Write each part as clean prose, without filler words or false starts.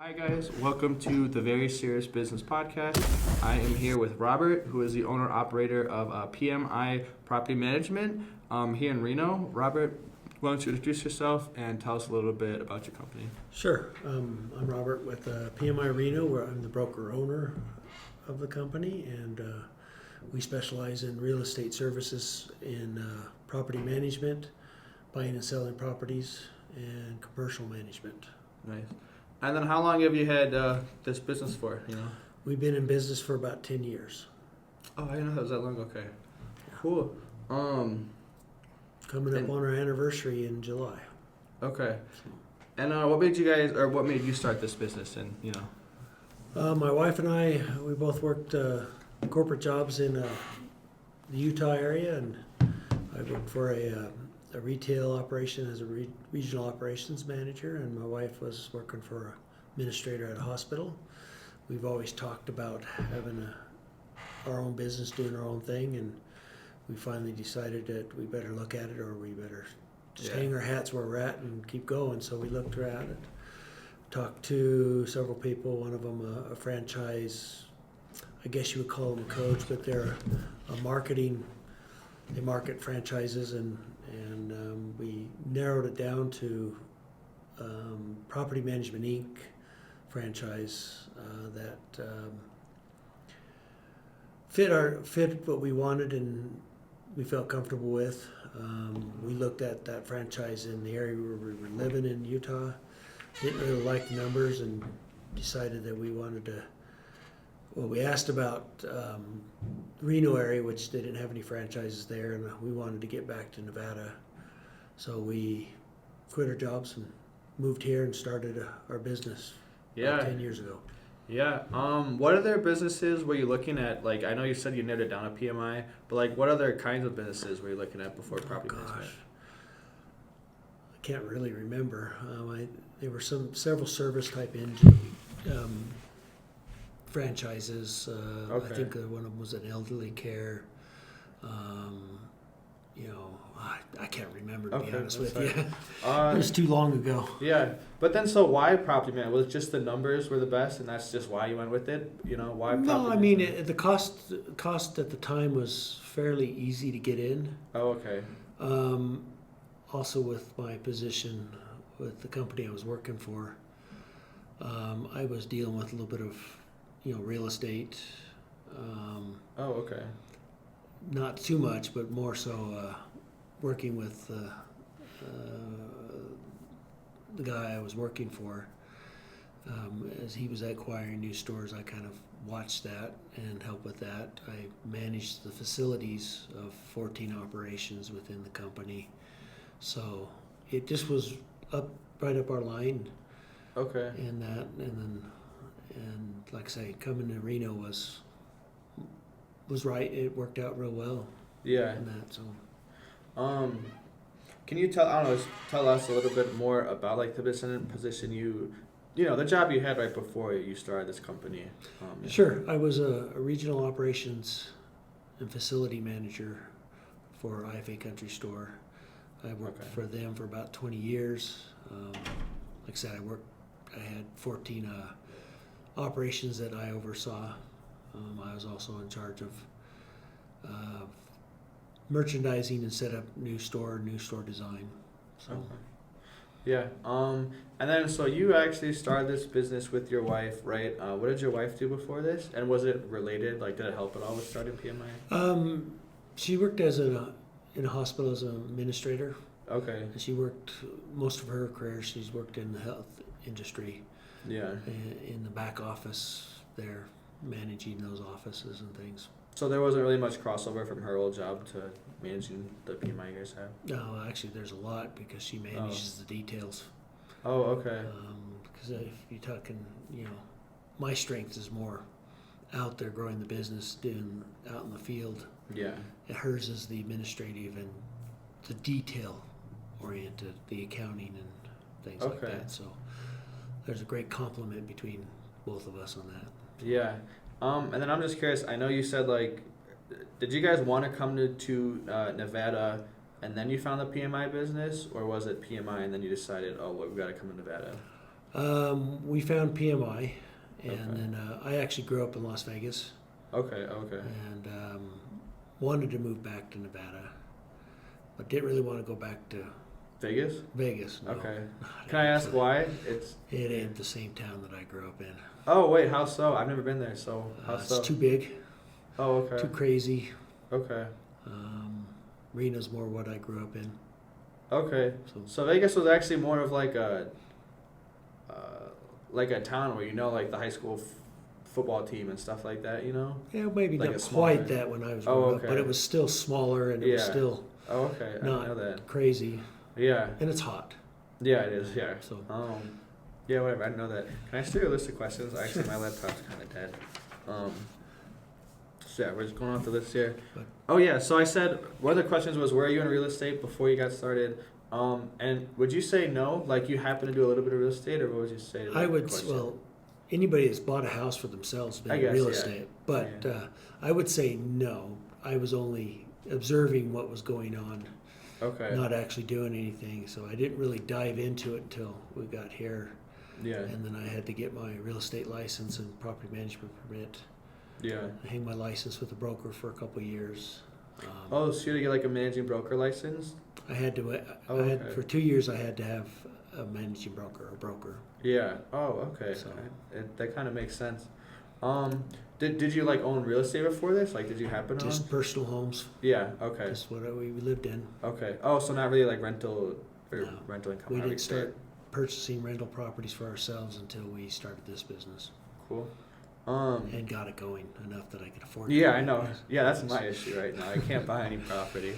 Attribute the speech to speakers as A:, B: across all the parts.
A: Hi guys, welcome to the Very Serious Business Podcast. I am here with Robert, who is the owner-operator of PMI Property Management here in Reno. Robert, why don't you introduce yourself and tell us a little bit about your company?
B: Sure. I'm Robert with PMI Reno, where I'm the broker-owner of the company, and we specialize in real estate services in property management, buying and selling properties, and commercial management.
A: Nice. And then how long have you had this business for,
B: We've been in business for about 10 years.
A: Oh, I didn't know that was that long. Okay. Cool.
B: Coming up on our anniversary in July.
A: Okay. And what made you start this business
B: My wife and I, we both worked corporate jobs in the Utah area, and I worked for a retail operation as a regional operations manager, and my wife was working for an administrator at a hospital. We've always talked about having our own business, doing our own thing, and we finally decided that we better look at it, or we better just hang our hats where we're at and keep going. So we looked at it, talked to several people, one of them a franchise, I guess you would call them a coach, but they're they market franchises, and we narrowed it down to Property Management Inc. franchise that fit what we wanted and we felt comfortable with. We looked at that franchise in the area where we were living in Utah, didn't really like the numbers, and decided that we wanted to. Well, we asked about Reno area, which they didn't have any franchises there, and we wanted to get back to Nevada. So we quit our jobs and moved here and started our business about 10 years ago.
A: Yeah. What other businesses were you looking at? Like, I know you said you narrowed it down at PMI, but like, what other kinds of businesses were you looking at before property management?
B: I can't really remember. There were several service type franchises.
A: Okay.
B: I think one of them was an elderly care. I can't remember, to be honest with you. It was too long ago.
A: Yeah, but then so why property management? Was it just the numbers were the best, and that's just why you went with it? Why?
B: No, I mean the cost at the time was fairly easy to get in.
A: Oh, okay.
B: Also, with my position with the company I was working for, I was dealing with a little bit of real estate.
A: Oh, okay.
B: Not too much, but more so working with the guy I was working for. As he was acquiring new stores, I kind of watched that and helped with that. I managed the facilities of 14 operations within the company. So it just was right up our line.
A: Okay.
B: And like I say, coming to Reno was right. It worked out real well.
A: Yeah.
B: In that, so.
A: Can you tell us a little bit more about like the position the job you had right before you started this company?
B: Sure. I was a regional operations and facility manager for IFA Country Store. I worked for them for about 20 years. Like I said, I had 14 operations that I oversaw. I was also in charge of merchandising and set up new store design. So.
A: Okay. Yeah. And then so you actually started this business with your wife, right? What did your wife do before this? And was it related? Like, did it help at all with starting PMI?
B: She worked in a hospital as an administrator.
A: Okay.
B: And she worked most of her career. She's worked in the health industry.
A: Yeah.
B: In the back office there, managing those offices and things.
A: So there wasn't really much crossover from her old job to managing the PMI you guys have?
B: No, actually there's a lot because she manages the details.
A: Oh, okay.
B: Because if you're talking, my strength is more out there growing the business, doing out in the field.
A: Yeah.
B: And hers is the administrative and the detail oriented, the accounting and things like that. So there's a great complement between both of us on that.
A: Yeah. And then I'm just curious, I know you said did you guys want to come to Nevada and then you found the PMI business, or was it PMI and then you decided, we've got to come to Nevada?
B: We found PMI, and
A: Okay.
B: then I actually grew up in Las Vegas,
A: Okay.
B: and wanted to move back to Nevada, but didn't really want to go back to
A: Vegas?
B: Vegas. No.
A: Okay. Can I ask why?
B: It ain't the same town that I grew up in.
A: Oh, wait, how so? I've never been there, so how so?
B: It's too big,
A: Oh, okay.
B: too crazy.
A: Okay.
B: Reno's more what I grew up in.
A: Okay.
B: So
A: So Vegas was actually more of like a town where like the high school football team and stuff like that,
B: yeah, maybe
A: Like
B: not
A: a smaller-
B: quite that when I was
A: Oh,
B: growing up, but
A: okay.
B: it was still smaller and it was
A: Yeah.
B: still
A: Oh, okay. I didn't
B: not
A: know that.
B: crazy,
A: Yeah.
B: and it's hot.
A: Yeah, it is. Yeah.
B: So
A: Yeah, whatever. I didn't know that. Can I just do a list of questions? Actually, my laptop's kind of dead. So yeah, we're just going off the list here.
B: But-
A: Oh yeah, so I said one of the questions was, were you in real estate before you got started? And would you say no? Like you happen to do a little bit of real estate, or what would you say to that
B: I would
A: question?
B: well, anybody that's bought a house for themselves has
A: I
B: been
A: guess,
B: real
A: yeah.
B: estate, but
A: Yeah.
B: I would say no. I was only observing what was going on,
A: Okay.
B: not actually doing anything. So I didn't really dive into it until we got here,
A: Yeah.
B: and then I had to get my real estate license and property management permit.
A: Yeah.
B: I hang my license with a broker for a couple of years.
A: Oh, so you had to get like a managing broker license?
B: I had to.
A: Oh,
B: I had
A: okay.
B: for 2 years. I had to have a managing broker, a broker.
A: Yeah. Oh, okay.
B: So-
A: That kind of makes sense. Did you like own real estate before this? Like, did you happen to
B: Just
A: own?
B: personal homes.
A: Yeah. Okay.
B: Just what we lived in.
A: Okay. Oh, so not really like rental or
B: No.
A: rental income.
B: We
A: how
B: didn't
A: say
B: start
A: it.
B: purchasing rental properties for ourselves until we started this business
A: Cool.
B: and got it going enough that I could afford it.
A: Yeah, I know. Yeah, that's my issue right now. I can't buy any property.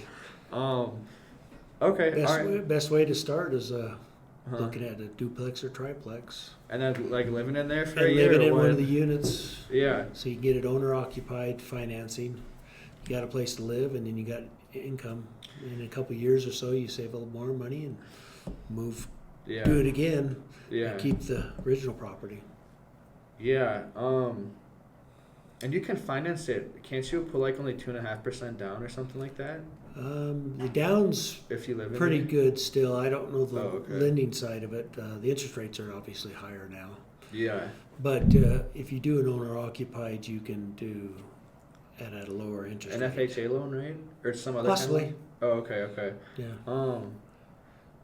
A: Okay. All right.
B: Best way to start is
A: Uh-huh.
B: looking at a duplex or triplex
A: And then like living in there for a
B: and
A: year.
B: living
A: or
B: in one
A: what?
B: of the units,
A: Yeah.
B: so you get it owner occupied financing. You got a place to live, and then you got income. In a couple of years or so, you save a little more money and move,
A: Yeah.
B: do it again,
A: Yeah.
B: and keep the original property.
A: Yeah. And you can finance it. Can't you put like only 2.5% down or something like that
B: The down's
A: if you live in
B: pretty
A: there?
B: good still. I don't know the
A: Oh, okay.
B: lending side of it. The interest rates are obviously higher now.
A: Yeah.
B: But if you do an owner occupied, you can do it at a lower interest
A: An
B: rate.
A: FHA loan, right? Or some other
B: Possibly.
A: kind of loan? Oh, okay, okay.
B: Yeah.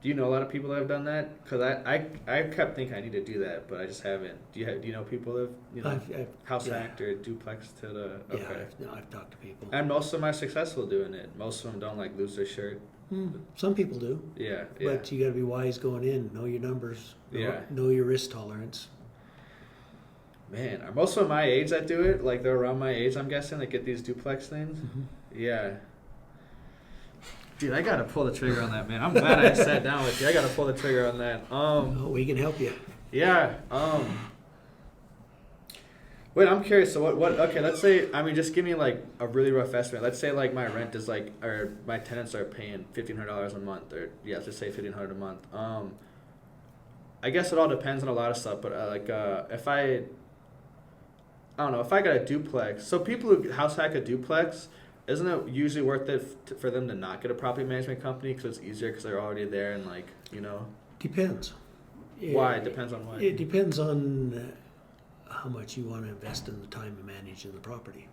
A: Do you know a lot of people that have done that? Because I kept thinking I need to do that, but I just haven't. Do you know people that have,
B: I've
A: house
B: yeah.
A: hacked or duplex to the
B: Yeah,
A: okay?
B: I've talked to people.
A: And most of them are successful doing it. Most of them don't like lose their shirt.
B: Some people do,
A: Yeah, yeah.
B: but you got to be wise going in. Know your numbers.
A: Yeah.
B: Know your risk tolerance.
A: Man, are most of them my age that do it? Like they're around my age, I'm guessing, that get these duplex things? Yeah. Dude, I gotta pull the trigger on that, man. I'm glad I sat down with you. I gotta pull the trigger on that.
B: Oh, we can help you.
A: Yeah. Wait, I'm curious. So what? Okay, let's say. I mean, just give me like a really rough estimate. Let's say like my rent is like, or my tenants are paying $1,500 a month, or yeah, let's just say $1,500 a month. I guess it all depends on a lot of stuff, but if I don't know, if I got a duplex. So people who house hack a duplex, isn't it usually worth it for them to not get a property management company because it's easier because they're already there and like
B: Depends.
A: Why? It depends on what.
B: It depends on how much you want to invest in the time of managing the property.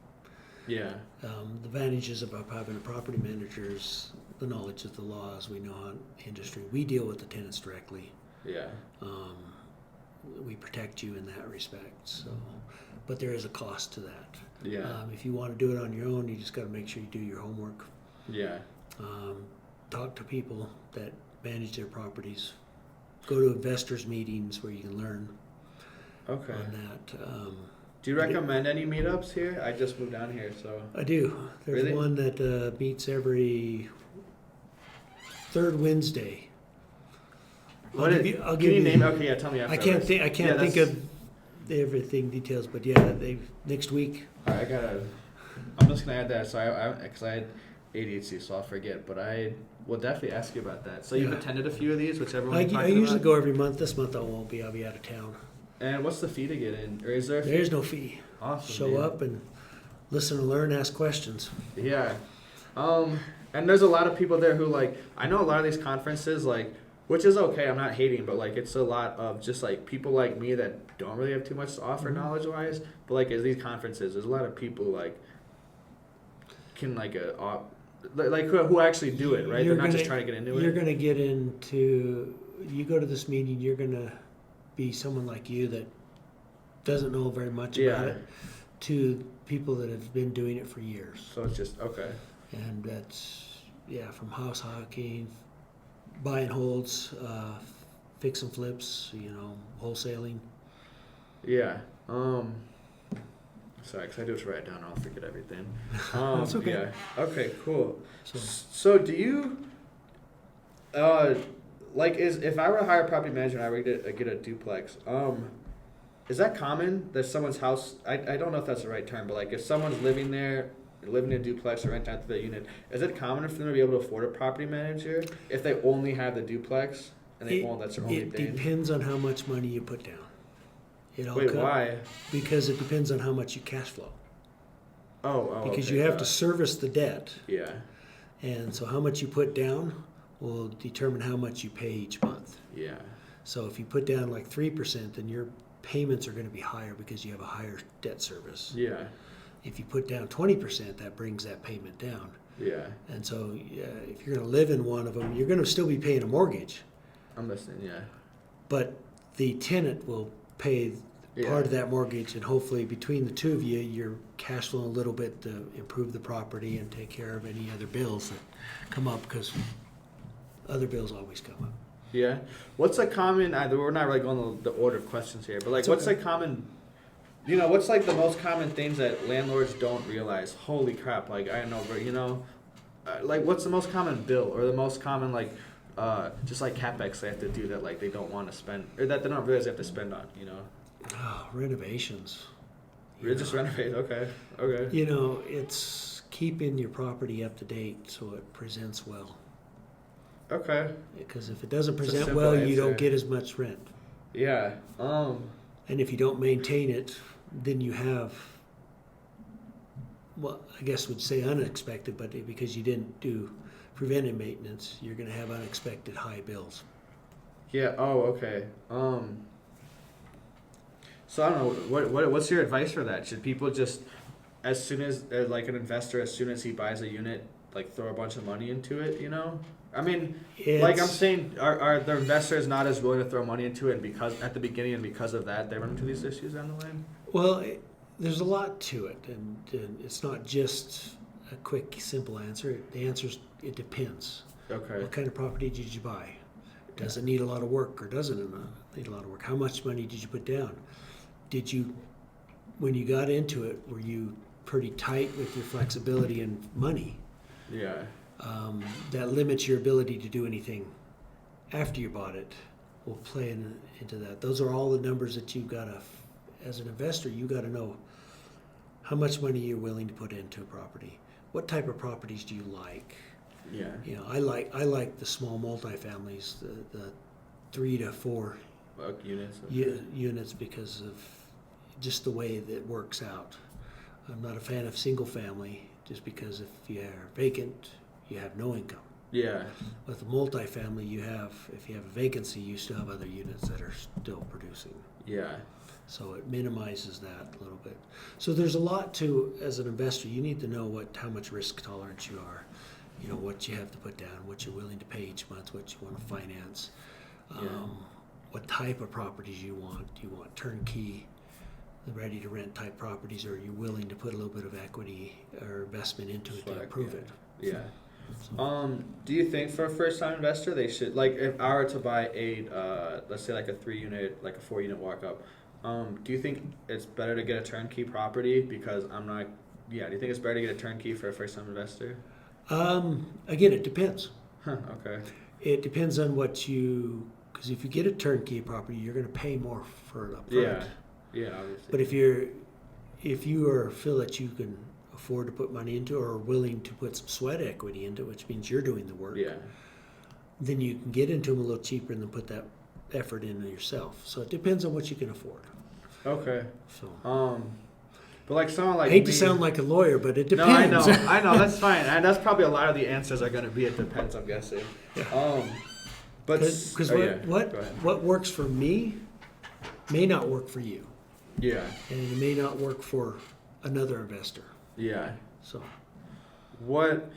A: Yeah.
B: The advantages of having a property manager is the knowledge of the laws. We know how industry. We deal with the tenants directly.
A: Yeah.
B: We protect you in that respect. So, but there is a cost to that.
A: Yeah.
B: If you want to do it on your own, you just got to make sure you do your homework.
A: Yeah.
B: Talk to people that manage their properties. Go to investors meetings where you can learn
A: Okay.
B: on that.
A: Do you recommend any meetups here? I just moved down here, so.
B: I do. There's
A: Really?
B: one that meets every third Wednesday. I'll
A: What
B: give
A: is-
B: you- I'll
A: can
B: give
A: you
B: you-
A: name? Okay, yeah, tell me after.
B: I can't
A: this.
B: think. I
A: Yeah,
B: can't think
A: that's-
B: of everything details, but yeah, they next week.
A: All right, I'm just gonna add that. So because I had ADHD, so I'll forget. But I will definitely ask you about that. So you've
B: Yeah.
A: attended a few of these, whichever one
B: I
A: you're talking
B: usually
A: about?
B: go every month. This month I won't be. I'll be out of town.
A: And what's the fee to get in, or is there? A fee?
B: There's no fee.
A: Awesome.
B: Show
A: man.
B: up and listen and learn, ask questions.
A: Yeah. And there's a lot of people there who like. I know a lot of these conferences like. which is okay. I'm not hating, but like it's a lot of just like people like me that don't really have too much to offer knowledge wise. But like at these conferences, there's a lot of people like can like who actually do it, right? They're not just trying to get into it.
B: You're gonna get into. You go to this meeting, you're gonna be someone like you that doesn't know very much about it, to people that have been doing it for years.
A: So it's just okay.
B: And that's from house hacking, buy and holds, fix and flips, wholesaling.
A: Yeah. Sorry, because I just write it down. I'll forget everything.
B: That's okay.
A: Yeah. Okay. Cool.
B: So
A: So do you, if I were to hire a property manager and I were to get a duplex, is that common that someone's house? I don't know if that's the right term, but like if someone's living there, living in a duplex or renting out the unit, is it common for them to be able to afford a property manager if they only have the duplex and that's their only thing?
B: It depends on how much money you put down.
A: Why?
B: Because it depends on how much you cash flow. Because
A: okay,
B: you have to service the debt.
A: Yeah.
B: And so how much you put down will determine how much you pay each month.
A: Yeah.
B: So if you put down like 3%, then your payments are going to be higher because you have a higher debt service.
A: Yeah.
B: If you put down 20%, that brings that payment down.
A: Yeah.
B: And so if you're going to live in one of them, you're going to still be paying a mortgage.
A: I'm listening, yeah.
B: But the tenant will pay part of that mortgage, and hopefully between the two of you, you're cash flowing a little bit to improve the property and take care of any other bills that come up, because other bills always come up.
A: Yeah. What's a common, we're not really going the order of questions here, but like what's the most common things that landlords don't realize? Holy crap, like I know, but like what's the most common bill or the most common just like CapEx they have to do that like they don't want to spend or that they don't realize they have to spend on,
B: Renovations.
A: Just renovate, okay.
B: It's keeping your property up to date so it presents well.
A: Okay.
B: Because if it doesn't present
A: simple
B: well,
A: answer.
B: you don't get as much rent.
A: Yeah.
B: And if you don't maintain it, then you have, well, I guess would say unexpected, but because you didn't do preventive maintenance, you're going to have unexpected high bills.
A: Yeah. Oh, okay. So I don't know. What's your advice for that? Should people just, as soon as like an investor, as soon as he buys a unit, like throw a bunch of money into it? I mean, like I'm saying, are the investors not as willing to throw money into it, and because at the beginning and because of that they run into these issues down the line?
B: Well, there's a lot to it, and it's not just a quick, simple answer. The answer's it depends.
A: Okay.
B: What kind of property did you buy? Does it need a lot of work, or doesn't it need a lot of work? How much money did you put down? Did you, when you got into it, were you pretty tight with your flexibility and money?
A: Yeah.
B: That limits your ability to do anything after you bought it will play into that. Those are all the numbers that you've got to, as an investor, you got to know how much money you're willing to put into a property. What type of properties do you like?
A: Yeah.
B: I like the small multifamilies, the 3 to 4
A: units.
B: Units because of just the way that it works out. I'm not a fan of single family just because if you are vacant, you have no income.
A: Yeah.
B: With a multifamily, if you have a vacancy, you still have other units that are still producing.
A: Yeah.
B: So it minimizes that a little bit. So there's a lot to, as an investor, you need to know how much risk tolerance you are, what you have to put down, what you're willing to pay each month, what you want to finance, what type of properties you want. Do you want turnkey, ready to rent type properties, or are you willing to put a little bit of equity or investment into it to improve it?
A: Yeah. Do you think for a first-time investor they should, like, if I were to buy let's say like a 3-unit, like a 4-unit walk-up, do you think it's better to get a turnkey property because do you think it's better to get a turnkey for a first-time investor?
B: Again, it depends.
A: Okay.
B: It depends on because if you get a turnkey property, you're going to pay more for it up front.
A: Yeah, obviously.
B: But if you feel that you can afford to put money into it, or are willing to put some sweat equity into it, which means you're doing the work, then you can get into them a little cheaper and then put that effort into yourself. So it depends on what you can afford.
A: Okay.
B: So.
A: But like someone like
B: I hate to sound like a lawyer, but it depends.
A: No, I know, that's fine. And that's probably a lot of the answers are going to be it depends, I'm guessing.
B: Yeah.
A: But
B: Because what works for me may not work for you,
A: Yeah.
B: and it may not work for another investor.
A: Yeah.
B: So,
A: What,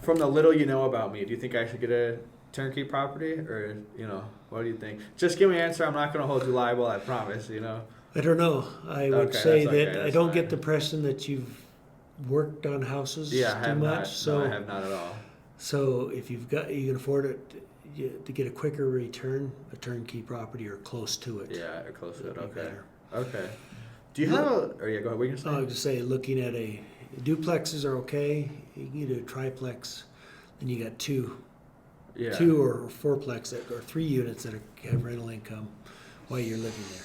A: from the little you know about me, do you think I should get a turnkey property, or what do you think? Just give me an answer. I'm not going to hold you liable. I promise.
B: I don't know. I would
A: Okay,
B: say
A: that's okay,
B: that I
A: that's
B: don't
A: fine.
B: get the impression that you've worked on houses
A: Yeah, I
B: too
A: have
B: much.
A: not.
B: So,
A: No, I have not at all.
B: so if you can afford it to get a quicker return, a turnkey property or close to it.
A: Yeah, or close to it.
B: would be
A: Okay.
B: better.
A: Okay. Do you have a? Or yeah, go ahead. What were you
B: I
A: gonna
B: would
A: say?
B: just say looking at duplexes are okay. You can get a triplex, then you got two
A: Yeah.
B: or fourplex or 3 units that have rental income while you're living there.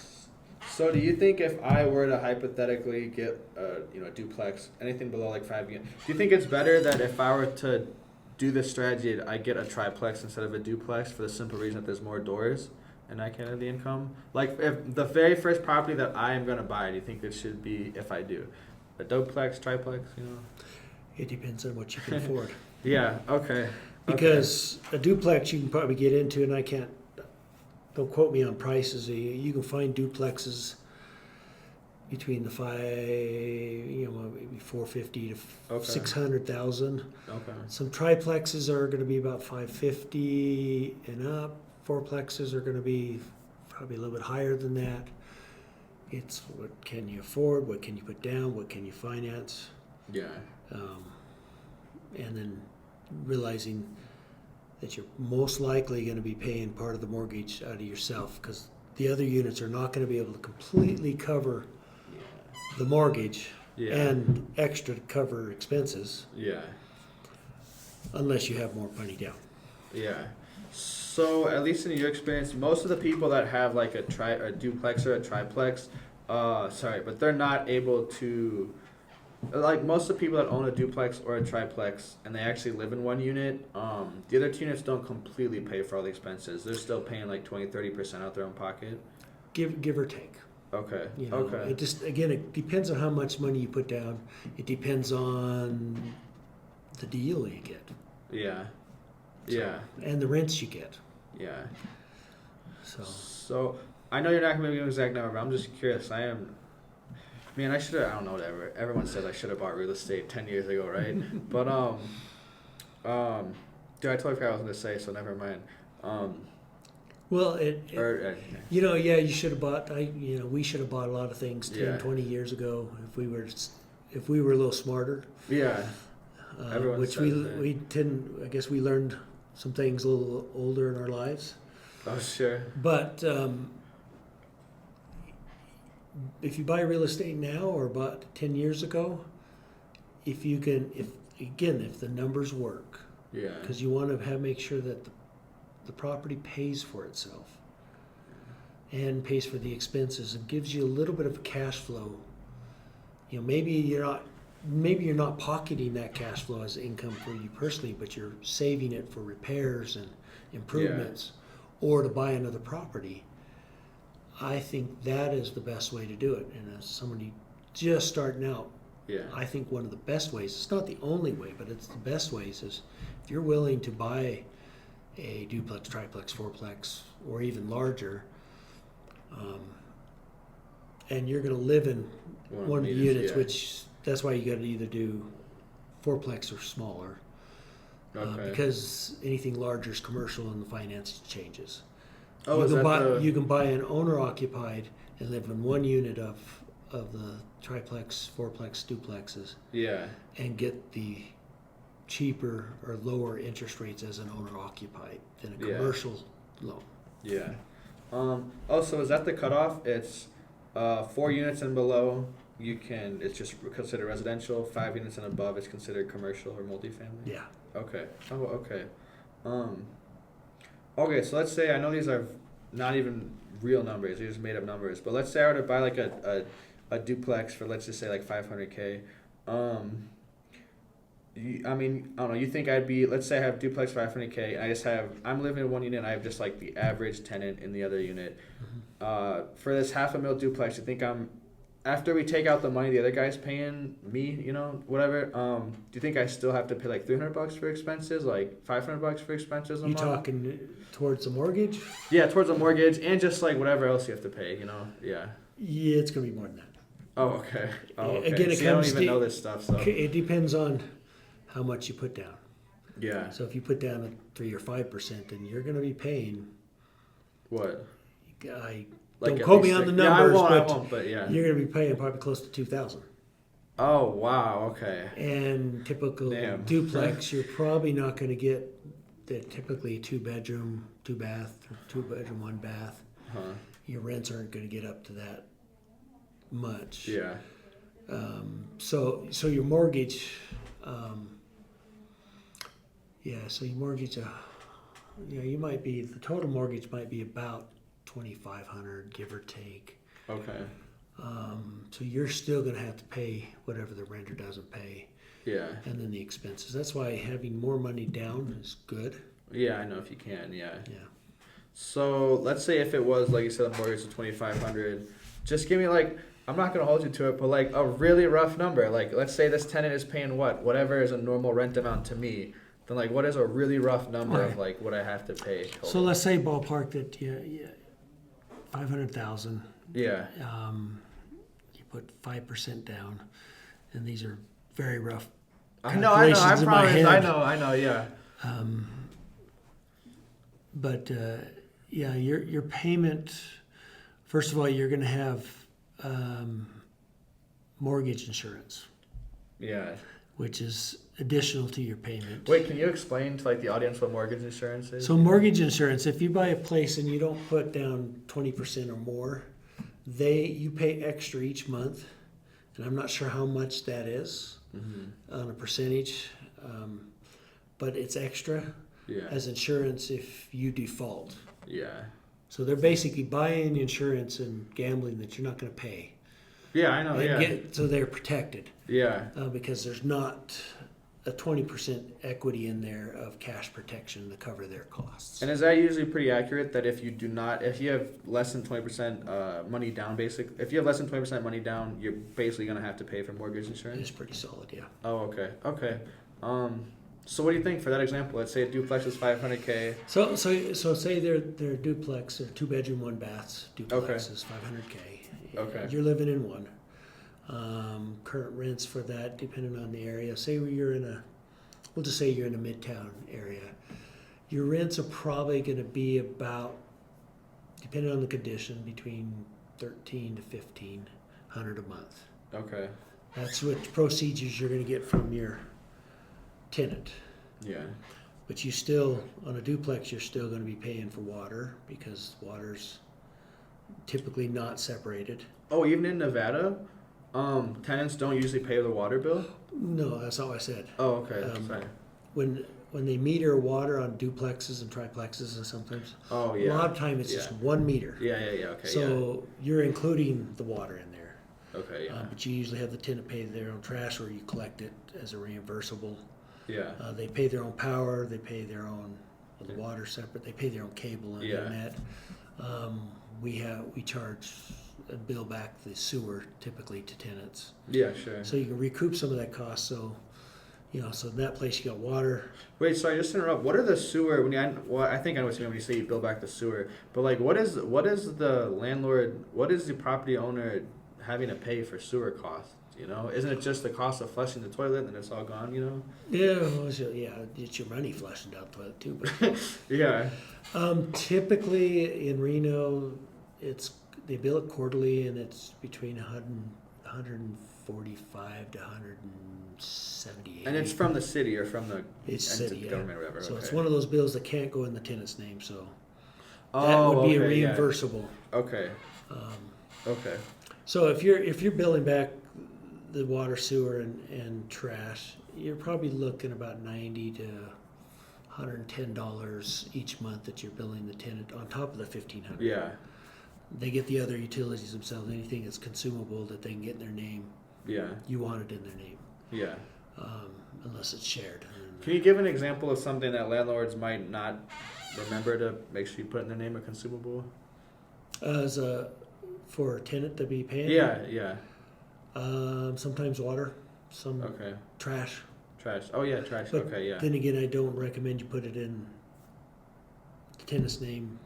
A: So do you think if I were to hypothetically get a duplex, anything below like 5 units, do you think it's better that if I were to do this strategy, I get a triplex instead of a duplex for the simple reason that there's more doors and I can have the income? Like if the very first property that I am going to buy, do you think it should be, if I do, a duplex, triplex,
B: It depends on what you can afford.
A: Yeah, okay.
B: Because a duplex you can probably get into, and don't quote me on prices. You can find duplexes between the maybe 450 to
A: Okay.
B: 600,000.
A: Okay.
B: Some triplexes are going to be about 550 and up. Fourplexes are going to be probably a little bit higher than that. It's what can you afford? What can you put down? What can you finance?
A: Yeah.
B: And then realizing that you're most likely going to be paying part of the mortgage out of yourself, because the other units are not going to be able to completely cover the mortgage
A: Yeah.
B: and extra to cover expenses
A: Yeah.
B: unless you have more money down.
A: Yeah. So at least in your experience, most of the people that have like a duplex or a triplex, but they're not able to, like most of the people that own a duplex or a triplex and they actually live in one unit, the other 2 units don't completely pay for all the expenses. They're still paying like 20-30% out their own pocket.
B: Give or take.
A: Okay.
B: It just, again, it depends on how much money you put down. It depends on the deal you get.
A: Yeah.
B: So,
A: Yeah.
B: and the rents you get.
A: Yeah.
B: So
A: I know you're not going to give me an exact number, but I'm just curious. I don't know, whatever. Everyone says I should have bought real estate 10 years ago, right? But, dude, I totally forgot what I was going to say, so never mind.
B: well, you should have bought. We should have bought a lot of things 10, 20 years ago if we were a little smarter.
A: Yeah. Everyone
B: Which
A: says that.
B: we didn't. I guess we learned some things a little older in our lives.
A: Oh, sure.
B: But if you buy real estate now or bought 10 years ago, if the numbers work,
A: Yeah.
B: because you want to make sure that the property pays for itself and pays for the expenses and gives you a little bit of cash flow. Maybe you're not pocketing that cash flow as income for you personally, but you're saving it for repairs and improvements or to buy another property. I think that is the best way to do it. And as somebody just starting out, I think one of the best ways, it's not the only way, but it's the best ways, is if you're willing to buy a duplex, triplex, fourplex, or even larger, and you're going to live in one of the units, which that's why you got to either do fourplex or smaller, because anything larger is commercial and the finance changes.
A: Oh,
B: you can buy an owner-occupied and live in one unit of the triplex, fourplex, duplexes.
A: Yeah.
B: And get the cheaper or lower interest rates as an owner-occupied than a commercial loan.
A: Yeah. Also, is that the cutoff? It's 4 units and below. It's just considered residential. 5 units and above is considered commercial or multifamily.
B: Yeah.
A: Okay. Oh, okay. Okay, so let's say, I know these are not even real numbers, these are made up numbers, but let's say I were to buy like a duplex for, let's just say like $500K. I don't know, you think let's say I have duplex $500K and I'm living in one unit and I have just like the average tenant in the other unit.
B: Mm-hmm.
A: For this $500,000 duplex, you think I'm after we take out the money the other guy's paying me, whatever, do you think I still have to pay like $300 for expenses, like $500 for expenses a
B: You
A: month?
B: talking towards the mortgage?
A: Yeah, towards a mortgage and just like whatever else you have to pay, Yeah.
B: Yeah, it's gonna be more than that.
A: Oh, okay.
B: Again, it
A: See, I don't
B: comes
A: even
B: to-
A: know this stuff, so.
B: It depends on how much you put down.
A: Yeah.
B: So if you put down a 3 or 5%, then you're gonna be paying.
A: What?
B: I
A: Like
B: don't
A: at
B: quote me
A: least
B: on the
A: six-
B: numbers,
A: Yeah, I
B: but
A: won't, but yeah.
B: you're gonna be paying probably close to 2,000.
A: Oh, wow, okay.
B: And typical
A: Damn.
B: duplex, you're probably not gonna get the typically 2-bedroom, 2-bath, or 2-bedroom, 1-bath.
A: Huh.
B: Your rents aren't gonna get up to that much.
A: Yeah.
B: So your mortgage, so your mortgage, you might be, the total mortgage might be about 2,500, give or take.
A: Okay.
B: So you're still gonna have to pay whatever the renter doesn't pay,
A: Yeah.
B: and then the expenses. That's why having more money down is good.
A: Yeah, I know if you can, yeah.
B: Yeah.
A: So let's say if it was, like you said, a mortgage of 2,500, just give me like, I'm not gonna hold you to it, but like a really rough number. Like let's say this tenant is paying whatever is a normal rent amount to me. Then like what is a really rough number of like what I have to pay total?
B: So let's say ballpark that 500,000.
A: Yeah.
B: You put 5% down, and these are very rough.
A: I know, I
B: calculations in my
A: promise,
B: head.
A: I know, yeah.
B: But your payment. First of all, you're going to have mortgage insurance,
A: Yeah.
B: which is additional to your payment.
A: Wait, can you explain to like the audience what mortgage insurance is?
B: So mortgage insurance, if you buy a place and you don't put down 20% or more, you pay extra each month, and I'm not sure how much that is on a percentage, but it's extra
A: Yeah.
B: as insurance if you default.
A: Yeah.
B: So they're basically buying insurance and gambling that you're not going to pay.
A: Yeah, I know,
B: So they're protected
A: Yeah.
B: because there's not a 20% equity in there of cash protection to cover their costs.
A: And is that usually pretty accurate that if you have less than 20% money down, if you have less than 20% money down, you're basically going to have to pay for mortgage insurance?
B: It's pretty solid, yeah.
A: Oh, okay. Okay. So what do you think for that example? Let's say a duplex is $500K.
B: So say they're duplex, they're 2-bedroom, 1-bath duplex is $500K.
A: Okay.
B: You're living in one. Current rents for that, depending on the area. Say we'll just say you're in a midtown area. Your rents are probably going to be about, depending on the condition, between $1,300 to $1,500 a month.
A: Okay.
B: That's what procedures you're going to get from your tenant.
A: Yeah.
B: But you still, on a duplex, you're still going to be paying for water because water's typically not separated.
A: Oh, even in Nevada, tenants don't usually pay the water bill?
B: No, that's not what I said.
A: Oh, okay. Sorry.
B: When they meter water on duplexes and triplexes and sometimes,
A: Oh,
B: a
A: yeah.
B: lot of time it's just 1 meter.
A: Yeah, okay,
B: So you're including the water in there.
A: Okay, yeah.
B: But you usually have the tenant pay their own trash or you collect it as a reimbursable.
A: Yeah.
B: They pay their own power, they pay their own, the water separate, they pay their own cable and internet. We charge and bill back the sewer typically to tenants.
A: Yeah, sure.
B: So you can recoup some of that cost. So, so in that place you got water.
A: Wait, sorry, just to interrupt. What are the sewer? I think I know what you mean when you say you bill back the sewer. But like, what is the landlord? What is the property owner having to pay for sewer costs? Isn't it just the cost of flushing the toilet and it's all gone?
B: Yeah, it's your money flushing down the toilet too. But
A: Yeah.
B: Typically in Reno, they bill it quarterly and it's between 145 to 178.
A: And it's from the city or from the
B: city,
A: government or whatever.
B: So
A: okay.
B: it's one of those bills that can't go in the tenant's name. So that
A: Oh,
B: would be
A: okay, yeah.
B: reimbursable.
A: Okay. Okay.
B: So if you're billing back the water, sewer, and trash, you're probably looking about $90 to $110 each month that you're billing the tenant on top of the $1,500.
A: Yeah.
B: They get the other utilities themselves. Anything that's consumable that they can get in their name,
A: Yeah.
B: you want it in their name,
A: Yeah.
B: unless it's shared.
A: Can you give an example of something that landlords might not remember to make sure you put in their name a consumable?
B: For a tenant to be paying?
A: Yeah.
B: Sometimes water, some
A: Okay.
B: trash.
A: Trash. Oh yeah, trash.
B: But
A: Okay, yeah.
B: then again, I don't recommend you put it in the tenant's name.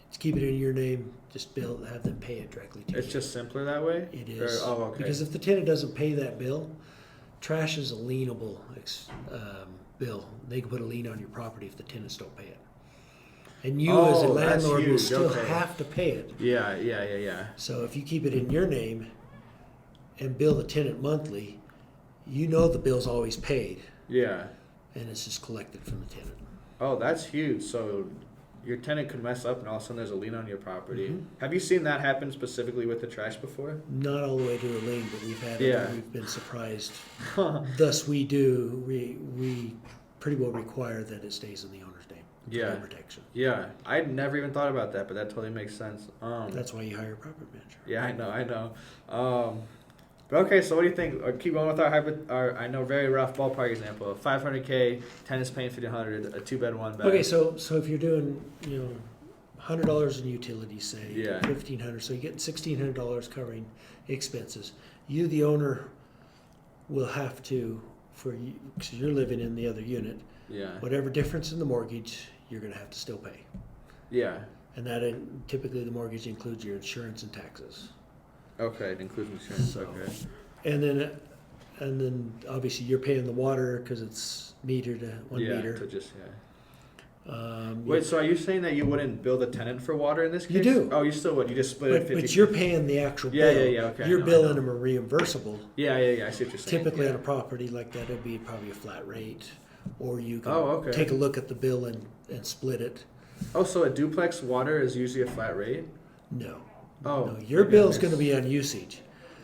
B: Just keep it in your name. Just have them pay it directly to you.
A: It's just simpler that way?
B: It is.
A: Okay.
B: Because if the tenant doesn't pay that bill, trash is a lienable bill. They can put a lien on your property if the tenants don't pay it. And you as a
A: that's
B: landlord will
A: huge.
B: still
A: Okay.
B: have to pay it.
A: Yeah.
B: So if you keep it in your name and bill the tenant monthly, you know the bill's always paid
A: Yeah.
B: and it's just collected from the tenant.
A: Oh, that's huge. So your tenant could mess up and all of a sudden there's a lien on your property.
B: Mhm.
A: Have you seen that happen specifically with the trash before?
B: Not all the way to a lien, but we've had it.
A: Yeah.
B: We've been surprised. Thus, we pretty well require that it stays in the owner's name. For
A: Yeah.
B: their protection.
A: Yeah. I'd never even thought about that, but that totally makes sense.
B: That's why you hire a property manager.
A: Yeah, I know. But okay, so what do you think? Keep going with our I know very rough ballpark example. 500K, tenant's paying 1,500, a 2-bed, 1-bed.
B: Okay, so if you're doing $100 in utilities, say
A: Yeah.
B: 1,500, so you get $1,600 covering expenses. You, the owner, will have to because you're living in the other unit.
A: Yeah.
B: Whatever difference in the mortgage, you're going to have to still pay.
A: Yeah.
B: And that typically the mortgage includes your insurance and taxes.
A: Okay, it includes insurance.
B: So-
A: Okay.
B: And then obviously you're paying the water because it's metered to one
A: yeah.
B: meter.
A: To just
B: Wait,
A: so are you saying that you wouldn't bill the tenant for water in this case?
B: You do.
A: Oh, you still would. You just split it 50.
B: but you're paying the actual
A: Yeah,
B: bill.
A: yeah. Okay.
B: You're
A: I know.
B: billing them a reimbursable.
A: Yeah. I see what you're saying.
B: Typically
A: yeah.
B: on a property like that, it'd be probably a flat rate, or you can
A: Oh, okay.
B: take a look at the bill and split it.
A: Oh, so a duplex water is usually a flat rate?
B: No.
A: Oh.
B: No, your
A: maybe I
B: bill's
A: missed-
B: going to be on usage.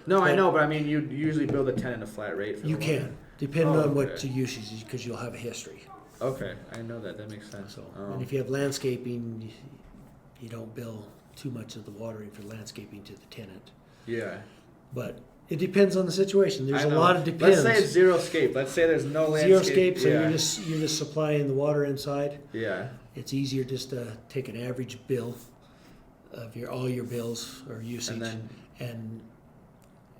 A: No, I
B: but-
A: know, but I mean, you usually bill the tenant a flat rate for
B: You
A: the water.
B: can, depending
A: Oh,
B: on what
A: okay.
B: your usage is, because you'll have a history.
A: Okay, I know that. That makes sense.
B: So, and if you have landscaping, you don't bill too much of the watering for landscaping to the tenant.
A: Yeah.
B: But it depends on the situation. There's
A: I
B: a
A: know.
B: lot of depends.
A: Let's say it's zero scape. Let's say there's no landscape.
B: Zero scape, so
A: yeah.
B: you're just supplying the water inside.
A: Yeah.
B: It's easier just to take an average bill of all your bills or usage, and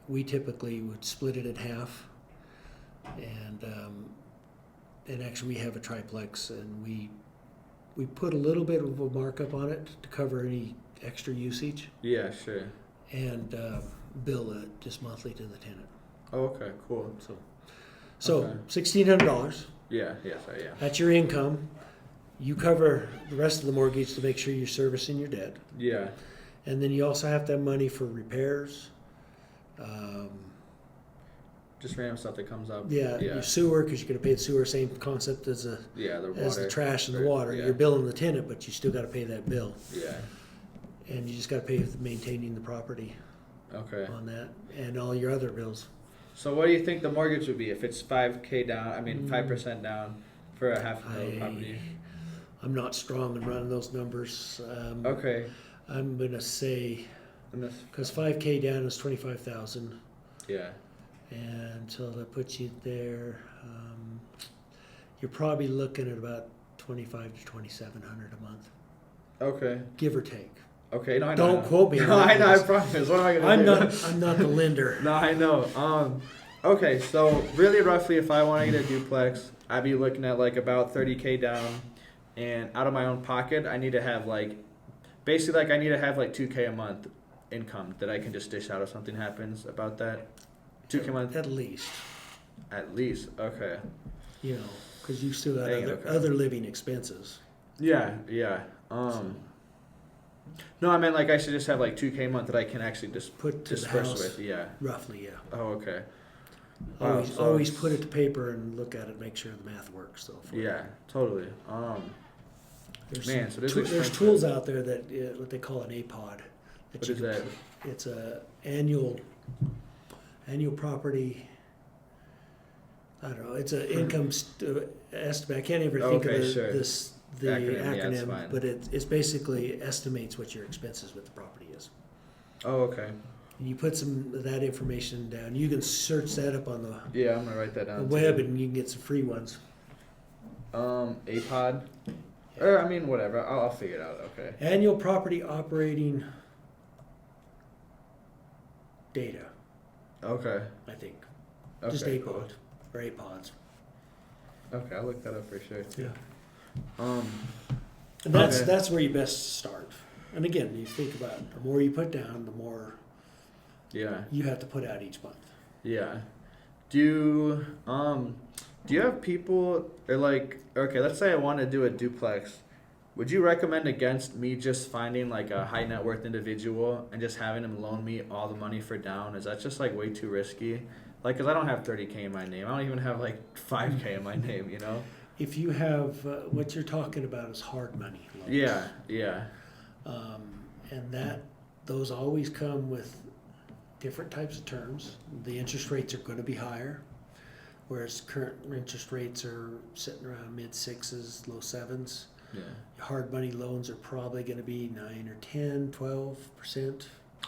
B: we typically would split it in half. And actually, we have a triplex, and we put a little bit of a markup on it to cover any extra usage,
A: Yeah, sure.
B: and bill it just monthly to the tenant.
A: Oh, okay, cool.
B: So
A: Okay.
B: $1,600.
A: Yeah, sorry, yeah.
B: That's your income. You cover the rest of the mortgage to make sure you're servicing your debt.
A: Yeah.
B: And then you also have to have money for repairs.
A: Just random stuff that comes up.
B: Your sewer, because you're going to pay the sewer, same concept as the
A: water.
B: trash and the
A: Or-
B: water.
A: yeah.
B: You're billing the tenant, but you still got to pay that bill.
A: Yeah.
B: And you just got to pay for maintaining the property
A: Okay.
B: on that and all your other bills.
A: So what do you think the mortgage would be if it's 5K down? I mean, 5% down for a half a property.
B: I'm not strong in running those numbers.
A: Okay.
B: I'm going to say,
A: And this,
B: because 5K down is 25,000.
A: yeah.
B: And so that puts you there. You're probably looking at about 2,500 to 2,700 a month,
A: Okay.
B: give or take.
A: Okay. No, I know.
B: Don't quote me on
A: No, I know. I
B: this.
A: promise. What am I gonna do?
B: I'm not the lender.
A: No, I know. Okay, so really roughly, if I want to get a duplex, I'd be looking at like about 30K down, and out of my own pocket, I need to have basically I need to have like 2K a month income that I can just dish out if something happens about that. 2K a month
B: At least,
A: at least. Okay.
B: because you still got
A: Dang it, okay.
B: other living expenses.
A: Yeah. No, I meant like I should just have like 2K a month that I can actually just
B: Put to the
A: disperse
B: house,
A: with. Yeah.
B: roughly, yeah.
A: Oh, okay. Wow,
B: Always,
A: so
B: always
A: it's-
B: put it to paper and look at it, make sure the math works. Though.
A: Yeah, totally.
B: There's
A: Man,
B: some
A: so this is
B: there's
A: expensive.
B: tools out there that what they call an APOD.
A: What
B: you
A: is
B: can
A: that?
B: It's a annual property. I don't know. It's an income estimate. I can't even think
A: Okay,
B: of
A: sure.
B: the
A: Acronym, yeah, that's
B: acronym,
A: fine.
B: but it's basically estimates what your expenses with the property is.
A: Oh, okay.
B: And you put some of that information down. You can search that up on the
A: Yeah, I'm gonna write that down.
B: web,
A: too.
B: and you can get some free ones.
A: APOD. Or I mean, whatever. I'll figure it out. Okay.
B: Annual property operating data.
A: Okay.
B: I think.
A: Okay.
B: Just 8
A: cool.
B: pods or 8 pods.
A: Okay, I'll look that up for sure.
B: Yeah.
A: Um.
B: And that's
A: Okay.
B: that's where you best start. And again, you think about it, the more you put down, the more
A: Yeah.
B: you have to put out each month.
A: Yeah. Do you have people or like okay, let's say I want to do a duplex. Would you recommend against me just finding like a high net worth individual and just having them loan me all the money for down? Is that just like way too risky? Like, cause I don't have 30K in my name. I don't even have like 5K in my name. You know?
B: If you have what you're talking about is hard money loans.
A: Yeah. Yeah.
B: And those always come with different types of terms. The interest rates are going to be higher, whereas current interest rates are sitting around mid-6s, low 7s.
A: Yeah.
B: Hard money loans are probably going to be 9 or 10, 12%.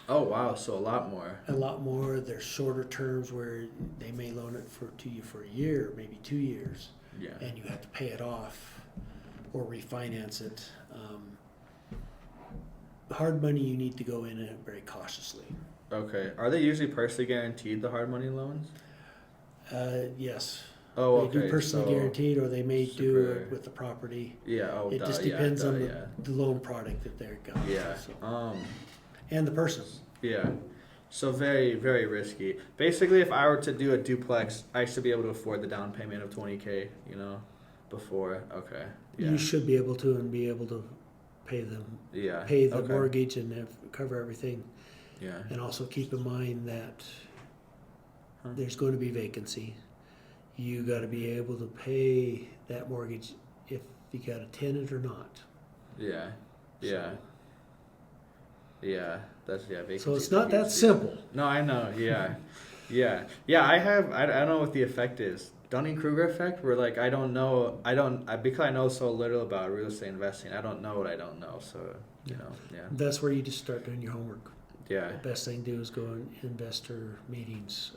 A: Oh wow! So a lot more.
B: A lot more. There's shorter terms where they may loan it to you for a year, maybe 2 years,
A: Yeah.
B: and you have to pay it off or refinance it. Hard money, you need to go in it very cautiously.
A: Okay. Are they usually personally guaranteed, the hard money loans?
B: Yes.
A: Oh,
B: They
A: okay.
B: do personally
A: so,
B: guaranteed, or they may do
A: super-
B: it with the property.
A: Yeah. Oh,
B: It
A: duh,
B: just
A: yeah,
B: depends
A: duh,
B: on
A: yeah.
B: the loan product that they're got.
A: Yeah.
B: So, and the person.
A: Yeah. So very, very risky. Basically, if I were to do a duplex, I should be able to afford the down payment of 20K, you know, before. Okay. Yeah.
B: You should be able to and be able to pay the
A: Okay.
B: mortgage and cover everything.
A: Yeah.
B: And also keep in mind that
A: Huh.
B: there's going to be vacancy. You got to be able to pay that mortgage if you got a tenant or not.
A: Yeah. Yeah. Yeah. That's vacancy.
B: So it's not that
A: huge.
B: simple.
A: No, I know. Yeah. Yeah. Yeah. I don't know what the effect is. Dunning-Kruger effect, where like I because I know so little about real estate investing, I don't know what I don't know. So you know, yeah.
B: That's where you just start doing your homework.
A: Yeah.
B: The best thing to do is go in investor meetings,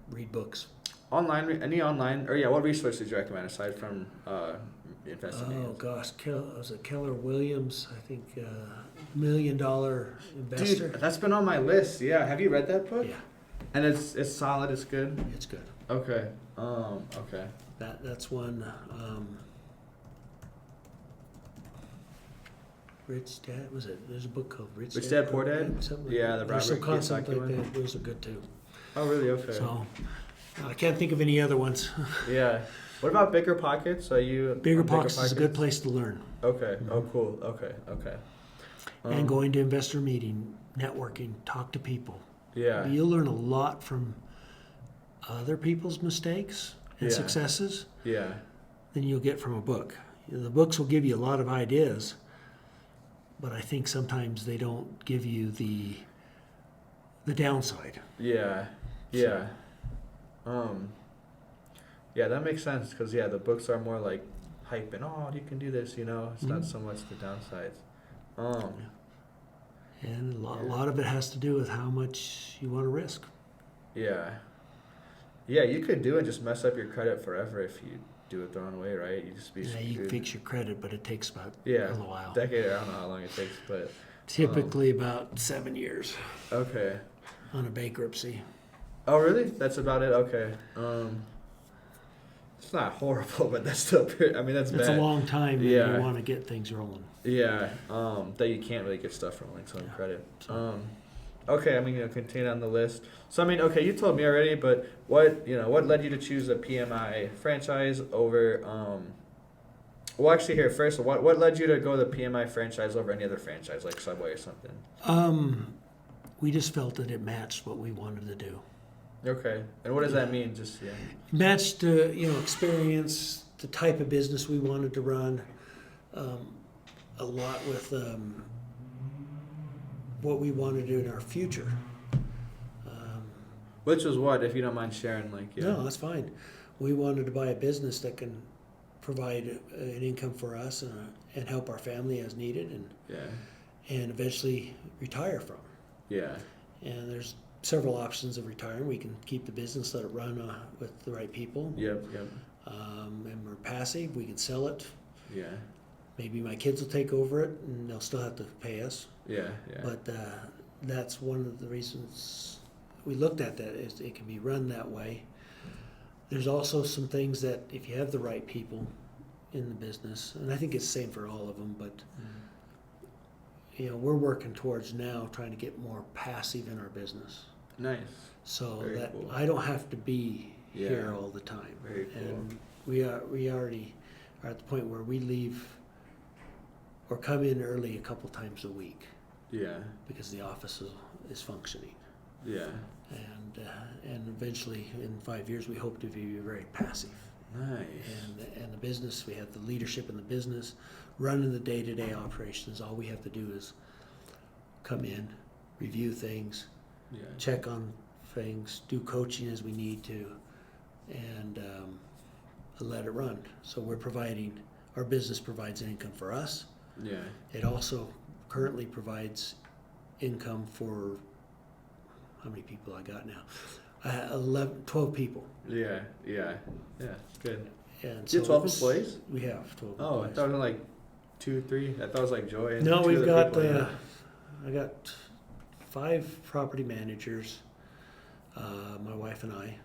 B: read books.
A: What resources do you recommend aside from investing?
B: Oh
A: meetings?
B: gosh, was it Keller Williams? I think $1 Million Investor.
A: Dude, that's been on my list. Yeah. Have you read that book?
B: Yeah,
A: And it's solid. It's good.
B: it's good.
A: Okay. Okay.
B: That's one. Rich Dad, was it? There's a book called Rich
A: Dad, Poor Dad?
B: Something like
A: Yeah,
B: that.
A: the
B: There's some
A: Robert
B: concepts
A: Kiyosaki
B: like
A: one.
B: that. Those are good too.
A: Oh, really? Okay.
B: So I can't think of any other ones.
A: Yeah. What about Bigger Pockets? Are you
B: Bigger
A: on
B: Pockets is a good place to learn.
A: Okay. Oh, cool. Okay. Okay.
B: And going to investor meeting, networking, talk to people.
A: Yeah.
B: You'll learn a lot from other people's mistakes and
A: Yeah.
B: successes
A: Yeah.
B: than you'll get from a book. The books will give you a lot of ideas, but I think sometimes they don't give you the downside.
A: Yeah. Yeah. Yeah, that makes sense because the books are more like hype and you can do this, you know. It's not so much the downsides.
B: And a lot of it has to do with how much you want to risk.
A: Yeah. Yeah, you could do it and just mess up your credit forever if you do it the wrong way, right? You just be
B: Yeah, you
A: screwed.
B: can fix your credit, but it takes about a
A: Yeah,
B: little while.
A: decade. I don't know how long it takes, but
B: Typically about 7 years
A: okay.
B: on a bankruptcy.
A: Oh, really? That's about it. Okay. It's not horrible, but that's still pretty. I mean, that's
B: It's
A: bad.
B: a long time and
A: Yeah.
B: you want to get things rolling.
A: Yeah. That you can't really get stuff from like some credit. Okay. I mean, continue on the list. So I mean, okay, you told me already, but what led you to choose a PMI franchise over Well, actually, here first, what led you to go the PMI franchise over any other franchise like Subway or something?
B: We just felt that it matched what we wanted to do.
A: Okay, and what does that mean? Just
B: Matched, experience, the type of business we wanted to run, a lot with what we wanted to do in our future.
A: Which was what, if you don't mind sharing, like
B: No, that's fine. We wanted to buy a business that can provide an income for us and help our family as needed, and eventually retire from.
A: Yeah.
B: And there's several options of retiring. We can keep the business, let it run with the right people.
A: Yep.
B: And we're passive. We can sell it.
A: Yeah.
B: Maybe my kids will take over it, and they'll still have to pay us.
A: Yeah.
B: But that's one of the reasons we looked at that. It can be run that way. There's also some things that if you have the right people in the business, and I think it's the same for all of them, but we're working towards now trying to get more passive in our business.
A: Nice.
B: So
A: Very
B: that
A: cool.
B: I don't have to be here all the time.
A: Very cool.
B: And we already are at the point where we leave or come in early a couple times a week.
A: Yeah.
B: Because the office is functioning.
A: Yeah.
B: And eventually in 5 years we hope to be very passive.
A: Nice.
B: And the business, we have the leadership in the business, running the day-to-day operations. All we have to do is come in, review things, check on things, do coaching as we need to, and let it run. So our business provides income for us.
A: Yeah.
B: It also currently provides income for, how many people I got now? 12 people.
A: Yeah. Good.
B: And
A: Do you have 12 employees?
B: We have 12
A: Oh,
B: employees.
A: I thought it was like 2, 3. I thought it was like Joy. And
B: No,
A: 2
B: we've
A: other
B: got,
A: people,
B: I got 5 property managers, my wife and I,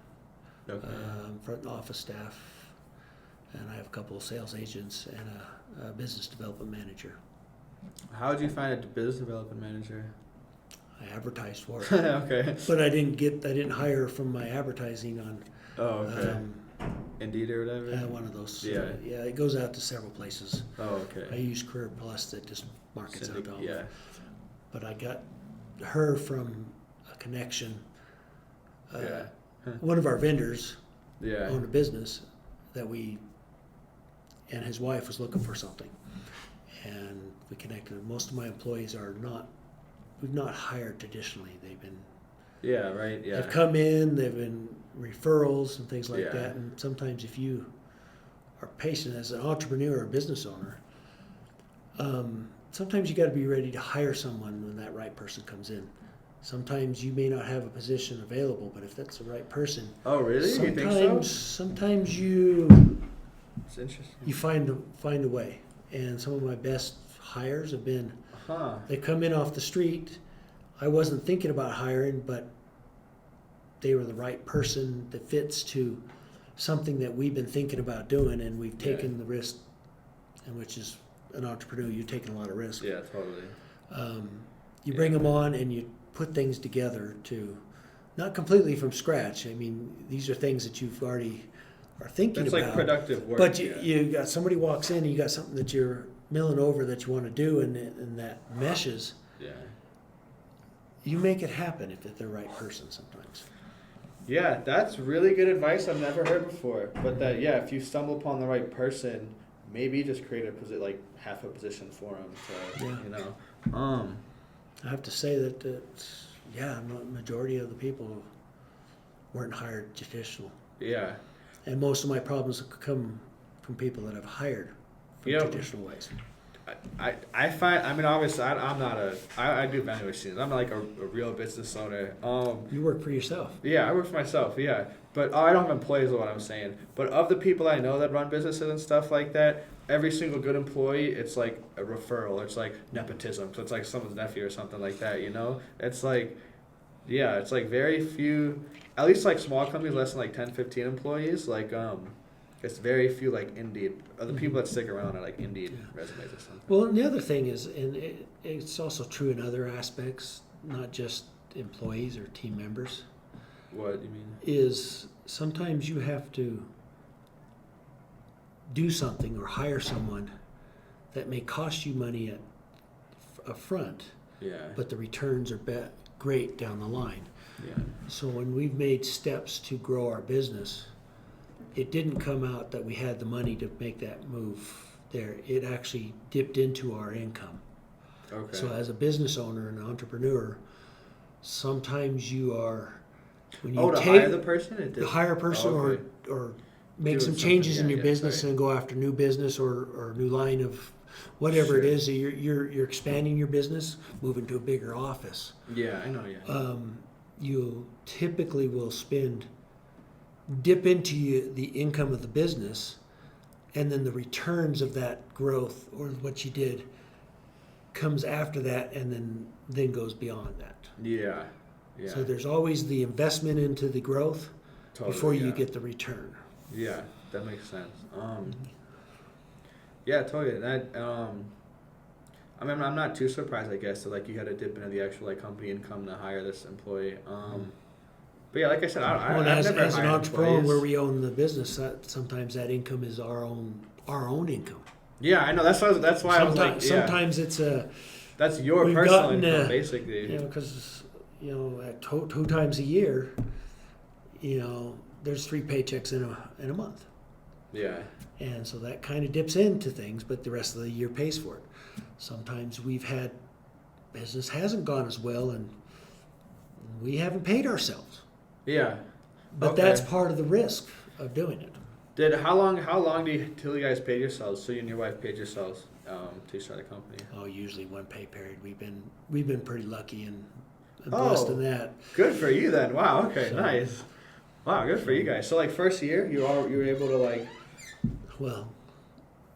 A: Okay.
B: front office staff, and I have a couple of sales agents and a business development manager.
A: How did you find a business development manager?
B: I advertised for it,
A: Okay.
B: but I didn't hire from my advertising on
A: Oh, okay. Indeed or whatever?
B: one of those.
A: Yeah.
B: Yeah, it goes out to several places.
A: Oh, okay.
B: I use Career Plus that just markets out to all.
A: Yeah.
B: But I got her from a connection.
A: Yeah.
B: One of our vendors
A: Yeah.
B: owned a business and his wife was looking for something, and we connected. Most of my employees we've not hired traditionally. They've been
A: Yeah, right, yeah.
B: they've come in, they've been referrals and things like
A: Yeah.
B: that. And sometimes if you are patient as an entrepreneur or business owner, sometimes you got to be ready to hire someone when that right person comes in. Sometimes you may not have a position available, but if that's the right person,
A: Oh, really? You think so?
B: sometimes
A: It's interesting.
B: you find a way. And some of my best hires have been,
A: Huh.
B: they come in off the street. I wasn't thinking about hiring, but they were the right person that fits to something that we've been thinking about doing, and we've taken the risk, and which is an entrepreneur, you're taking a lot of risk.
A: Yeah, totally.
B: You bring them on and you put things together to, not completely from scratch. I mean, these are things that you've already are thinking
A: It's
B: about.
A: like productive work.
B: But you got somebody walks in and you got something that you're milling over that you want to do, and that meshes.
A: Yeah.
B: You make it happen if they're the right person sometimes.
A: Yeah, that's really good advice I've never heard before. But that, yeah, if you stumble upon the right person, maybe just create a position, like half a position for them to,
B: I have to say that the majority of the people weren't hired traditional.
A: Yeah.
B: And most of my problems come from people that I've hired from traditional ways.
A: I find, I mean, obviously, I do vending machines. I'm like a real business owner.
B: You work for yourself.
A: Yeah, I work for myself, yeah. But I don't have employees is what I'm saying. But of the people I know that run businesses and stuff like that, every single good employee, it's like a referral. It's like nepotism. So it's like someone's nephew or something like that, you know? It's like, yeah, it's like very few, at least like small companies, less than like 10, 15 employees, like, it's very few like Indeed. The people that stick around are like Indeed resumes or something.
B: Well, and the other thing is, and it's also true in other aspects, not just employees or team members,
A: What do you mean?
B: is sometimes you have to do something or hire someone that may cost you money up front, but the returns are great down the line.
A: Yeah.
B: So when we've made steps to grow our business, it didn't come out that we had the money to make that move there. It actually dipped into our income.
A: Okay.
B: So as a business owner and entrepreneur, sometimes you are, when you
A: hire the person?
B: hire a person or make some changes in your business and go after new business or new line of whatever it is. You're expanding your business, moving to a bigger office.
A: Yeah, I know,
B: You typically will dip into the income of the business, and then the returns of that growth or what you did comes after that, and then goes beyond that.
A: Yeah.
C: Yeah.
B: So there's always the investment into the growth before you
C: yeah.
B: get the return.
C: Yeah, that makes sense. Yeah, totally. That I mean, I'm not too surprised, I guess, that like you had to dip into the actual like company income to hire this employee. But yeah, like I said,
B: Well, and
C: I've
B: as
C: never
B: an
C: hired
B: entrepreneur,
C: employees.
B: where we own the business, sometimes that income is our own income.
C: Yeah, I know. That's why I was like, yeah,
B: Sometimes it's a
C: that's your
B: we've
C: personal
B: gotten,
C: income, basically.
B: because at two times a year, there's 3 paychecks in a month,
C: Yeah,
B: and so that kind of dips into things, but the rest of the year pays for it. Sometimes we've had business hasn't gone as well, and we haven't paid ourselves.
C: yeah.
B: But
C: Okay.
B: that's part of the risk of doing it.
C: How long till you guys paid yourselves? So you and your wife paid yourselves to start a company.
B: Oh, usually 1 pay period. We've been pretty lucky and blessed in that.
C: Good for you then. Wow. Okay.
B: So-
C: Nice. Wow. Good for you guys. So like first year, you were able to like.
B: Well,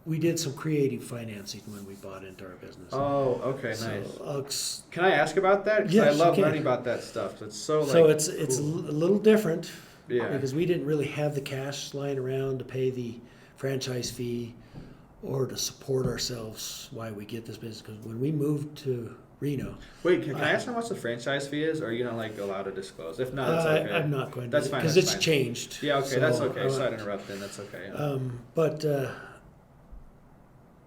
B: we did some creative financing when we bought into our business.
C: Oh. Okay.
B: So,
C: Nice. Can I ask about that? 'Cause
B: Yes,
C: I love
B: you can.
C: learning about that stuff. It's so like.
B: so it's a
C: cool.
B: little different
C: Yeah.
B: because we didn't really have the cash lying around to pay the franchise fee or to support ourselves while we get this business. Because when we moved to Reno,
C: Wait, can I ask how much the franchise fee is, or are you not like allowed to disclose? If not, it's okay.
B: I'm not going to.
C: That's fine,
B: because
C: that's
B: it's
C: fine.
B: changed.
C: Yeah. Okay. That's
B: So,
C: okay. Sorry to interrupt. Then that's okay.
B: But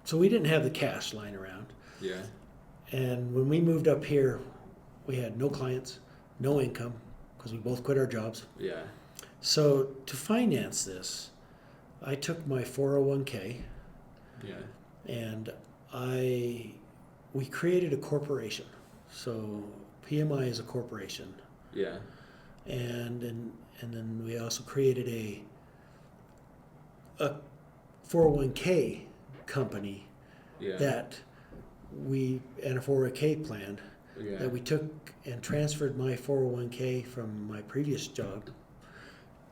B: so we didn't have the cash lying around.
C: Yeah.
B: And when we moved up here, we had no clients, no income, because we both quit our jobs.
C: Yeah.
B: So to finance this, I took my 401k
C: Yeah.
B: and we created a corporation. So PMI is a corporation,
C: Yeah.
B: and then we also created a 401k company
C: Yeah.
B: and a 401k plan
C: Yeah.
B: that we took and transferred my 401k from my previous job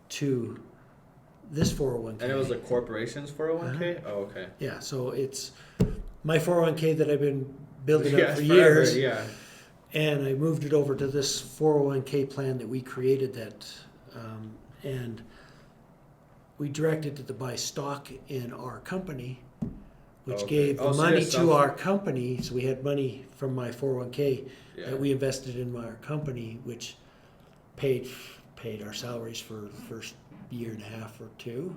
B: to this 401k.
C: And it was a corporation's 401k?
B: Uh-huh.
C: Oh, okay.
B: Yeah, so it's my 401k that I've been building
C: Yeah,
B: up for
C: forever,
B: years,
C: yeah.
B: and I moved it over to this 401k plan that we created and we directed it to buy stock in our company, which
C: Okay.
B: gave the
C: Oh, so
B: money
C: there's
B: to
C: some-
B: our company. So we had money from my 401k
C: Yeah.
B: that we invested in our company, which paid our salaries for the first year and a half or 2.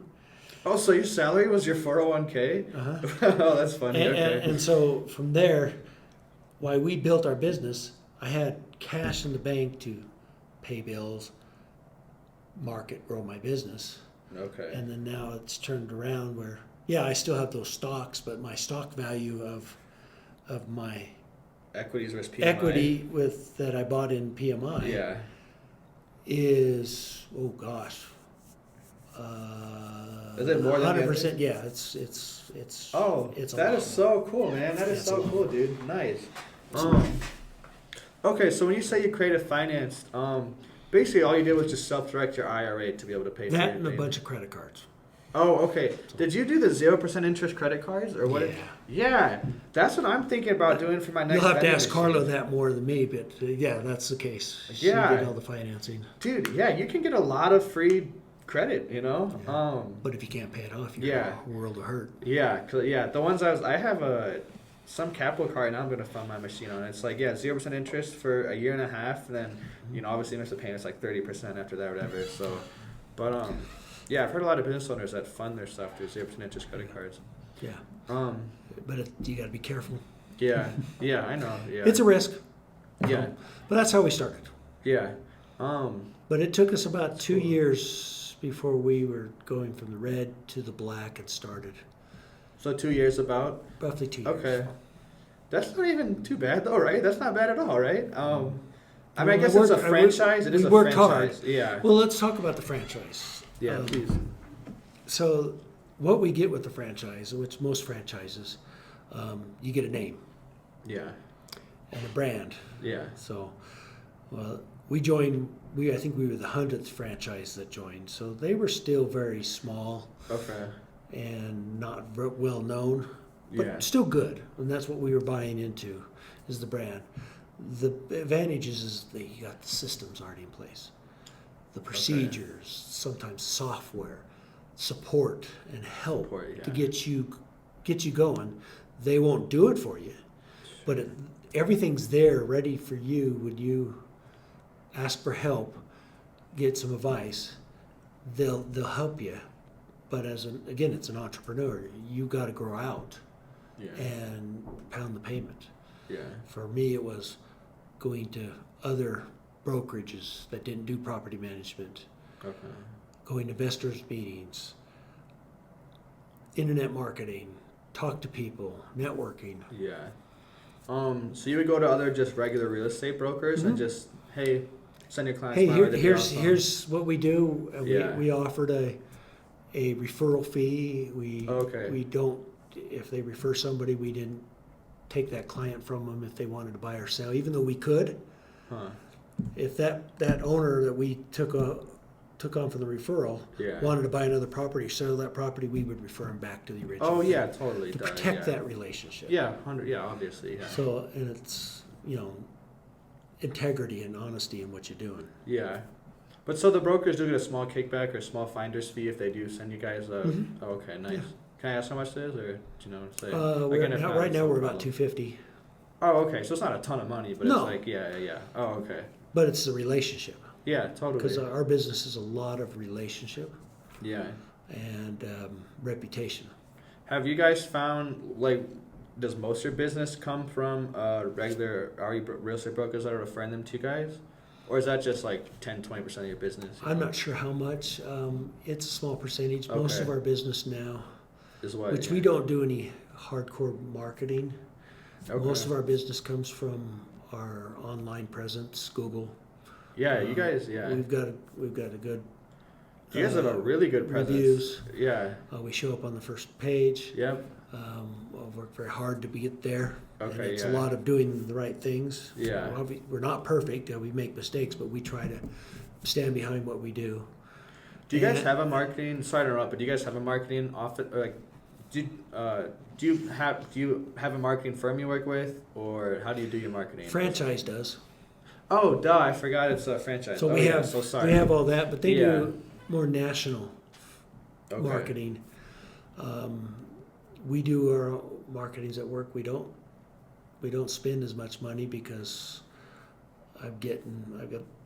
C: Oh, so your salary was your 401k?
B: Uh-huh.
C: Oh, that's funny.
B: And,
C: Okay.
B: and so from there, while we built our business, I had cash in the bank to pay bills, market, grow my business.
C: Okay.
B: And then now it's turned around where, yeah, I still have those stocks, but my stock value of my
C: Equities versus PMI?
B: equity that I bought in PMI
C: Yeah.
B: is, oh gosh,
C: Is it more than the
B: 100%? Yeah, it's
C: Oh,
B: it's a
C: that
B: lot
C: is so cool, man. That is
B: It's a
C: so
B: lot.
C: cool, dude. Nice. Okay, so when you say you created finance, basically all you did was just self-direct your IRA to be able to pay for
B: that
C: your
B: and a
C: payment.
B: bunch of credit cards.
C: Oh, okay. Did you do the 0% interest credit cards or what?
B: Yeah.
C: Yeah, that's what I'm thinking about doing for my next.
B: You'll have to
C: vending
B: ask
C: machine.
B: Carla that more than me, but yeah, that's the case. She
C: Yeah.
B: did all the financing.
C: Dude, yeah, you can get a lot of free credit, you know.
B: Yeah. But if you can't pay it off, you're
C: Yeah.
B: in a world of hurt.
C: Yeah, the ones I have some capital card now. I'm gonna fund my machine on. It's like 0% interest for a year and a half, and then obviously most of the payments like 30% after that, or whatever. So, but yeah, I've heard a lot of business owners that fund their stuff through 0% interest credit cards.
B: Yeah,
C: Um,
B: but you got to be careful.
C: yeah, I know. Yeah,
B: It's a risk.
C: yeah,
B: But that's how we started.
C: yeah.
B: But it took us about 2 years before we were going from the red to the black and started.
C: So 2 years about.
B: Roughly 2 years.
C: Okay, that's not even too bad though, right? That's not bad at all, right? I mean, I
B: Well,
C: guess
B: I
C: it's a
B: worked-
C: franchise. It is
B: we
C: a
B: worked
C: franchise.
B: hard.
C: Yeah.
B: Well, let's talk about the franchise.
C: Yeah, please.
B: So, what we get with the franchise, which most franchises, you get a name
C: Yeah.
B: and a brand.
C: Yeah.
B: So, well, we joined. I think we were the 100th franchise that joined. So they were still very small
C: Okay.
B: and not well known, but
C: Yeah.
B: still good. And that's what we were buying into, is the brand. The advantage is that you got the systems already in place, the procedures, sometimes software, support and help to get you going. They won't do it for you, but everything's there ready for you when you ask for help, get some advice. They'll help you, but again, it's an entrepreneur. You got to grow out and pound the payment.
C: Yeah.
B: For me, it was going to other brokerages that didn't do property management, going to investors meetings, internet marketing, talk to people, networking.
C: Yeah. So you would go to other just regular real estate brokers and just, hey, send your clients.
B: Hey, here's what we do. We offered a referral fee. We don't, if they refer somebody, we didn't take that client from them if they wanted to buy or sell, even though we could. If that owner that we took on from the referral wanted to buy another property, sell that property, we would refer them back to the original.
C: Oh yeah, totally.
B: To protect that relationship.
C: Yeah, obviously. Yeah.
B: So, and it's, integrity and honesty in what you're doing.
C: Yeah. But so the brokers do get a small kickback or a small finder's fee if they do send you guys a... Oh, okay, nice. Yeah. Can I ask how much it is, or do you know what to say?
B: Right now we're about $250.
C: Oh, okay. So it's not a ton of money, but it's like, yeah. Oh, okay.
B: But it's the relationship.
C: Yeah, totally.
B: Because our business is a lot of relationship.
C: Yeah.
B: And reputation.
C: Have you guys found, does most of your business come from regular real estate brokers that are referring them to you guys? Or is that just 10, 20% of your business?
B: I'm not sure how much. It's a small percentage. Okay. Most of our business now, is what, which we don't do any hardcore marketing. Okay. Most of our business comes from our online presence, Google.
C: Yeah, you guys,
B: We've got a good...
C: You guys have a really good presence.
B: Reviews.
C: Yeah.
B: We show up on the first page.
C: Yep.
B: We've worked very hard to get there.
C: Okay,
B: and it's a lot of doing the right things.
C: Yeah.
B: We're not perfect. We make mistakes, but we try to stand behind what we do.
C: Do you guys have a marketing? Sorry to interrupt, but do you guys have a marketing office? Do you have a marketing firm you work with, or how do you do your marketing?
B: Franchise does.
C: Oh, duh! I forgot it's a franchise.
B: So we have all that, but they do more national marketing. We do our marketings at work. We don't spend as much money because I've got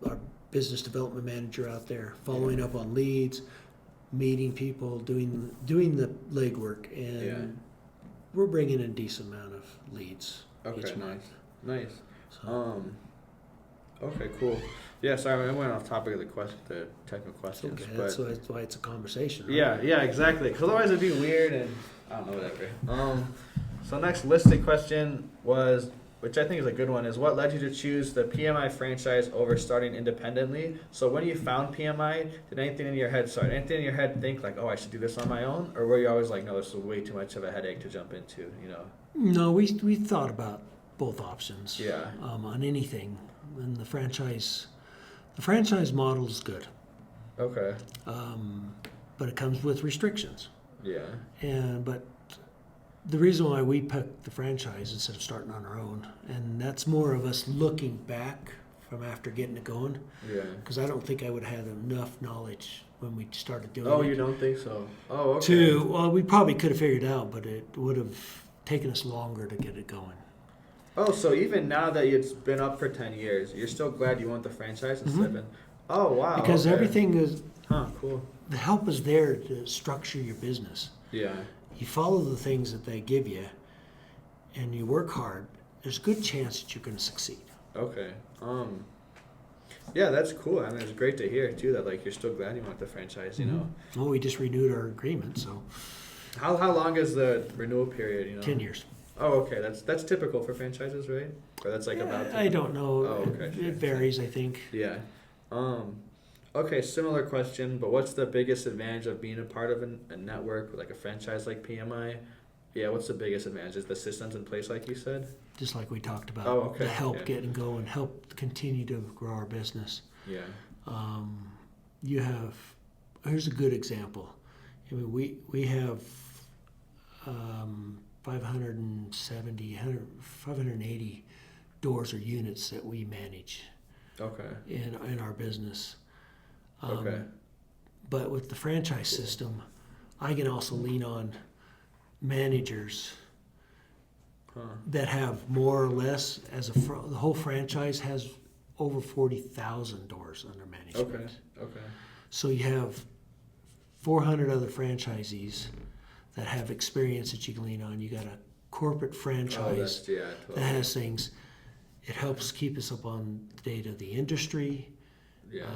B: our business development manager out there following up on leads, meeting people, doing the legwork, and we're bringing in a decent amount of leads each month.
C: Nice. So, okay, cool. Yeah, sorry, I went off topic of the technical questions.
B: Okay, that's why it's a conversation. Right?
C: Yeah, exactly. Because otherwise it'd be weird and I don't know, whatever. So next listed question was, which I think is a good one, is what led you to choose the PMI franchise over starting independently? So when you found PMI, did anything in your head think I should do this on my own? Or were you always like, no, this is way too much of a headache to jump into,
B: No, we thought about both options.
C: Yeah.
B: On anything. And the franchise model is good.
C: Okay.
B: But it comes with restrictions.
C: Yeah.
B: But the reason why we picked the franchise instead of starting on our own, and that's more of us looking back from after getting it going.
C: Yeah.
B: Because I don't think I would have had enough knowledge when we started doing it.
C: Oh, you don't think so? Oh, okay.
B: We probably could have figured it out, but it would have taken us longer to get it going.
C: Oh, so even now that it's been up for 10 years, you're still glad you want the franchise instead of... Oh, wow.
B: Because everything is...
C: cool.
B: The help is there to structure your business.
C: Yeah.
B: You follow the things that they give you, and you work hard, there's a good chance that you're going to succeed.
C: Okay. Yeah, that's cool. I mean, it's great to hear, too, that, you're still glad you want the franchise,
B: Well, we just renewed our agreement, so...
C: How long is the renewal period,
B: 10 years.
C: Oh, okay. That's typical for franchises, right? Or that's about...
B: I don't know.
C: Oh, okay.
B: It varies, I think.
C: Yeah. Okay, similar question, but what's the biggest advantage of being a part of a network, like a franchise like PMI? Yeah, what's the biggest advantage? Is the systems in place, like you said?
B: Just like we talked about.
C: Oh, okay.
B: The help getting going, help continue to grow our business.
C: Yeah.
B: Here's a good example. I mean, we have 580 doors or units that we manage
C: Okay.
B: in our business.
C: Okay.
B: But with the franchise system, I can also lean on managers that have more or less, the whole franchise has over 40,000 doors under management.
C: Okay. Okay.
B: So you have 400 other franchisees that have experience that you can lean on. You got a corporate franchise
C: Totally.
B: that has things. It helps keep us up on the date of the industry.
C: Yeah.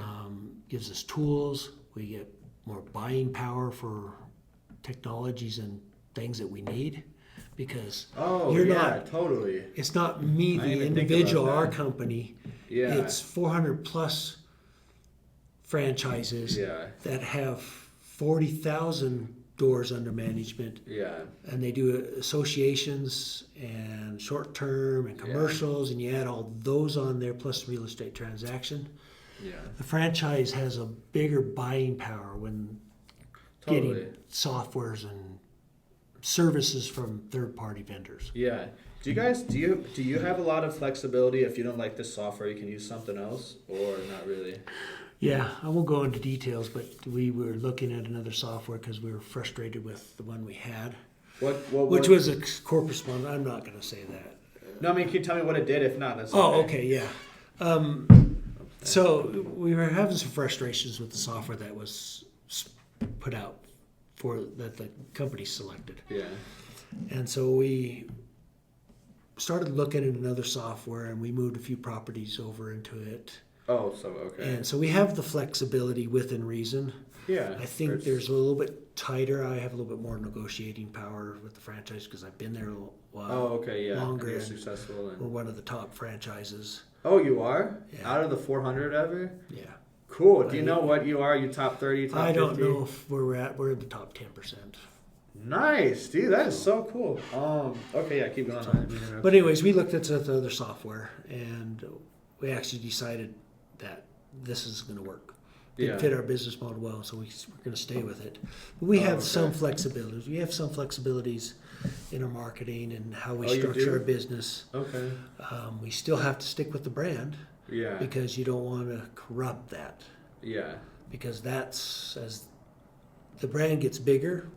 B: Gives us tools. We get more buying power for technologies and things that we need, because
C: Oh, yeah, totally.
B: it's not me,
C: I didn't
B: the
C: even think
B: individual,
C: about
B: our
C: that.
B: company.
C: Yeah.
B: It's 400 plus franchises
C: Yeah.
B: that have 40,000 doors under management,
C: Yeah.
B: and they do associations and short term and commercials, and you add all those on there plus real estate transaction.
C: Yeah.
B: The franchise has a bigger buying power when
C: Totally.
B: getting softwares and services from third-party vendors.
C: Yeah. Do you have a lot of flexibility? If you don't like this software, you can use something else, or not really?
B: Yeah, I won't go into details, but we were looking at another software because we were frustrated with the one we had, which was a corporate sponsor. I'm not going to say that.
C: No, I mean, can you tell me what it did? If not, that's
B: Oh, okay, yeah. So we were having some frustrations with the software that was put out that the company selected.
C: Yeah.
B: And so we started looking at another software, and we moved a few properties over into it.
C: Oh, so okay.
B: And so we have the flexibility within reason.
C: Yeah.
B: I think there's a little bit tighter. I have a little bit more negotiating power with the franchise because I've been there a while.
C: Oh, okay, yeah.
B: Longer.
C: You're
B: And
C: successful.
B: we're one of the top franchises.
C: Oh, you are?
B: Yeah.
C: Out of the 400 ever?
B: Yeah.
C: Cool. Do you know what you are? You top 30, top 50?
B: I don't know if we're in the top 10%.
C: Nice, dude. That is so cool. Okay, yeah, keep going on.
B: But anyways, we looked at the other software, and we actually decided that this is going to work. It fit our business model well, so we're going to stay with it. But we have some flexibilities. We have some flexibilities in our marketing and how we structure our business.
C: Okay.
B: We still have to stick with the brand
C: Yeah.
B: because you don't want to corrupt that.
C: Yeah.
B: Because that's, as the brand gets bigger,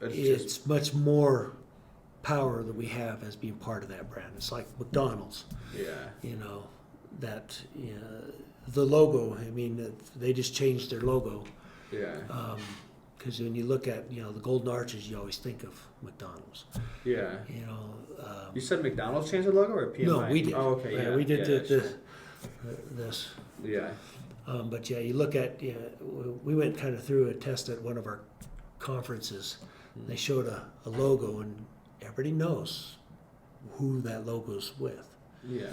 C: It's
B: it's much more power that we have as being part of that brand. It's like McDonald's.
C: yeah.
B: You know, that the logo, I mean, they just changed their logo.
C: Yeah.
B: Because when you look at, the golden arches, you always think of McDonald's.
C: Yeah.
B: You
C: You said McDonald's changed the logo or PMI?
B: no, we did.
C: Oh, okay. Yeah.
B: We did
C: yeah,
B: this.
C: Yeah.
B: But yeah, you look at, we went kind of through a test at one of our conferences. They showed a logo, and everybody knows who that logo's with.
C: Yeah.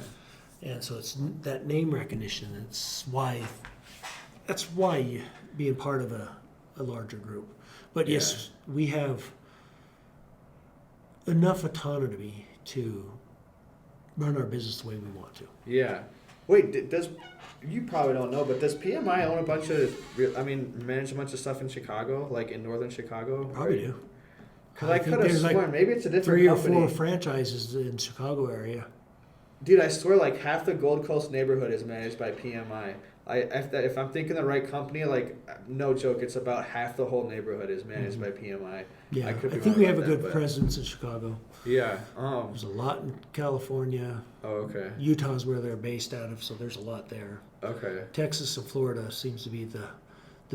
B: And so it's that name recognition. That's why you being part of a larger group. But yes, we have enough autonomy to run our business the way we want to.
C: Yeah. Wait, does you probably don't know, but does PMI own a bunch of? Manage a bunch of stuff in Chicago, like in northern Chicago?
B: Probably do.
C: Because I
B: think
C: could have
B: there's
C: sworn maybe it's a different
B: 3 or
C: company.
B: 4 franchises in Chicago area.
C: Dude, I swear, like half the Gold Coast neighborhood is managed by PMI. If I'm thinking the right company, like no joke, it's about half the whole neighborhood is managed by PMI.
B: Yeah, I
C: could be
B: think
C: wrong
B: we have a
C: about
B: good
C: that, but-
B: presence in Chicago.
C: Yeah.
B: There's a lot in California.
C: Oh, okay.
B: Utah's where they're based out of, so there's a lot there.
C: Okay.
B: Texas and Florida seems to be the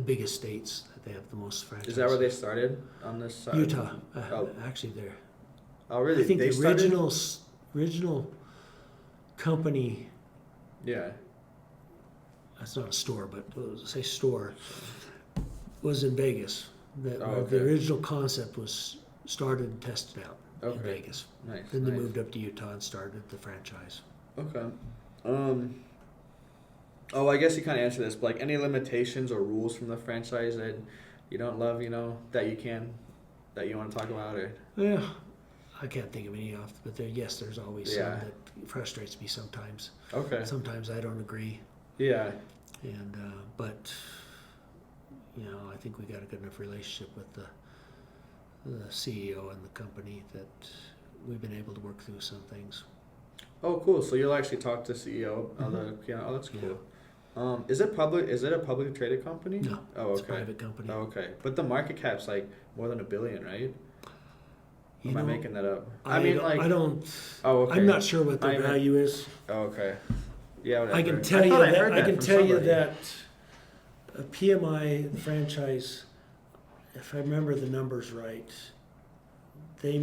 B: biggest states that they have the most franchises.
C: Is that where they started on this side?
B: Utah,
C: Oh.
B: actually, there.
C: Oh, really?
B: I think
C: They
B: the
C: started?
B: original company.
C: Yeah.
B: That's not a store, but say store, was in Vegas. The
C: okay.
B: original concept was started and tested out in
C: Okay.
B: Vegas.
C: Nice.
B: Then they
C: nice.
B: moved up to Utah and started the franchise.
C: Okay. Oh, I guess you kind of answered this, but like any limitations or rules from the franchise that you don't love, that you want to talk about, or?
B: Yeah, I can't think of any off, but there's always some
C: Yeah.
B: that frustrates me sometimes.
C: Okay.
B: Sometimes I don't agree,
C: Yeah.
B: and but I think we got a good enough relationship with the CEO and the company that we've been able to work through some things.
C: Oh, cool. So you'll actually talk to CEO of the piano. Oh, that's cool. Is it public? Is it a publicly traded company?
B: No,
C: Oh,
B: it's a
C: okay.
B: private company.
C: Oh, okay. But the market cap's like more than $1 billion, right? Or am I making that up?
B: I don't.
C: Oh, okay.
B: I'm not sure what their value is.
C: Oh, okay. Yeah, whatever.
B: I can tell you
C: thought I
B: that.
C: heard
B: I can
C: from
B: tell you
C: somebody.
B: that a PMI franchise, if I remember the numbers right, they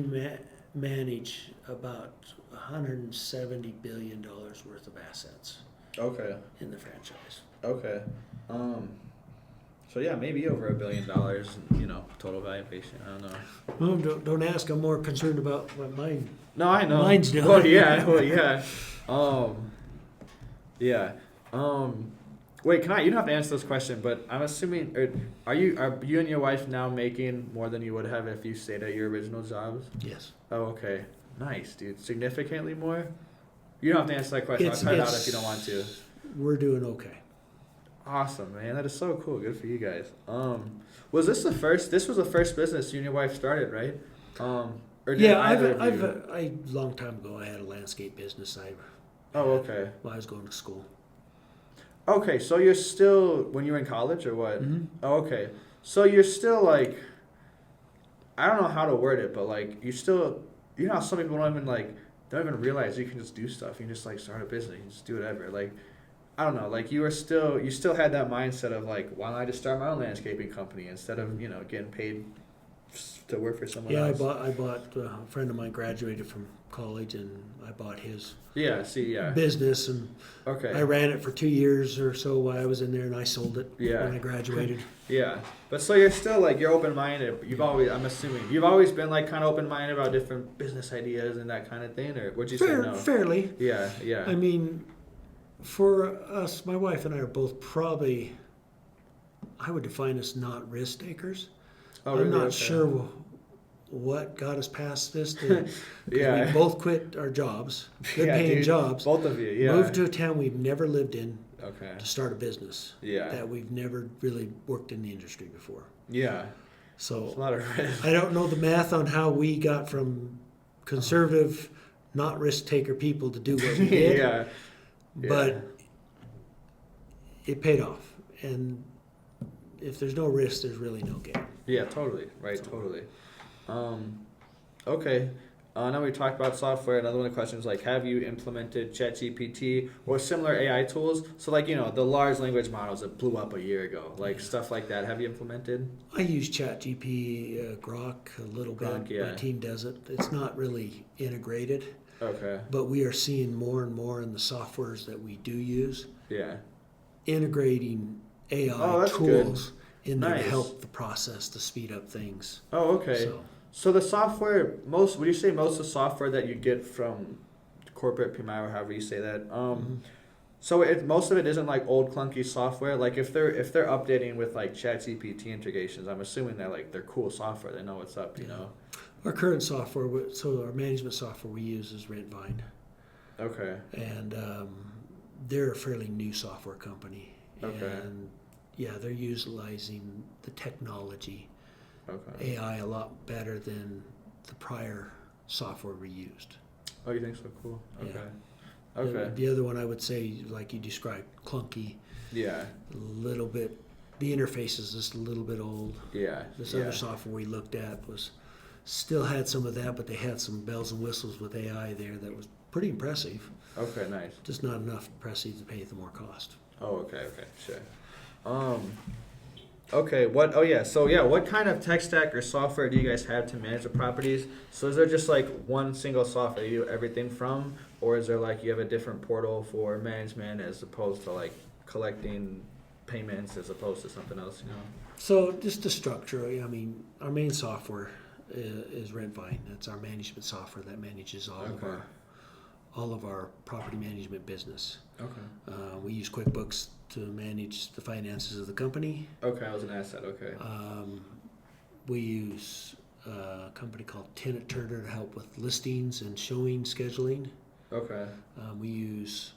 B: manage about $170 billion worth of assets
C: Okay.
B: in the franchise.
C: Okay. So yeah, maybe over $1 billion, total valuation. I don't know.
B: Well, don't ask. I'm more concerned about what mine.
C: No, I know.
B: Mine's doing.
C: Well, yeah. Well, yeah. Yeah. Wait, you don't have to answer this question, but I'm assuming, are you and your wife now making more than you would have if you stayed at your original jobs?
B: Yes.
C: Oh, okay. Nice, dude. Significantly more? You don't have to answer that question. I'll cut it out if you don't want to.
B: We're doing okay.
C: Awesome, man. That is so cool. Good for you guys. Was this this was the first business you and your wife started, right? Or did either of you?
B: Long time ago, I had a landscape business.
C: Oh, okay.
B: While I was going to school.
C: Okay, so you're still, when you were in college or what?
B: Mm-hmm.
C: Oh, okay. So you're still like, I don't know how to word it, but like, you still, how some people don't even realize you can just do stuff. You can just like start a business, you can just do whatever. Like, I don't know, like you still had that mindset of like, why don't I just start my own landscaping company instead of, getting paid to work for someone else?
B: Yeah, I bought, a friend of mine graduated from college and I bought his business and
C: Okay.
B: I ran it for 2 years or so while I was in there and I sold it when I graduated.
C: Yeah. But so you're still like, you're open-minded. I'm assuming, you've always been like kind of open-minded about different business ideas and that kind of thing, or would you say no?
B: Fairly.
C: Yeah, yeah.
B: I mean, for us, my wife and I are both probably, I would define us not risk takers.
C: Oh, really?
B: I'm not
C: Okay.
B: sure what got us past this. We both quit our jobs, good-paying jobs.
C: Both of you, yeah.
B: Moved to a town we've never lived in to start a business.
C: Yeah.
B: That we've never really worked in the industry before.
C: Yeah.
B: So
C: It's a lot of risk.
B: I don't know the math on how we got from conservative, not risk-taker people to do what we did.
C: Yeah.
B: But it paid off. And if there's no risk, there's really no gain.
C: Yeah, totally. Right, totally. Okay. Now we talked about software. Another one of the questions like, have you implemented ChatGPT or similar AI tools? So like, the large language models that blew up a year ago, like stuff like that. Have you implemented?
B: I use ChatGPT, Grok a little bit.
C: Yeah.
B: My team does it. It's not really integrated,
C: Okay.
B: but we are seeing more and more in the softwares that we do use,
C: Yeah.
B: integrating AI
C: that's
B: tools in there
C: Nice.
B: to help the process to speed up things.
C: Oh, okay. So the software, would you say most of the software that you get from corporate PMI or however you say that, so most of it isn't like old clunky software. Like if they're updating with like ChatGPT integrations, I'm assuming that like they're cool software. They know what's up,
B: Our current software, so our management software we use is Rentvine.
C: Okay.
B: And they're a fairly new software company.
C: Okay.
B: And yeah, they're utilizing the technology,
C: Okay.
B: AI, a lot better than the prior software we used.
C: Oh, you think so? Cool. Okay.
B: Yeah.
C: Okay.
B: The other one I would say, like you described, clunky,
C: Yeah.
B: a little bit, the interface is just a little bit old.
C: Yeah.
B: This other software we looked at still had some of that, but they had some bells and whistles with AI there that was pretty impressive.
C: Okay. Nice.
B: Just not enough impressive to pay the more cost.
C: Oh, okay, sure. Okay, what kind of tech stack or software do you guys have to manage the properties? So is there just like one single software you do everything from, or is there like you have a different portal for management as opposed to like collecting payments as opposed to something else,
B: So just the structure, I mean, our main software is Rentvine. That's our management software that manages all of our property management business.
C: Okay.
B: We use QuickBooks to manage the finances of the company.
C: Okay, I was an asset, okay.
B: We use a company called Tenant Turner to help with listings and showing scheduling.
C: Okay.
B: We use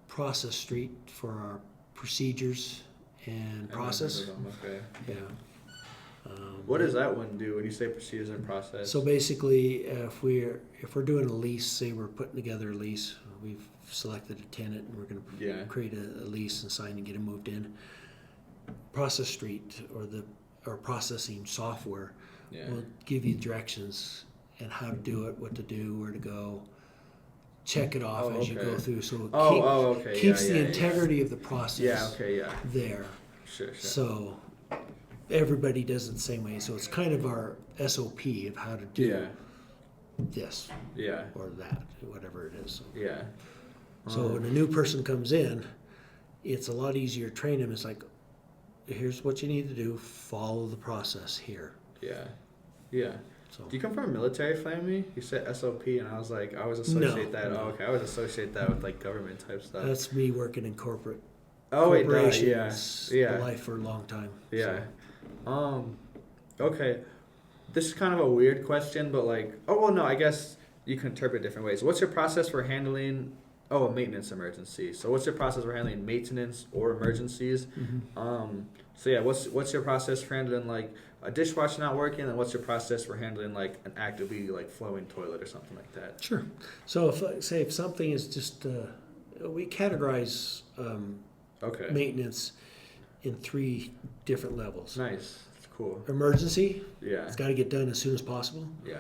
B: Process Street for our procedures and process.
C: Okay.
B: Yeah.
C: What does that one do when you say procedures and process?
B: So basically, if we're doing a lease, say we're putting together a lease, we've selected a tenant and we're going to
C: Yeah.
B: create a lease and sign and get them moved in. Process Street or processing software
C: Yeah.
B: will give you directions and how to do it, what to do, where to go. Check it off
C: Oh,
B: as you go
C: okay.
B: through, so it
C: Okay.
B: keeps
C: yeah,
B: the
C: yeah,
B: integrity of the process
C: Yeah. Okay. Yeah.
B: there.
C: Sure.
B: So everybody does it the same way. So it's kind of our SOP of how to do
C: Yeah.
B: this
C: Yeah.
B: or that, whatever it is.
C: Yeah.
B: So when a new person comes in, it's a lot easier to train them. It's like, here's what you need to do. Follow the process here.
C: Yeah. Yeah.
B: So
C: Do you come from a military family? You said SOP, and I was like, I always associate that.
B: No.
C: Oh, okay. I always associate that with like government type stuff.
B: that's me working in corporate.
C: Oh wait, duh, yeah,
B: Corporations,
C: yeah,
B: life for a long time.
C: yeah. Okay. This is kind of a weird question, but like, oh well, no, I guess you can interpret it different ways. What's your process for handling? Oh, a maintenance emergency. So what's your process for handling maintenance or emergencies? So yeah, what's your process for handling like a dishwasher not working, and what's your process for handling like an actively like flowing toilet or something like that?
B: Sure. So if something is just, we categorize
C: Okay.
B: maintenance in 3 different levels.
C: Nice. That's cool.
B: Emergency,
C: Yeah.
B: it's got to get done as soon as possible.
C: Yeah.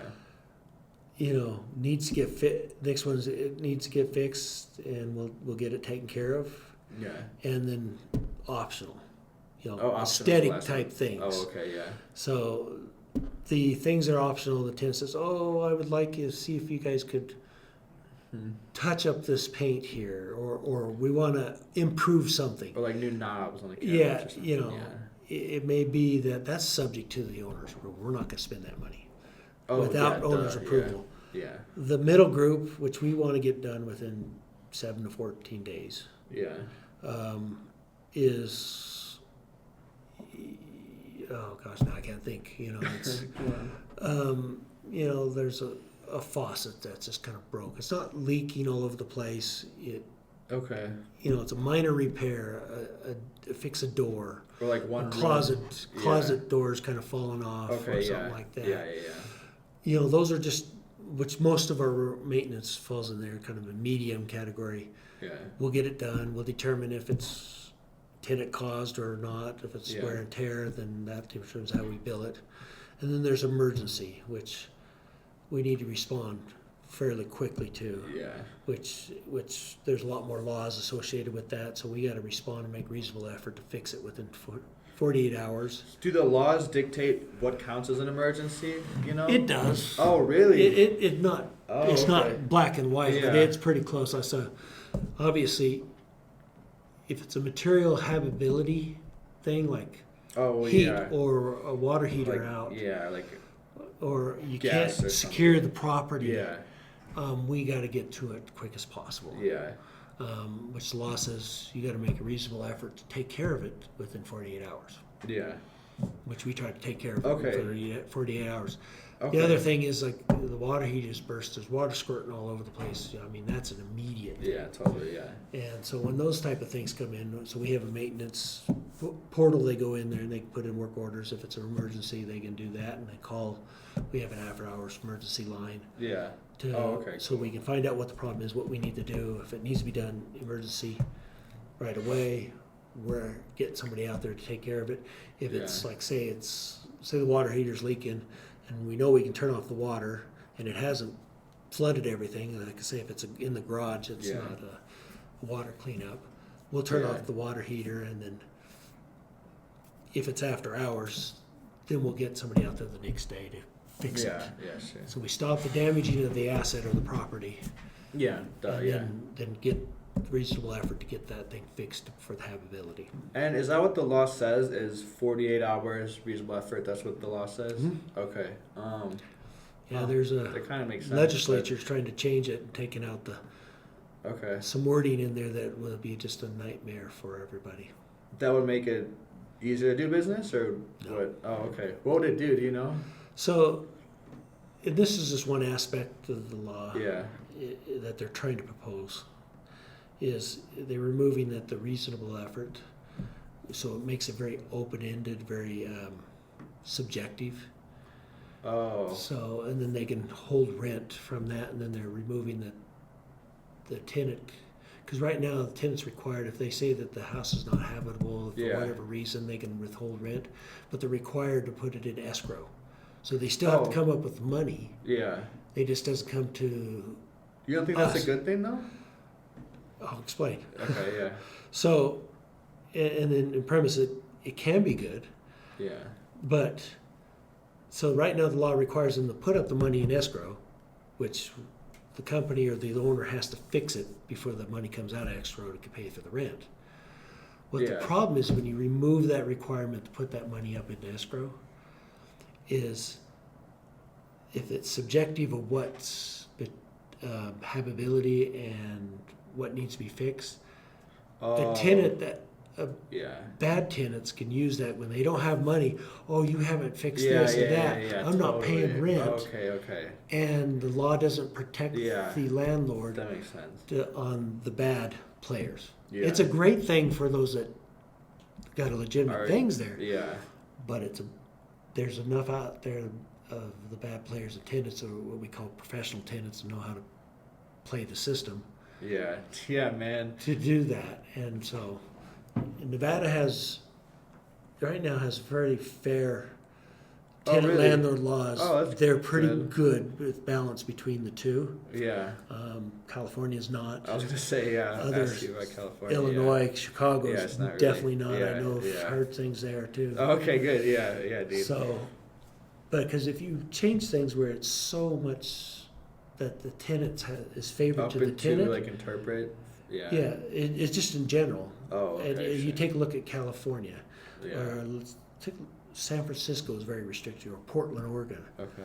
B: Needs to get fit. Next one's it needs to get fixed, and we'll get it taken care of.
C: Yeah.
B: And then optional,
C: Optional
B: aesthetic
C: last
B: type
C: one.
B: things.
C: Oh, okay. Yeah.
B: So the things that are optional, the tenant says, "Oh, I would like you to see if you guys could touch up this paint here, or we want to improve something."
C: Or like new knobs on the couch.
B: Yeah,
C: or something.
B: it may be that's subject to the owner's approval. We're not going to spend that money without
C: yeah,
B: owner's
C: duh,
B: approval.
C: Yeah.
B: The middle group, which we want to get done within 7 to 14 days,
C: Yeah.
B: is oh gosh, now I can't think. It's there's a faucet that's just kind of broke. It's not leaking all over the place.
C: Okay.
B: It's a minor repair, fix a door.
C: Or like one room.
B: Closet doors kind of falling off
C: Okay.
B: or
C: Yeah.
B: something like that.
C: Yeah.
B: Those are just, which most of our maintenance falls in there, kind of a medium category.
C: Yeah.
B: We'll get it done. We'll determine if it's tenant caused or not. If it's wear and tear, then that determines how we bill it. And then there's emergency, which we need to respond fairly quickly to.
C: Yeah.
B: Which there's a lot more laws associated with that, so we got to respond and make reasonable effort to fix it within 48 hours.
C: Do the laws dictate what counts as an emergency?
B: It does.
C: Oh, really?
B: It's
C: okay.
B: not black and white, but
C: Yeah.
B: it's pretty close. I saw, obviously, if it's a material habitability thing like heat or a water heater
C: like,
B: out,
C: Yeah. Like.
B: or you
C: Gas
B: can't
C: or
B: secure the property,
C: Yeah.
B: we got to get to it quick as possible.
C: Yeah.
B: Which the law says you got to make a reasonable effort to take care of it within 48 hours,
C: Yeah.
B: which we try to take care of
C: Okay.
B: within 48 hours.
C: Okay.
B: The other thing is like the water heater's burst. There's water squirting all over the place. I mean, that's an immediate.
C: Yeah. Totally. Yeah.
B: And so when those type of things come in, so we have a maintenance portal. They go in there and they put in work orders. If it's an emergency, they can do that, and they call. We have an after-hours emergency line.
C: Yeah. Okay.
B: So we can find out what the problem is, what we need to do. If it needs to be done emergency right away, we're getting somebody out there to take care of it. If it's like say the water heater's leaking, and we know we can turn off the water, and it hasn't flooded everything. Like I say, if it's in the garage, it's not a water cleanup. We'll turn off the water heater, and then if it's after hours, then we'll get somebody out there the next day to fix it.
C: Yeah. Sure.
B: So we stop the damaging of the asset or the property,
C: Yeah. Duh.
B: and
C: Yeah.
B: then get reasonable effort to get that thing fixed for the habitability.
C: And is that what the law says? Is 48 hours reasonable effort? That's what the law says.
B: Mm-hmm.
C: Okay.
B: Yeah, there's
C: That kind of makes sense.
B: legislature's trying to change it and taking out
C: Okay.
B: some wording in there that will be just a nightmare for everybody.
C: That would make it easier to do business, or
B: No.
C: what? Oh, okay. What would it do? Do you know?
B: So, and this is just one aspect of the law
C: Yeah.
B: that they're trying to propose. Is they're removing the reasonable effort, so it makes it very open-ended, very subjective.
C: Oh.
B: So, and then they can hold rent from that, and then they're removing the tenant, because right now the tenant's required, if they say that the house is not habitable for
C: Yeah.
B: whatever reason, they can withhold rent, but they're required to put it in escrow. So they still have to come up with money.
C: Yeah.
B: It just doesn't come to,
C: You don't think that's
B: Us.
C: a good thing though?
B: I'll explain.
C: Okay. Yeah.
B: So, and then in premise, it can be good,
C: Yeah.
B: but, so right now the law requires them to put up the money in escrow, which the company or the owner has to fix it before the money comes out of escrow to pay for the rent. What the
C: Yeah.
B: problem is when you remove that requirement to put that money up into escrow is if it's subjective of what's habitability and what needs to be fixed,
C: Oh.
B: a tenant
C: Yeah.
B: bad tenants can use that when they don't have money. Oh, you haven't fixed
C: Yeah,
B: this
C: yeah,
B: and that.
C: yeah, yeah,
B: I'm not paying
C: totally.
B: rent.
C: Okay.
B: And the law doesn't protect
C: Yeah.
B: the landlord
C: That makes sense.
B: on the bad players.
C: Yeah.
B: It's a great thing for those that got a legitimate
C: Alright.
B: things there,
C: Yeah.
B: but there's enough out there of the bad players and tenants, or what we call professional tenants, to know how to play the system
C: Yeah. Yeah, man.
B: to do that. And so Nevada right now has very fair
C: Oh,
B: tenant
C: really?
B: landlord laws.
C: Oh, that's
B: They're pretty
C: good.
B: good with balance between the two.
C: Yeah.
B: California's not.
C: I was gonna say yeah.
B: Others-
C: Ask you about California.
B: Illinois, Chicago's
C: Yeah, it's not really-
B: definitely not.
C: yeah,
B: I know I've
C: yeah.
B: heard things there too.
C: Yeah. Okay. Good. Yeah, dude.
B: So, but because if you change things where it's so much that the tenant is favored
C: Up
B: to the
C: into
B: tenant,
C: like interpret. Yeah.
B: yeah, it's just in general.
C: Oh.
B: And
C: Okay.
B: you take a look at California,
C: Yeah.
B: or let's take San Francisco is very restricted, or Portland, Oregon.
C: Okay.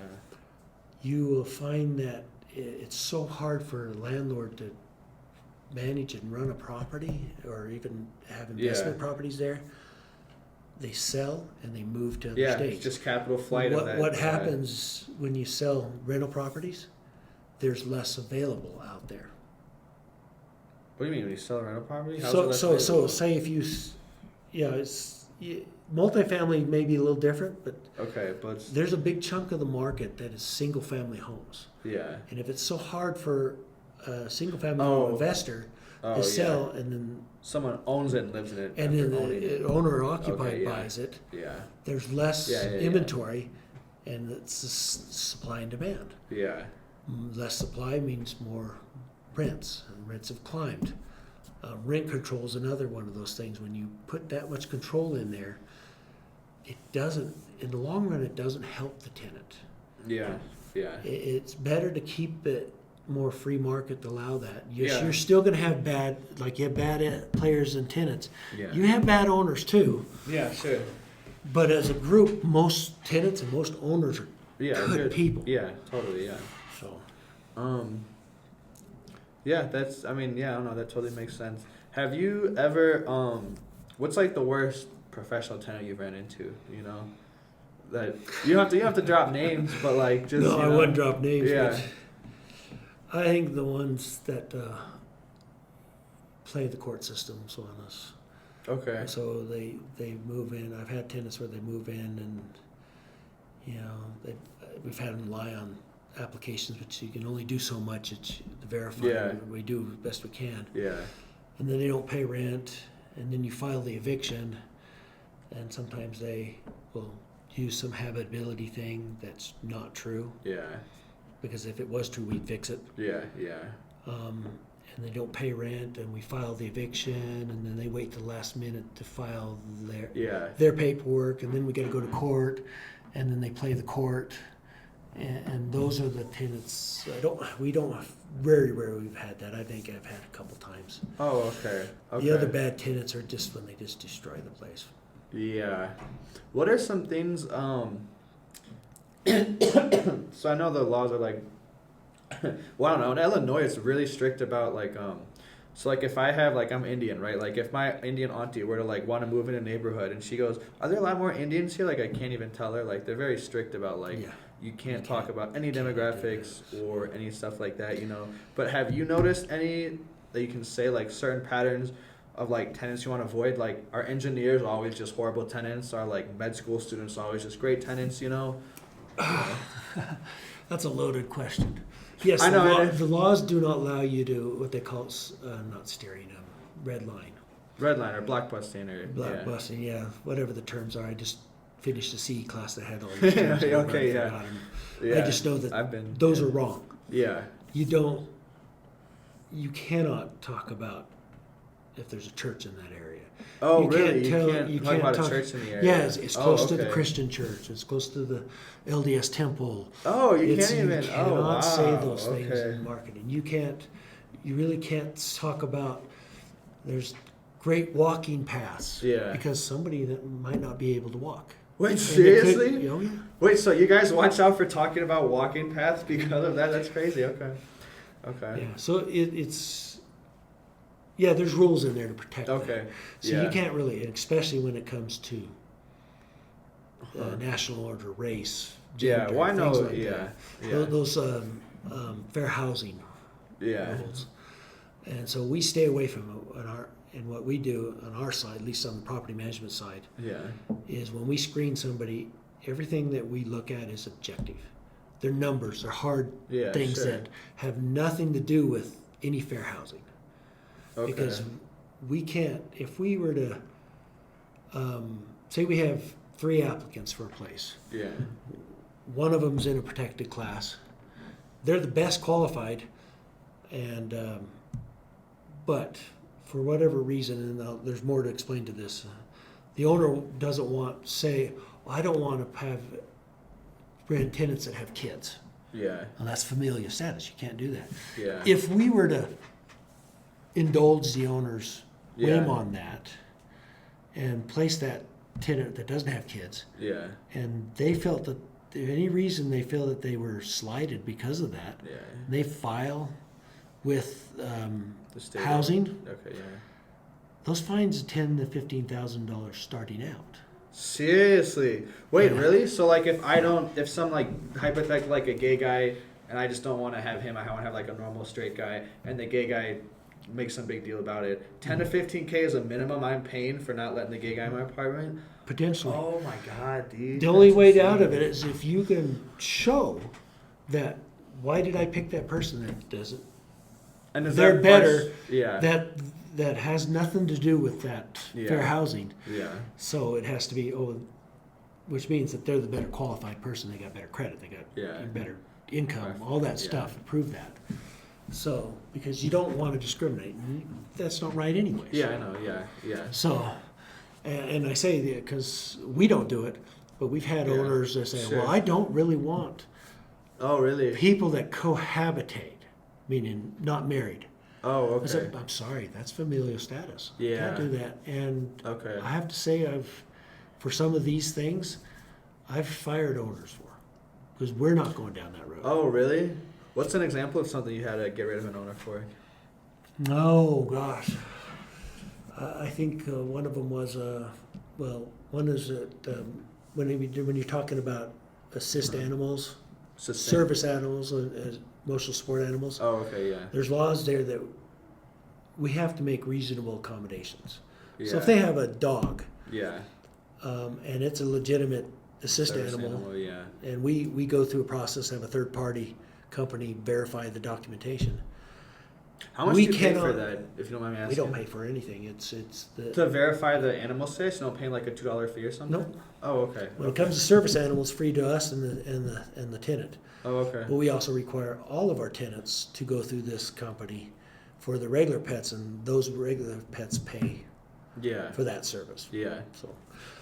B: You will find that it's so hard for a landlord to manage and run a property, or even have investment
C: Yeah.
B: properties there. They sell and they move to other
C: Yeah.
B: states.
C: It's just capital flight. of that,
B: What happens when you sell rental properties? There's less available out there.
C: What do you mean when you sell a rental property? How's it
B: So
C: less
B: so
C: available?
B: say if multifamily may be a little different, but
C: Okay, but
B: there's a big chunk of the market that is single family homes.
C: yeah.
B: And if it's so hard for a single family
C: Oh.
B: investor
C: Oh,
B: to
C: yeah.
B: sell, and
C: Someone owns it and lives in it.
B: then
C: after
B: the
C: owning it.
B: owner occupied
C: Okay, yeah.
B: buys it,
C: Yeah.
B: there's less
C: Yeah.
B: inventory, and it's supply and demand.
C: Yeah.
B: Less supply means more rents, and rents have climbed. Rent control is another one of those things. When you put that much control in there, it doesn't, in the long run, it doesn't help the tenant.
C: Yeah. Yeah.
B: It's better to keep it more free market to allow that. Yes,
C: Yeah.
B: you're still going to have you have bad players and tenants.
C: Yeah.
B: You have bad owners too,
C: Yeah. Sure.
B: but as a group, most tenants and most owners are
C: Yeah.
B: good people.
C: Yeah. Totally. Yeah.
B: So.
C: Yeah. That's. I mean. Yeah. I don't know. That totally makes sense. Have you ever? What's like the worst professional tenant you've ran into? You know. That you don't have to drop names, but like just.
B: No,
C: you
B: I
C: know,
B: wouldn't drop names.
C: Yeah.
B: But I think the ones that play the court systems on us.
C: Okay.
B: So they move in. I've had tenants where they move in, and we've had them lie on applications, which you can only do so much. It's to verify.
C: Yeah.
B: We do the best we can,
C: Yeah.
B: and then they don't pay rent, and then you file the eviction, and sometimes they will use some habitability thing that's not true,
C: Yeah.
B: because if it was true, we'd fix it.
C: Yeah. Yeah.
B: And they don't pay rent, and we file the eviction, and then they wait till the last minute to file
C: Yeah.
B: their paperwork, and then we got to go to court, and then they play the court, and those are the tenants. Very rarely we've had that. I think I've had a couple times.
C: Oh. Okay. Okay.
B: The other bad tenants are just when they just destroy the place.
C: Yeah. What are some things, so I know the laws are like, well, I don't know, in Illinois it's really strict about like, so like if I have, like I'm Indian, right? Like if my Indian auntie were to like want to move in a neighborhood and she goes, are there a lot more Indians here? Like I can't even tell her. Like they're very strict about like,
B: Yeah.
C: you can't
B: You
C: talk
B: can't-
C: about any
B: can't do
C: demographics
B: this.
C: or any stuff like that, you know. But have you noticed any that you can say like certain patterns of like tenants you want to avoid? Like are engineers always just horrible tenants? Are like med school students always just great tenants, you know?
B: That's a loaded question. Yes,
C: I know.
B: the laws do not allow you to, what they call, not steering, red line.
C: Red line or black busting or
B: Black
C: yeah.
B: busting, yeah, whatever the terms are. I just finished a CE class that had all these terms. and I
C: Okay, yeah.
B: forgot 'em.
C: Yeah.
B: I just know that
C: I've been
B: those
C: yeah.
B: are wrong.
C: Yeah.
B: You cannot talk about if there's a church in that area.
C: Oh,
B: You
C: really?
B: can't
C: You
B: talk
C: can't talk about
B: talk-
C: a church in the area.
B: Yeah, it's close to the
C: okay.
B: Christian church. It's close to the LDS temple.
C: Oh, you
B: You
C: can't even.
B: cannot
C: Oh, wow.
B: say those things
C: Okay.
B: in marketing. You really can't talk about, there's great walking paths.
C: Yeah.
B: Because somebody that might not be able to walk.
C: Wait,
B: And they could-
C: seriously?
B: oh, yeah.
C: Wait, so you guys watch out for talking about walking paths because of that? That's crazy. Okay. Okay.
B: Yeah, so there's rules in there to protect that.
C: Okay.
B: So
C: yeah.
B: you can't really, especially when it comes to
C: Uh-huh.
B: national order, race,
C: Yeah.
B: gender,
C: Well, I know.
B: things like
C: Yeah.
B: that.
C: Yeah.
B: Those fair housing
C: Yeah.
B: rules. And so we stay away from it and what we do on our side, at least on the property management side,
C: Yeah.
B: is when we screen somebody, everything that we look at is objective. They're numbers, they're hard
C: Yeah.
B: things
C: sure.
B: that have nothing to do with any fair housing.
C: Okay.
B: Because we can't, if we were to, say we have 3 applicants for a place,
C: Yeah.
B: one of them's in a protected class, they're the best qualified, and but for whatever reason, and there's more to explain to this, the owner doesn't say, well, I don't want to have rent tenants that have kids.
C: Yeah.
B: Well, that's familial status. You can't do that.
C: Yeah.
B: If we were to indulge the owner's whim
C: Yeah.
B: on that and place that tenant that doesn't have kids,
C: Yeah.
B: and they felt that if any reason they feel that they were slighted because of that,
C: Yeah.
B: they file with
C: The state.
B: housing.
C: Okay. Yeah.
B: Those fines are $10,000 to $15,000 starting out.
C: Seriously? Wait,
B: Yeah.
C: really? So like if some like hypothetical like a gay guy and I just don't want to have him, I want to have like a normal straight guy and the gay guy makes some big deal about it. 10 to 15K is a minimum I'm paying for not letting the gay guy in my apartment.
B: Potentially.
C: Oh my god, dude.
B: The only
C: That's
B: way
C: insane.
B: out of it is if you can show that, why did I pick that person that doesn't,
C: And is
B: they're
C: that
B: better,
C: plus- Yeah.
B: that has nothing to do with that fair
C: Yeah.
B: housing.
C: Yeah.
B: So it has to be, which means that they're the better qualified person, they got better credit, they got
C: Yeah.
B: better income,
C: Right.
B: all that
C: Yeah.
B: stuff to prove that. So, because you don't want to discriminate, and that's not right anyways.
C: Yeah, I know. Yeah. Yeah.
B: So, and I say that because we don't do it, but we've had
C: Yeah.
B: owners that say,
C: Sure.
B: well, I don't really want
C: Oh, really?
B: people that cohabitate, meaning not married.
C: Oh,
B: I said,
C: okay.
B: I'm sorry, that's familial status. You
C: Yeah.
B: can't do that. And
C: Okay.
B: I have to say, for some of these things, I've fired owners for, because we're not going down that road.
C: Oh, really? What's an example of something you had to get rid of an owner for?
B: Oh gosh, I think one of them was one is that when you're talking about assist animals,
C: Sustain-
B: service animals, emotional support animals.
C: Oh, okay. Yeah.
B: There's laws there that we have to make reasonable accommodations.
C: Yeah.
B: So if they have a dog
C: Yeah.
B: and it's a legitimate assist
C: Service
B: animal,
C: yeah.
B: and we go through a process, have a third party company verify the documentation.
C: How much
B: We
C: do you pay for
B: cannot-
C: that, if you don't mind me
B: We
C: asking?
B: don't pay for anything. It's the
C: To verify the animal status, you don't pay like a $2 fee or something?
B: Nope.
C: Oh, okay.
B: When it comes to service animals, free to us and the tenant.
C: Oh, okay.
B: But we also require all of our tenants to go through this company for the regular pets, and those regular pets pay
C: Yeah.
B: for that service.
C: Yeah.
B: So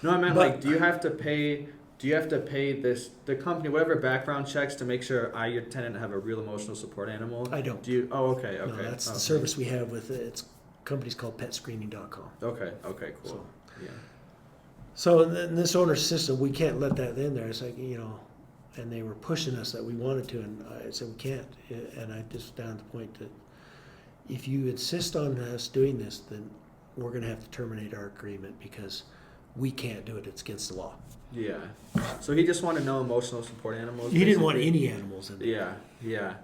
C: No, I meant
B: But-
C: like, do you have to pay the company whatever background checks to make sure your tenant have a real emotional support animal?
B: I don't.
C: Do you? Oh, okay.
B: No,
C: Okay.
B: that's the
C: Okay.
B: service we have with it. It's company's called PetScreening.com.
C: Okay. Okay. Cool.
B: So-
C: Yeah.
B: So in this owner system, we can't let that in there. It's like, and they were pushing us that we wanted to, and I said we can't. And I just down to the point that if you insist on us doing this, then we're going to have to terminate our agreement because we can't do it. It's against the law.
C: Yeah. So he just wanted no emotional support animals.
B: He didn't want
C: basically?
B: any animals in there.
C: Yeah. Yeah.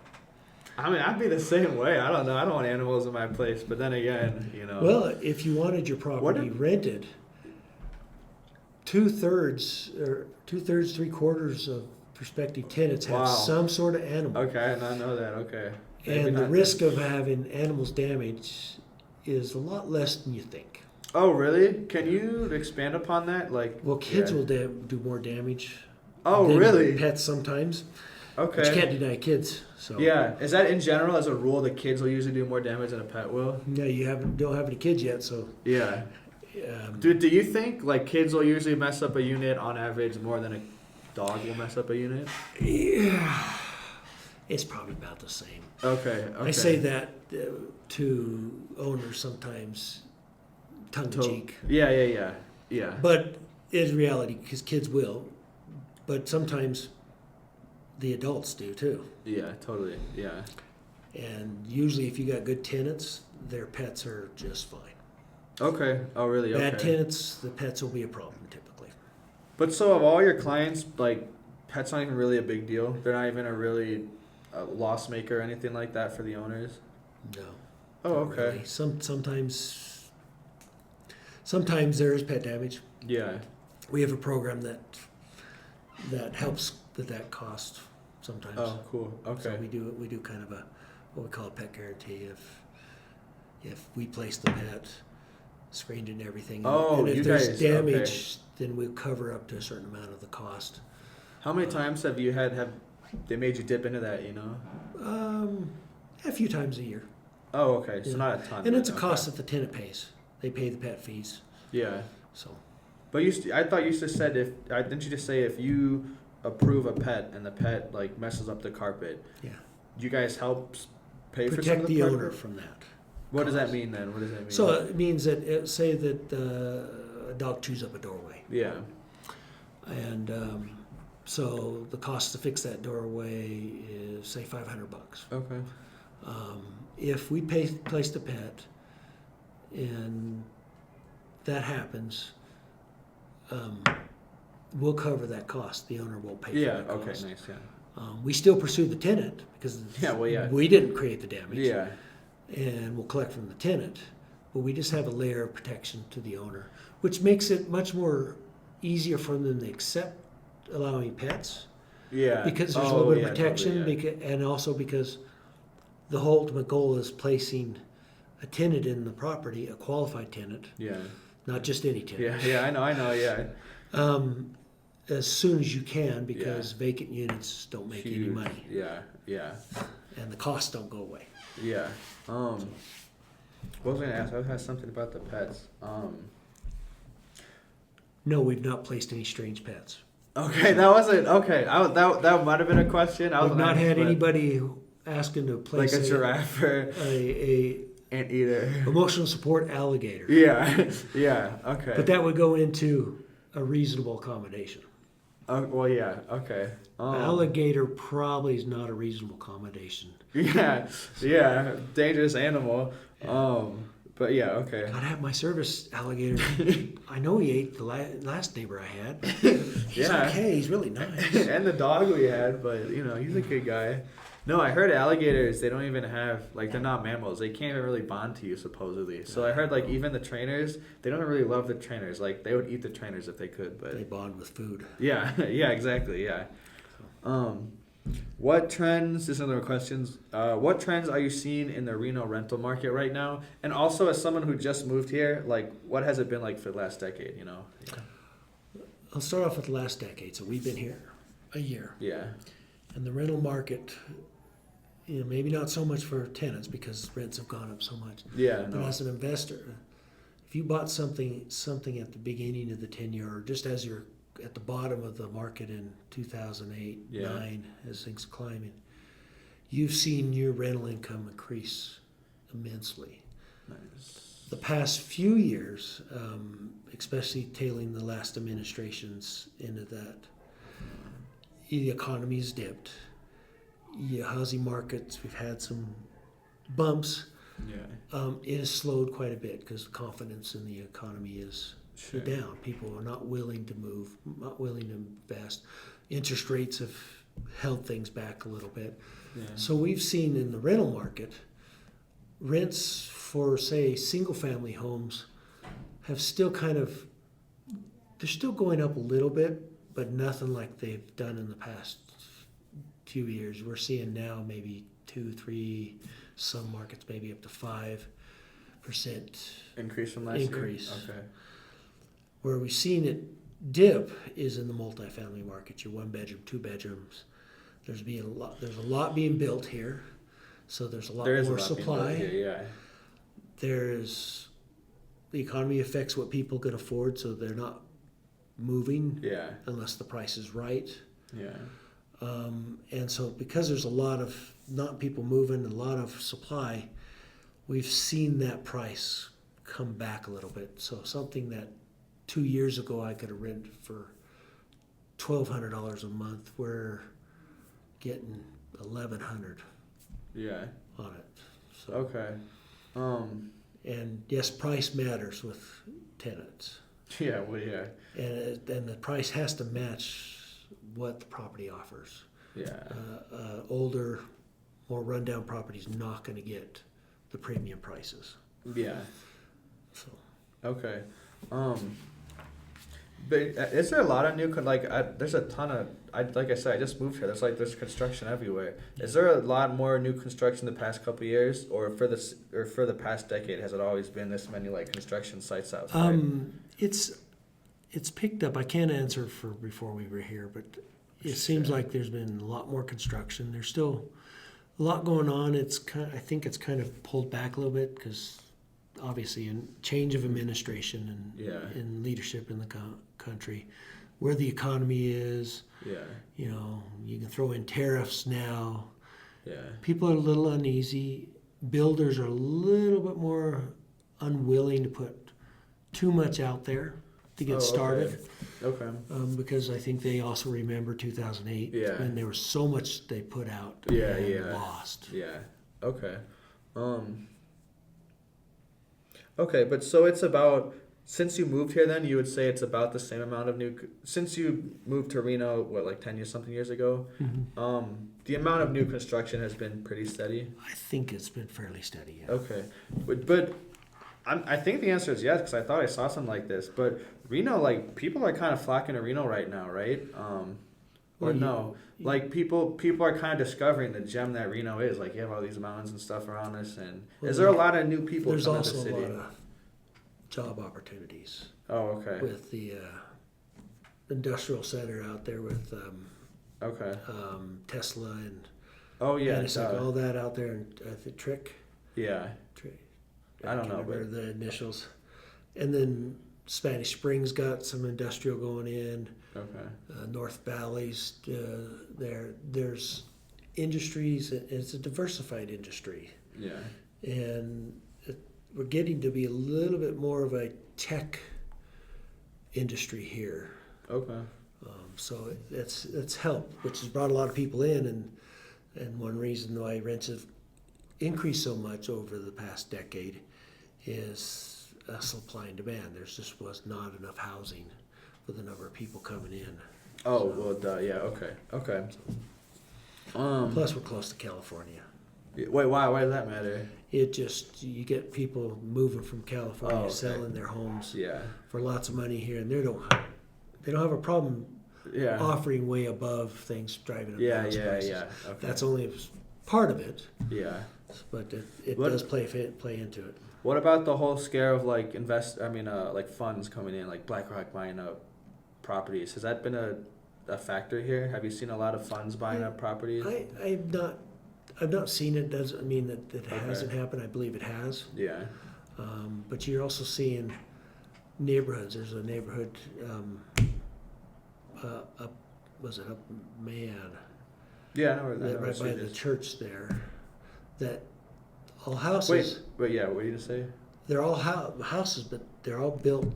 C: I mean, I'd be the same way. I don't know. I don't want animals in my place. But then again,
B: Well, if you wanted your property
C: What if-
B: rented, 2/3 or 2/3, 3/4 of prospective tenants have
C: Wow.
B: some sort of animal.
C: Okay, I did not know that. Okay. Maybe
B: And the
C: not
B: risk
C: then.
B: of having animals damaged is a lot less than you think.
C: Oh, really? Can you expand upon that? Like,
B: Well, kids
C: yeah.
B: will do more damage
C: Oh,
B: than
C: really?
B: pets sometimes. But you
C: Okay.
B: can't deny kids. So
C: Yeah. Is that in general, as a rule, the kids will usually do more damage than a pet will?
B: yeah, you don't have any kids yet, so
C: Yeah.
B: um,
C: Do you think like kids will usually mess up a unit on average more than a dog will mess up a unit?
B: yeah, it's probably about the same.
C: Okay.
B: I say that to owners sometimes, tongue in cheek,
C: Yeah.
B: but it's reality because kids will, but sometimes the adults do too.
C: Yeah, totally. Yeah.
B: And usually, if you got good tenants, their pets are just fine.
C: Okay. Oh, really? Okay.
B: Bad tenants, the pets will be a problem typically.
C: But so of all your clients, like pets not even really a big deal. They're not even a really loss maker or anything like that for the owners.
B: No.
C: Oh,
B: not
C: okay.
B: really. Sometimes there is pet damage.
C: Yeah.
B: We have a program that helps with that cost sometimes.
C: Oh, cool. Okay.
B: So we do kind of a what we call a pet guarantee. If we place the pet, screened and everything,
C: Oh,
B: and if
C: you
B: there's
C: guys-
B: damage, then we'll cover up to a certain amount of the cost.
C: How many times have they made you dip into that? You know.
B: A few times a year,
C: Oh, okay. So
B: Yeah.
C: not a ton.
B: and it's a
C: okay.
B: cost that the tenant pays. They pay the pet fees.
C: Yeah.
B: So
C: But I thought you just said didn't you just say if you approve a pet and the pet like messes up the carpet,
B: yeah,
C: you guys help pay for some
B: protect
C: of the
B: the
C: carpet?
B: owner from that.
C: What does that
B: cost.
C: mean then? What does that mean?
B: So it means that say that a dog chews up a doorway,
C: yeah.
B: and so the cost to fix that doorway is say $500.
C: Okay.
B: If we place the pet, and that happens, we'll cover that cost. The owner won't pay
C: Yeah.
B: for that
C: Okay.
B: cost.
C: Nice. Yeah.
B: We still pursue the tenant because
C: Yeah, well, yeah.
B: we didn't create the damage.
C: Yeah.
B: And we'll collect from the tenant, but we just have a layer of protection to the owner, which makes it much more easier for them to accept allowing pets
C: Yeah.
B: because there's a little bit of protection, and also because the whole ultimate goal is placing a tenant in the property, a qualified tenant,
C: Yeah.
B: not just any tenant.
C: Yeah. Yeah. I know. Yeah.
B: As soon as you can, because vacant units don't make any
C: Huge.
B: money,
C: Yeah. Yeah.
B: and the costs don't go away.
C: Yeah. What was I gonna ask? I had something about the pets.
B: No, we've not placed any strange pets.
C: Okay, that wasn't okay. That might have been a question. I was
B: We've not
C: gonna
B: had
C: ask, but-
B: anybody asking to
C: like
B: place
C: a giraffe or
B: a
C: anteater.
B: emotional support alligator.
C: Yeah. Yeah. Okay.
B: But that would go into a reasonable accommodation.
C: Well, yeah. Okay.
B: Alligator probably is not a reasonable accommodation.
C: Yeah. Yeah. Dangerous animal. But yeah. Okay.
B: Gotta have my service alligator. I know he ate the last neighbor I had. He's
C: Yeah.
B: okay. He's really nice.
C: And the dog we had, but he's a good guy. No, I heard alligators, they don't even have, like, they're not mammals. They can't even really bond to you, supposedly. So I heard, like, even the trainers, they don't really love the trainers. Like, they would eat the trainers if they could, but...
B: They bond with food.
C: Yeah, yeah, exactly, yeah. What trends, this is another questions, what trends are you seeing in the Reno rental market right now? And also, as someone who just moved here, like, what has it been like for the last decade, Yeah.
B: I'll start off with the last decade. So we've been here a year.
C: Yeah.
B: And the rental market, maybe not so much for tenants because rents have gone up so much.
C: Yeah,
B: But
C: no.
B: as an investor, if you bought something at the beginning of the tenure, or just as you're at the bottom of the market in 2008,
C: Yeah.
B: 9, as things are climbing, you've seen your rental income increase immensely.
C: Nice.
B: The past few years, especially tailing the last administrations into that, the economy's dipped. Housing markets, we've had some bumps.
C: Yeah.
B: It has slowed quite a bit because confidence in the economy is
C: Sure.
B: down. People are not willing to move, not willing to invest. Interest rates have held things back a little bit.
C: Yeah.
B: So we've seen in the rental market, rents for, say, single-family homes have still they're still going up a little bit, but nothing like they've done in the past few years. We're seeing now maybe 2, 3, some markets maybe up to 5%
C: Increase from last
B: increase.
C: year? Okay.
B: Where we've seen it dip is in the multifamily market, your 1 bedroom, 2 bedrooms. There's a lot being built here, so there's a lot more supply.
C: Here, yeah.
B: There's the economy affects what people can afford, so they're not moving unless the price is right.
C: Yeah.
B: And so because there's a lot of not people moving, a lot of supply, we've seen that price come back a little bit. So something that 2 years ago I could have rented for $1,200 a month, we're getting $1,100 on it. So,
C: Okay.
B: and yes, price matters with tenants.
C: Yeah, well, yeah.
B: And the price has to match what the property offers.
C: Yeah.
B: Older, more rundown properties not going to get the premium prices.
C: Yeah.
B: So
C: Okay. But is there a lot of new there's a ton of like I said, I just moved here. There's construction everywhere. Is there a lot more new construction the past couple of years, or for the past decade has it always been this many like construction sites outside?
B: It's picked up. I can't answer for before we were here, but it seems like there's been a lot more construction. There's still a lot going on. I think it's kind of pulled back a little bit because obviously a change of administration and leadership in the country, where the economy is.
C: Yeah.
B: You know, you can throw in tariffs now.
C: Yeah.
B: People are a little uneasy. Builders are a little bit more unwilling to put too much out there to get started.
C: Okay.
B: Because I think they also remember 2008 when there was so much they put out and lost.
C: Yeah. Okay. Okay, but so it's about, since you moved here then, you would say it's about the same amount of since you moved to Reno, like 10 years ago, the amount of new construction has been pretty steady?
B: I think it's been fairly steady, yeah.
C: Okay. But I think the answer is yes, because I thought I saw something like this. But Reno, like, people are kind of flocking to Reno right now, right? Like, people are kind of discovering the gem that Reno is. Like, you have all these mountains and stuff around us. And is there a lot of new people coming to the city?
B: There's also a lot of job opportunities.
C: Oh, okay.
B: With the industrial center out there with Tesla and all that out there, and I think Trick.
C: Yeah. I don't know, but
B: the initials, and then Spanish Springs got some industrial going in.
C: Okay.
B: North Valley's there's industries. It's a diversified industry.
C: Yeah.
B: And we're getting to be a little bit more of a tech industry here.
C: Okay.
B: So it's helped, which has brought a lot of people in, and one reason why rents have increased so much over the past decade is supply and demand. There just was not enough housing for the number of people coming in.
C: Oh, well, yeah, okay.
B: Plus, we're close to California.
C: Wait, why does that matter?
B: You get people moving from California, selling their homes for lots of money here, and they don't have a problem offering way above things driving up house prices.
C: Okay.
B: That's only part of it.
C: Yeah.
B: But it does play into it.
C: What about the whole scare of like like funds coming in, like BlackRock buying up properties? Has that been a factor here? Have you seen a lot of funds buying up properties?
B: I've not seen it. Doesn't mean that it hasn't happened. I believe it has.
C: Yeah.
B: But you're also seeing neighborhoods. There's a neighborhood up Man.
C: Yeah, I know where that
B: right by the church there. That all houses.
C: Wait, yeah. What were you gonna say?
B: They're all houses, but they're all built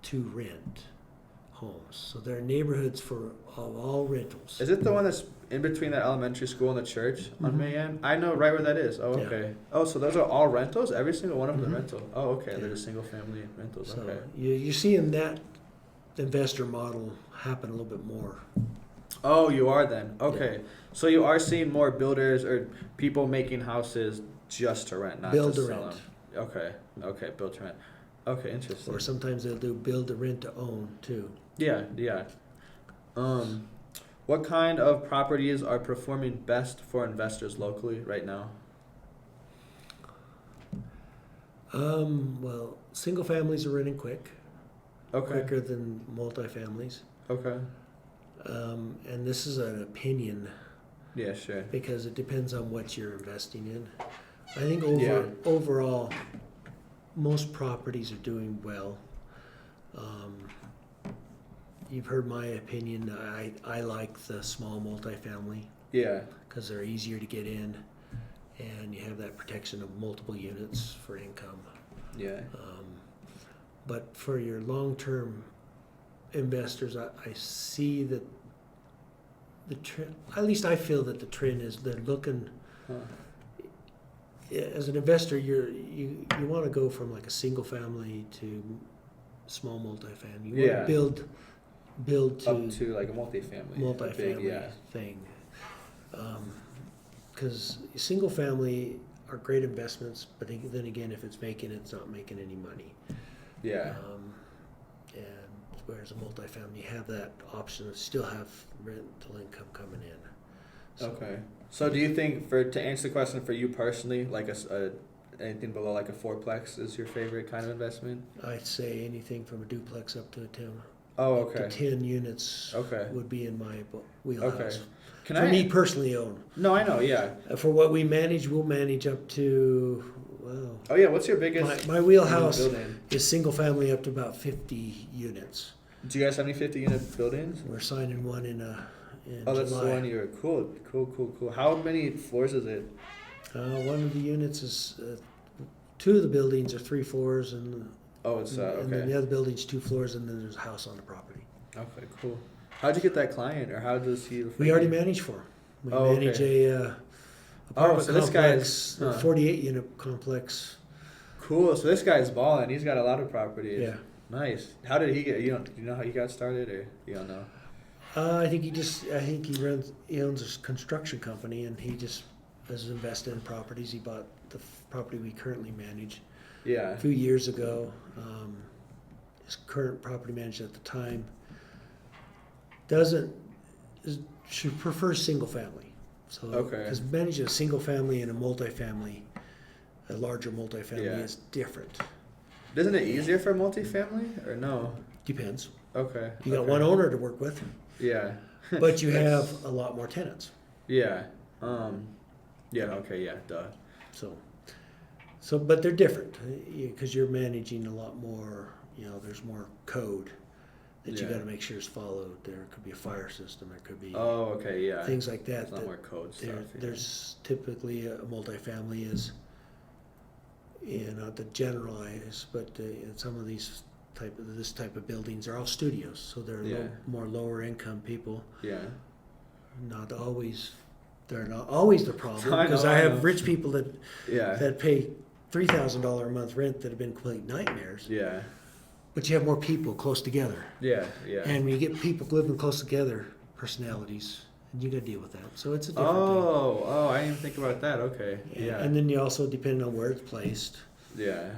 B: to rent homes. So they're neighborhoods for all rentals.
C: Is it the one that's in between that elementary school and the church on Mayan? I know right where that is. Oh, okay. Yeah. Oh, so those are all rentals? Every single one of them is rental. Oh, okay. Yeah. They're just single family rentals.
B: So
C: okay.
B: You're seeing that investor model happen a little bit more.
C: Oh, you are then. Okay. Yeah. So you are seeing more builders or people making houses just to rent, not
B: build
C: to
B: to
C: sell
B: rent.
C: them. Okay. Build to rent. Okay, interesting.
B: Or sometimes they'll do build to rent to own too.
C: Yeah. What kind of properties are performing best for investors locally right now?
B: Well, single families are renting
C: Okay.
B: quicker than multifamilies.
C: Okay.
B: And this is an opinion
C: Yeah, sure.
B: because it depends on what you're investing in. I think overall, most properties are doing well. You've heard my opinion. I like the small multifamily
C: Yeah.
B: because they're easier to get in, and you have that protection of multiple units for income.
C: Yeah.
B: But for your long-term investors, I see that the trend, at least I feel that the trend is they're looking,
C: Huh.
B: as an investor, you want to go from like a single family to small multifamily. You
C: Yeah.
B: want to build to
C: Up to like a multifamily.
B: multifamily
C: Big, yeah.
B: thing. Because single family are great investments, but then again, if it's vacant, it's not making any money.
C: Yeah.
B: And whereas a multifamily, you have that option of still have rental income coming in. So,
C: Okay. So do you think, to answer the question for you personally, like anything below like a fourplex is your favorite kind of investment?
B: I'd say anything from a duplex up to a 10,
C: Oh,
B: up to
C: okay.
B: 10 units
C: Okay.
B: would be in my wheelhouse.
C: Okay. Can
B: For
C: I?
B: me personally own.
C: No, I know. Yeah.
B: For what we manage, we'll manage up to, well,
C: Oh yeah. What's your biggest?
B: my wheelhouse
C: building?
B: is single family up to about 50 units.
C: Do you guys have any 50-unit buildings?
B: We're signing one in
C: Oh, that's
B: July.
C: the one you're cool. How many floors is it?
B: One of the units is, two of the buildings are 3 floors, and
C: Oh, it's
B: and then
C: okay.
B: the other building's 2 floors, and then there's a house on the property.
C: Okay, cool. How'd you get that client, or how does he?
B: We already manage for him. We
C: Oh,
B: manage
C: okay.
B: a apartment
C: so this
B: complex,
C: guy's-
B: a 48-unit complex.
C: Cool. So this guy's balling. He's got a lot of properties.
B: Yeah.
C: Nice. How did he get? Do you know how he got started, or you don't know?
B: I think he owns a construction company, and he just has invested in properties. He bought the property we currently manage
C: Yeah.
B: a few years ago. His current property manager at the time should prefer single family. So,
C: Okay.
B: because managing a single family and a multifamily, a larger multifamily,
C: Yeah.
B: is different.
C: Isn't it easier for multifamily, or no?
B: Depends.
C: Okay.
B: You got
C: okay.
B: one owner to work with,
C: Yeah.
B: but you
C: That's-
B: have a lot more tenants.
C: Yeah. Yeah. Okay. Yeah. Duh.
B: So, but they're different because you're managing a lot more. There's more code that you
C: Yeah.
B: got to make sure is followed. There could be a fire system. There could be
C: Oh. Okay. Yeah.
B: things like that.
C: It's a lot more code stuff. Yeah.
B: There's typically a multifamily is, not to generalize, but some of this type of buildings are all studios, so they're
C: Yeah.
B: more lower income people.
C: Yeah.
B: They're not always the problem
C: I
B: because
C: know,
B: I
C: I
B: have
C: know.
B: rich people that
C: Yeah.
B: pay $3,000 a month rent that have been complete nightmares.
C: Yeah.
B: But you have more people close together,
C: Yeah. Yeah.
B: and when you get people living close together, personalities, and you got to deal with that. So it's a different
C: Oh, I didn't even think about that. Okay.
B: thing.
C: Yeah.
B: And then you also depend on where it's placed.
C: Yeah.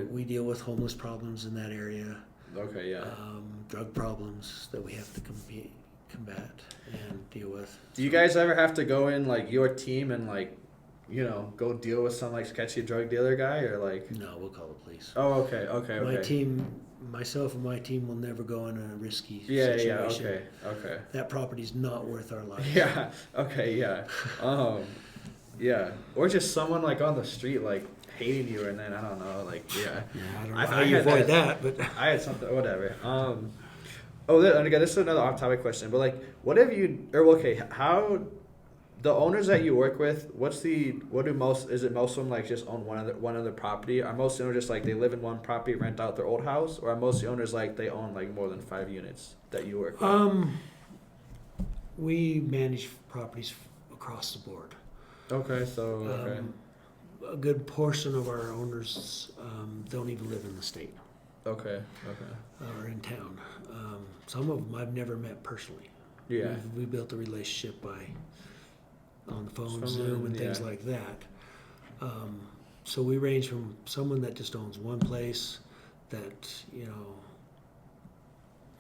B: We deal with homeless problems in that area,
C: Okay. Yeah.
B: drug problems that we have to combat and deal with.
C: Do you guys ever have to go in like your team and like, go deal with some like sketchy drug dealer guy, or like?
B: No, we'll call the police.
C: Oh, okay. Okay.
B: My
C: Okay.
B: team, myself and my team will never go in a risky
C: Yeah.
B: situation.
C: Yeah. Okay. Okay.
B: That property's not worth our life.
C: Yeah. Okay. Yeah. Yeah. Or just someone like on the street like hating you, and then I don't know, like yeah.
B: Yeah, I don't know
C: I
B: how you
C: had
B: avoid that, but
C: I had something, whatever. And again, this is another off-topic question, but like, how the owners that you work with, is it most of them like just own one other property? Are most owners just like they live in one property, rent out their old house, or are most of the owners like they own like more than 5 units that you work with?
B: we manage properties across the board.
C: Okay, so okay.
B: A good portion of our owners don't even live in the state
C: Okay.
B: or in town. Some of them I've never met personally.
C: Yeah.
B: We built a relationship on the phone,
C: Someone,
B: Zoom, and things
C: yeah.
B: like that. So we range from someone that just owns one place, that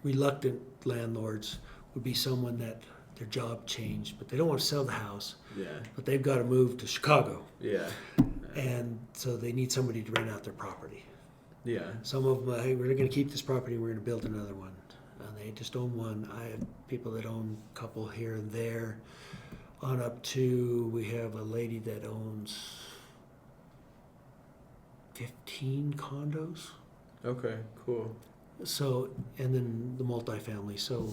B: reluctant landlords would be someone that their job changed, but they don't want to sell the house,
C: Yeah.
B: but they've got to move to Chicago,
C: Yeah.
B: and so they need somebody to rent out their property.
C: Yeah.
B: Some of them, hey, we're going to keep this property, we're going to build another one. They just own one. I have people that own a couple here and there, on up to, we have a lady that owns 15 condos.
C: Okay. Cool.
B: So, and then the multifamily. So,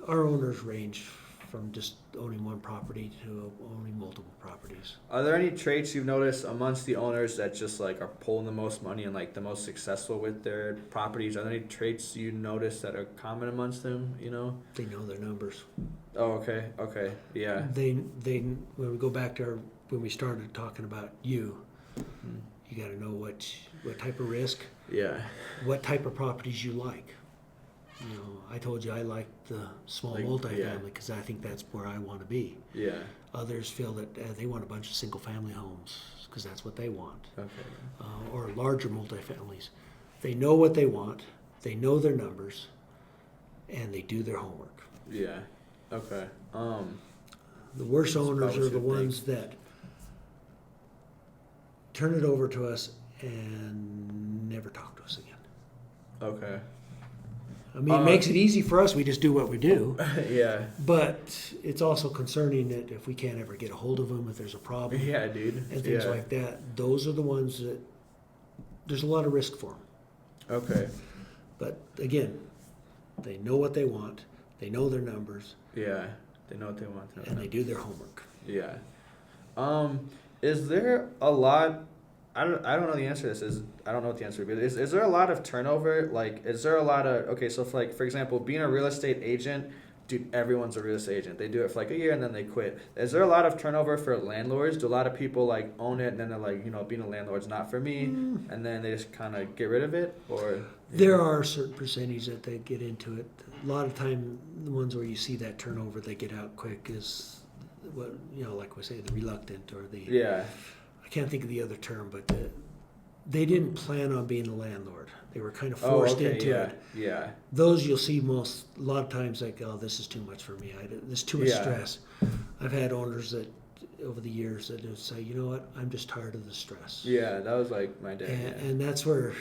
B: our owners range from just owning one property to owning multiple properties.
C: Are there any traits you've noticed amongst the owners that just like are pulling the most money and like the most successful with their properties? Are there any traits you notice that are common amongst them? You know?
B: They know their numbers.
C: Oh, okay. Okay. Yeah.
B: They when we go back to when we started talking about you got to know what type of risk,
C: Yeah.
B: what type of properties you like. You know, I told you I like the small
C: Like,
B: multifamily
C: yeah.
B: because I think that's where I want to be.
C: Yeah.
B: Others feel that they want a bunch of single-family homes because that's what they want,
C: Okay.
B: or larger multifamilies. They know what they want, they know their numbers, and they do their homework.
C: Yeah. Okay.
B: The worst owners are the
C: good
B: ones that turn it over to us and never talk to us again.
C: Okay.
B: I mean, it makes it easy for us. We just do what we do.
C: Yeah.
B: But it's also concerning that if we can't ever get a hold of them, if there's a problem
C: Yeah, dude.
B: and things
C: Yeah.
B: like that, those are the ones that there's a lot of risk for them.
C: Okay.
B: But again, they know what they want, they know their numbers,
C: Yeah. They know what they want.
B: and they do their homework.
C: Yeah. Is there a lot? I don't know the answer to this. I don't know what the answer would be. Is there a lot of turnover? Like, is there a lot of so for example, being a real estate agent, dude, everyone's a real estate agent. They do it for like a year and then they quit. Is there a lot of turnover for landlords? Do a lot of people like own it and then they're like, being a landlord's not for me, and then they just kind of get rid of it? Or
B: There are a certain percentage that they get into it. A lot of time, the ones where you see that turnover, they get out quick is what like we say, the reluctant or the
C: Yeah.
B: I can't think of the other term, but they didn't plan on being a landlord. They were kind of
C: Oh,
B: forced
C: okay.
B: into
C: Yeah.
B: it.
C: Yeah.
B: Those you'll see a lot of times like, oh, this is too much for me. This is too much
C: Yeah.
B: stress. I've had owners that over the years that would say, you know what, I'm just tired of the stress.
C: Yeah. That was like my dad.
B: And that's where,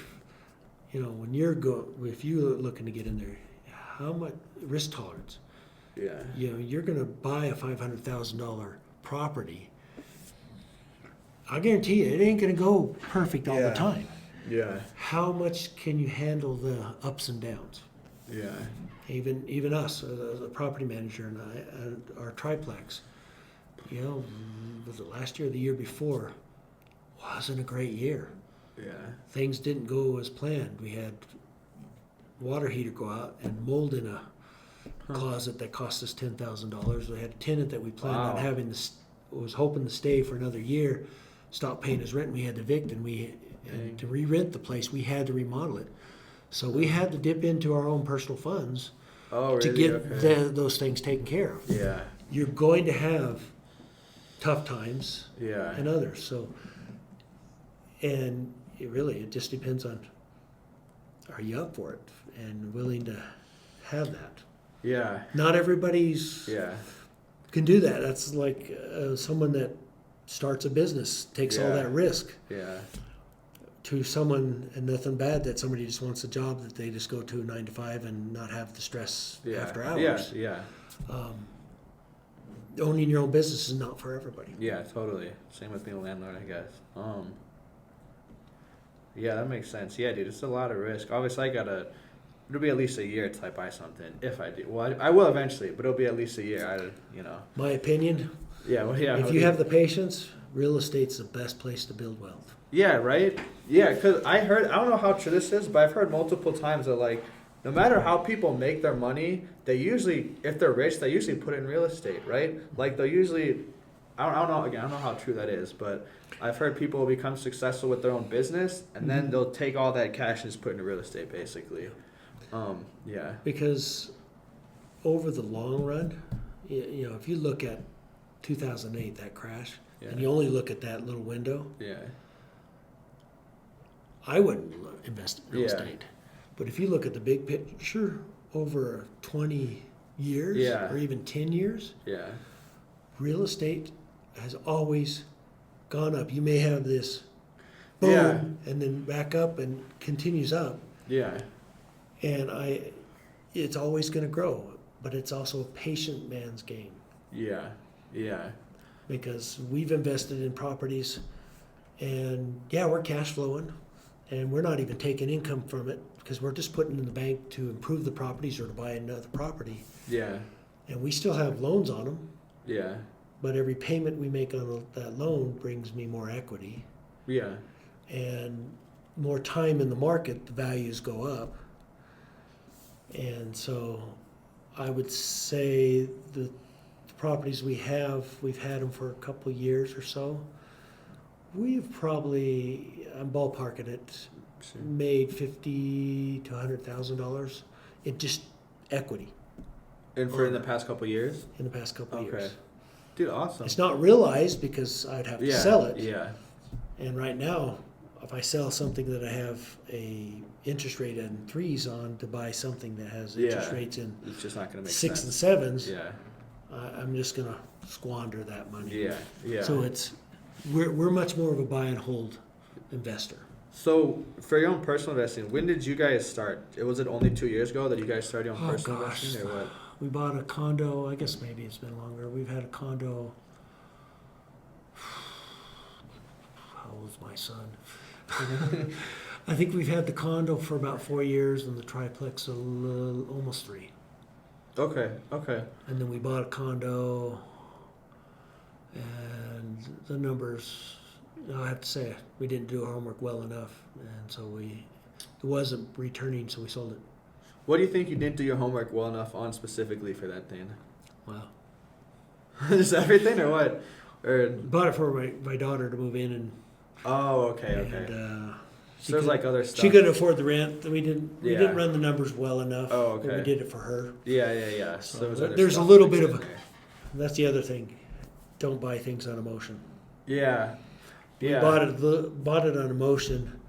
B: when if you're looking to get in there, how much risk tolerance?
C: Yeah.
B: You're going to buy a $500,000 property. I guarantee you, it ain't going to go perfect all the
C: Yeah.
B: time.
C: Yeah.
B: How much can you handle the ups and downs?
C: Yeah.
B: Even us, as a property manager, and our triplex, was it last year or the year before? Wasn't a great year.
C: Yeah.
B: Things didn't go as planned. We had water heater go out and mold in a closet that cost us $10,000. We had a tenant that we planned on
C: Wow.
B: having was hoping to stay for another year, stopped paying his rent, and we had to evict, and to re-rent the place, we had to remodel it. So we had to dip into our own personal funds
C: Oh,
B: to
C: really?
B: get
C: Okay.
B: those things taken care of.
C: Yeah.
B: You're going to have tough times
C: Yeah.
B: and others. So, and it just depends on, are you up for it and willing to have that?
C: Yeah.
B: Not everybody's
C: Yeah.
B: can do that. That's like someone that starts a business, takes all
C: Yeah.
B: that risk,
C: Yeah.
B: to someone, and nothing bad that somebody just wants a job that they just go to 9 to 5 and not have the stress
C: Yeah.
B: after hours.
C: Yeah. Yeah.
B: Owning your own business is not for everybody.
C: Yeah, totally. Same with being a landlord, I guess. Yeah, that makes sense. Yeah, dude, it's a lot of risk. Obviously, it'll be at least a year till I buy something, if I do. Well, I will eventually, but it'll be at least a year.
B: My opinion,
C: Yeah, well, yeah.
B: if you have the patience, real estate's the best place to build wealth.
C: Yeah, right? Yeah, because I don't know how true this is, but I've heard multiple times that, like, no matter how people make their money, they usually, if they're rich, they usually put it in real estate, right? Like, they'll usually, I don't know how true that is, but I've heard people become successful with their own business, and then they'll take all that cash and just put it into real estate, basically. Yeah.
B: Because over the long run, if you look at 2008, that crash,
C: Yeah.
B: and you only look at that little window,
C: Yeah.
B: I wouldn't invest in real
C: Yeah.
B: estate. But if you look at the big picture over 20 years
C: Yeah.
B: or even 10 years,
C: Yeah.
B: real estate has always gone up. You may have this boom
C: Yeah.
B: and then back up and continues up.
C: Yeah.
B: And it's always going to grow, but it's also a patient man's game
C: Yeah. Yeah.
B: because we've invested in properties and yeah, we're cash flowing and we're not even taking income from it because we're just putting it in the bank to improve the properties or to buy another property.
C: Yeah.
B: And we still have loans on them,
C: Yeah.
B: but every payment we make on that loan brings me more equity.
C: Yeah.
B: And more time in the market, the values go up. And so I would say the properties we've had them for a couple of years or so. We've probably, I'm ballparking it,
C: Sure.
B: made $50,000 to $100,000 in just equity
C: And for in the past couple years?
B: in the past couple of
C: Okay.
B: years.
C: Dude, awesome.
B: It's not realized because I'd have to
C: Yeah.
B: sell it.
C: Yeah.
B: And right now, if I sell something that I have a interest rate in 3s on to buy something that has interest
C: Yeah.
B: rates in
C: It's just not going to make
B: 6s
C: sense.
B: and 7s,
C: Yeah.
B: I'm just gonna squander that money.
C: Yeah. Yeah.
B: So we're much more of a buy and hold investor.
C: So, for your own personal investing, when did you guys start? Was it only 2 years ago that you guys started your own
B: Oh,
C: personal
B: gosh.
C: investing, or what?
B: We bought a condo. I guess maybe it's been longer. We've had a condo. How old's my son? I think we've had the condo for about 4 years and the triplex almost 3.
C: Okay. Okay.
B: And then we bought a condo, and the numbers, I have to say, we didn't do our homework well enough, and so it wasn't returning, so we sold it.
C: What do you think you didn't do your homework well enough on specifically for that thing?
B: Wow.
C: Just everything, or what? Or
B: Bought it for my daughter to move in, and
C: okay.
B: and,
C: So there's like other stuff.
B: she couldn't afford the rent. We didn't
C: Yeah.
B: run the numbers well enough.
C: Oh,
B: But
C: okay.
B: we did it for her.
C: Yeah.
B: So
C: there was other
B: there's a
C: stuff
B: little
C: mixed
B: bit of
C: in there.
B: That's the other thing. Don't buy things on emotion.
C: Yeah.
B: We
C: Yeah.
B: bought it on emotion,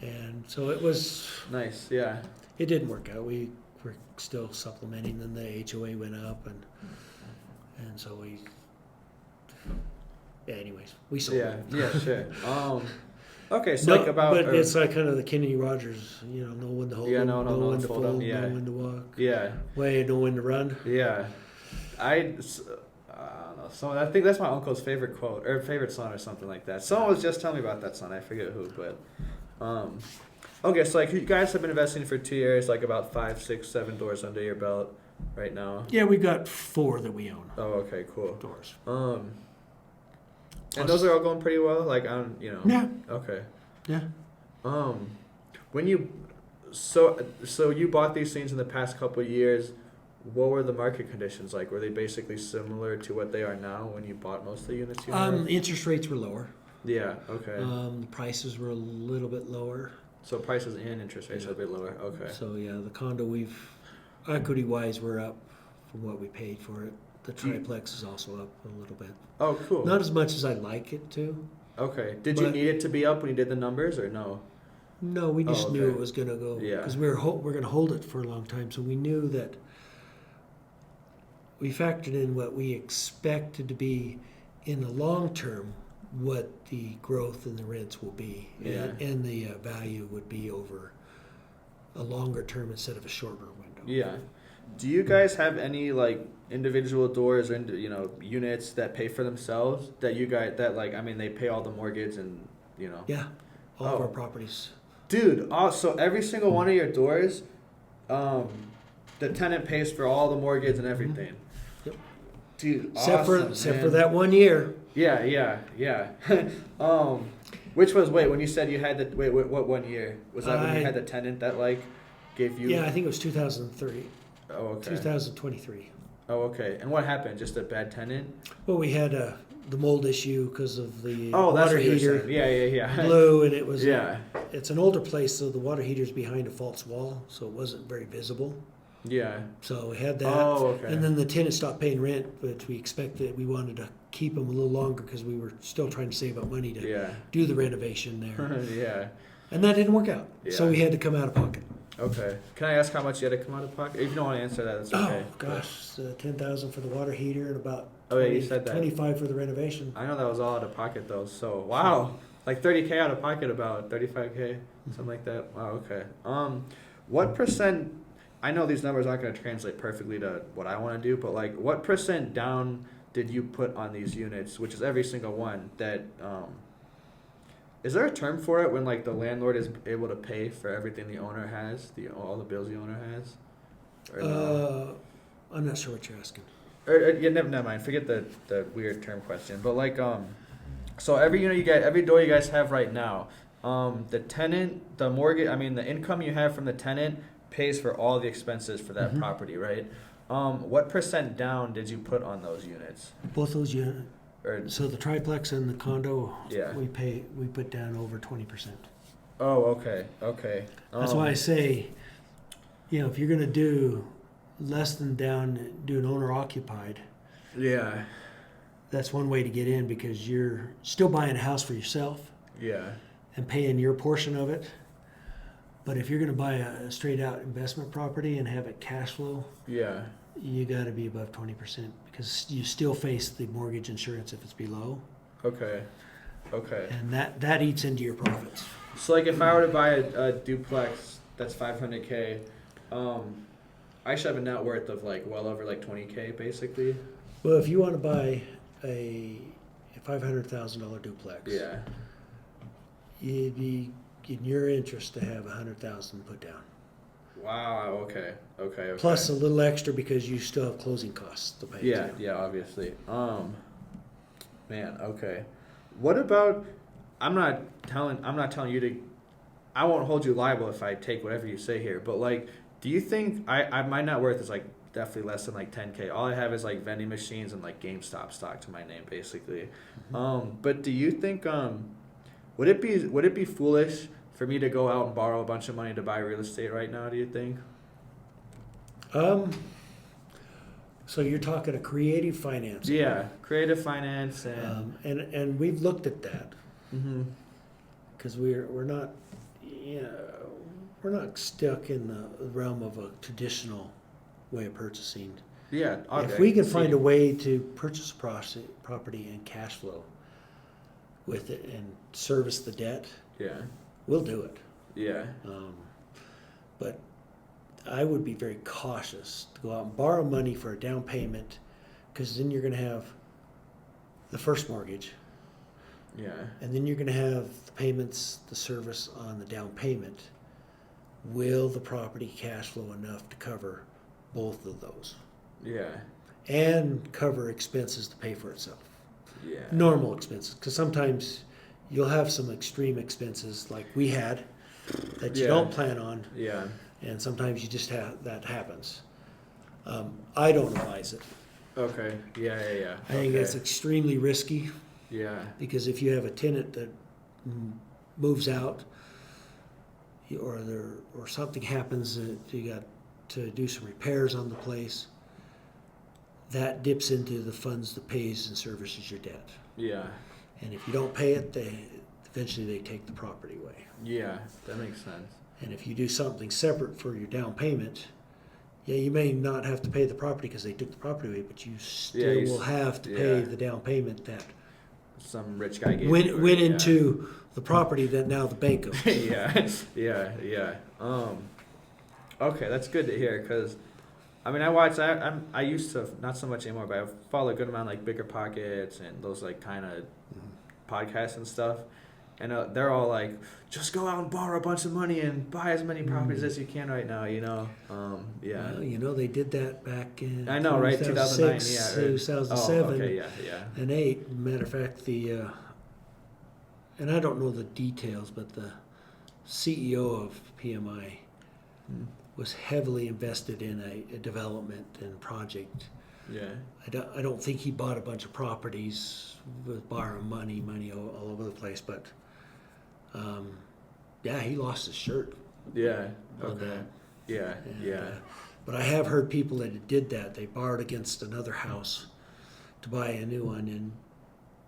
B: and so it was.
C: Nice. Yeah.
B: It didn't work out. We were still supplementing, then the HOA went up, and so we. Yeah. Anyways, we sold
C: Yeah.
B: it.
C: Yeah. Sure. Okay. So
B: No,
C: like about.
B: but it's like kind of the Kenny Rogers, know when to hold
C: Yeah,
B: them,
C: no,
B: know when to
C: fold
B: fold,
C: 'em, yeah.
B: know when to walk,
C: Yeah.
B: way, know when to run.
C: Yeah. I don't know. So I think that's my uncle's favorite quote or favorite song or something like that. Someone was just telling me about that song. I forget who, but okay. So like you guys have been investing for 2 years, like about 5, 6, 7 doors under your belt right now.
B: Yeah, we got 4 that we own.
C: Oh, okay, cool.
B: Doors.
C: And those are all going pretty well. Like
B: Yeah.
C: Okay.
B: Yeah.
C: When you so you bought these things in the past couple of years, what were the market conditions like? Were they basically similar to what they are now when you bought most of the units you have?
B: Interest rates were lower.
C: Yeah, okay.
B: Prices were a little bit lower.
C: So prices and interest rates are a bit lower. Okay.
B: So yeah, the condo equity wise we're up from what we paid for it. The triplex is also up a little bit.
C: Oh, cool.
B: Not as much as I'd like it to.
C: Okay. Did you
B: but-
C: need it to be up when you did the numbers or no?
B: No, we just knew
C: okay.
B: it was going to go
C: Yeah.
B: because we're going to hold it for a long time. So we knew that we factored in what we expected to be in the long term, what the growth in the rents will be,
C: Yeah.
B: and the value would be over a longer term instead of a shorter window.
C: Yeah. Do you guys have any like individual doors or units that pay for themselves that you guys they pay all the mortgage and
B: Yeah, all of
C: Oh.
B: our properties.
C: Dude, so every single one of your doors, the tenant pays for all the mortgage and everything.
B: Yep.
C: Dude,
B: Except
C: awesome,
B: for that 1 year.
C: Yeah. Which was when you said you had what 1 year was that when you had the tenant that gave you?
B: Yeah, I think it was 2030,
C: Oh, okay.
B: 2023.
C: Oh, okay. And what happened? Just a bad tenant?
B: Well, we had the mold issue because of the
C: Oh, that's
B: water
C: what you were
B: heater.
C: saying. Yeah.
B: Blew, and it was
C: Yeah.
B: It's an older place, so the water heater's behind a false wall, so it wasn't very visible.
C: Yeah.
B: So we had that.
C: Oh, okay.
B: And then the tenant stopped paying rent, but we wanted to keep them a little longer because we were still trying to save up money to
C: Yeah.
B: do the renovation there.
C: Yeah.
B: And that didn't work out. So
C: Yeah.
B: we had to come out of pocket.
C: Okay. Can I ask how much you had to come out of pocket? If you don't want to answer that, that's okay.
B: Oh, gosh, $10,000 for the water heater and about
C: Oh, yeah, you said that.
B: 25 for the renovation.
C: I know that was all out of pocket though. So wow, like 30K out of pocket, about 35K, something like that. Wow. Okay. What percent? I know these numbers aren't going to translate perfectly to what I want to do, but like, what percent down did you put on these units? Which is every single one. That is there a term for it when like the landlord is able to pay for everything the owner has, all the bills the owner has? Or no?
B: I'm not sure what you're asking.
C: Yeah, never mind. Forget the weird term question. But like so every unit you get, every door you guys have right now, the tenant, the mortgage, I mean the income you have from the tenant pays for all the expenses for that property, right? What percent down did you put on those units?
B: Both those units.
C: Or
B: So the triplex and the condo,
C: Yeah.
B: we put down over 20%.
C: oh, okay, okay.
B: That's why I say, if you're gonna do less than down, do an owner occupied,
C: Yeah,
B: that's one way to get in because you're still buying a house for yourself
C: yeah,
B: and paying your portion of it. But if you're gonna buy a straight out investment property and have it cash flow,
C: yeah.
B: you gotta be above 20% because you still face the mortgage insurance if it's below.
C: Okay, okay.
B: And that eats into your profits.
C: So like if I were to buy a duplex that's 500K, I should have a net worth of like well over like 20K basically.
B: Well, if you want to buy a $500,000 duplex,
C: Yeah.
B: you'd be in your interest to have $100,000 put down,
C: Wow. Okay. Okay. Okay.
B: plus a little extra because you still have closing costs to pay.
C: Yeah.
B: too.
C: Yeah. Obviously. Man. Okay. What about? I'm not telling you to. I won't hold you liable if I take whatever you say here. But like, do you think my net worth is like definitely less than like 10K? All I have is like vending machines and like GameStop stock to my name basically. But do you think would it be foolish for me to go out and borrow a bunch of money to buy real estate right now? Do you think?
B: So you're talking a creative finance.
C: Yeah, creative finance and.
B: And we've looked at that
C: Mm-hmm.
B: because we're not, we're not stuck in the realm of a traditional way of purchasing.
C: Yeah. Okay.
B: If we can find a way to purchase a property and cash flow with it and service the debt,
C: Yeah.
B: we'll do it.
C: Yeah.
B: But I would be very cautious to go out and borrow money for a down payment because then you're going to have the first mortgage
C: Yeah.
B: and then you're going to have the payments, the service on the down payment. Will the property cash flow enough to cover both of those
C: Yeah.
B: and cover expenses to pay for itself?
C: Yeah.
B: Normal expenses, because sometimes you'll have some extreme expenses like we had that you
C: Yeah.
B: don't plan on,
C: Yeah.
B: and sometimes you just have that happens. I don't advise it.
C: Okay. Yeah. Yeah. Yeah.
B: I think it's extremely risky
C: Yeah.
B: because if you have a tenant that moves out or something happens that you got to do some repairs on the place, that dips into the funds that pays and services your debt.
C: Yeah.
B: And if you don't pay it, eventually they take the property away.
C: Yeah. That makes sense.
B: And if you do something separate for your down payment, yeah, you may not have to pay the property because they took the property away, but you still will have to pay the down payment that
C: Some rich guy gave
B: went
C: you,
B: into the property that now the bank owns.
C: Yeah. Yeah. Yeah. Okay, that's good to hear because. I mean, I used to, not so much anymore, but I follow a good amount like Bigger Pockets and those like kind of podcasts and stuff. And they're all like, just go out and borrow a bunch of money and buy as many properties as you can right now, Yeah.
B: Well, they did that back in
C: I know, right? 2009,
B: 2007,
C: Oh, okay, yeah.
B: and 2008. Matter of fact, and I don't know the details, but the CEO of PMI was heavily invested in a development and project.
C: Yeah.
B: I don't think he bought a bunch of properties with borrowing money all over the place, but he lost his shirt.
C: Yeah.
B: on
C: Okay.
B: that.
C: Yeah.
B: And,
C: Yeah.
B: but I have heard people that did that. They borrowed against another house to buy a new one, and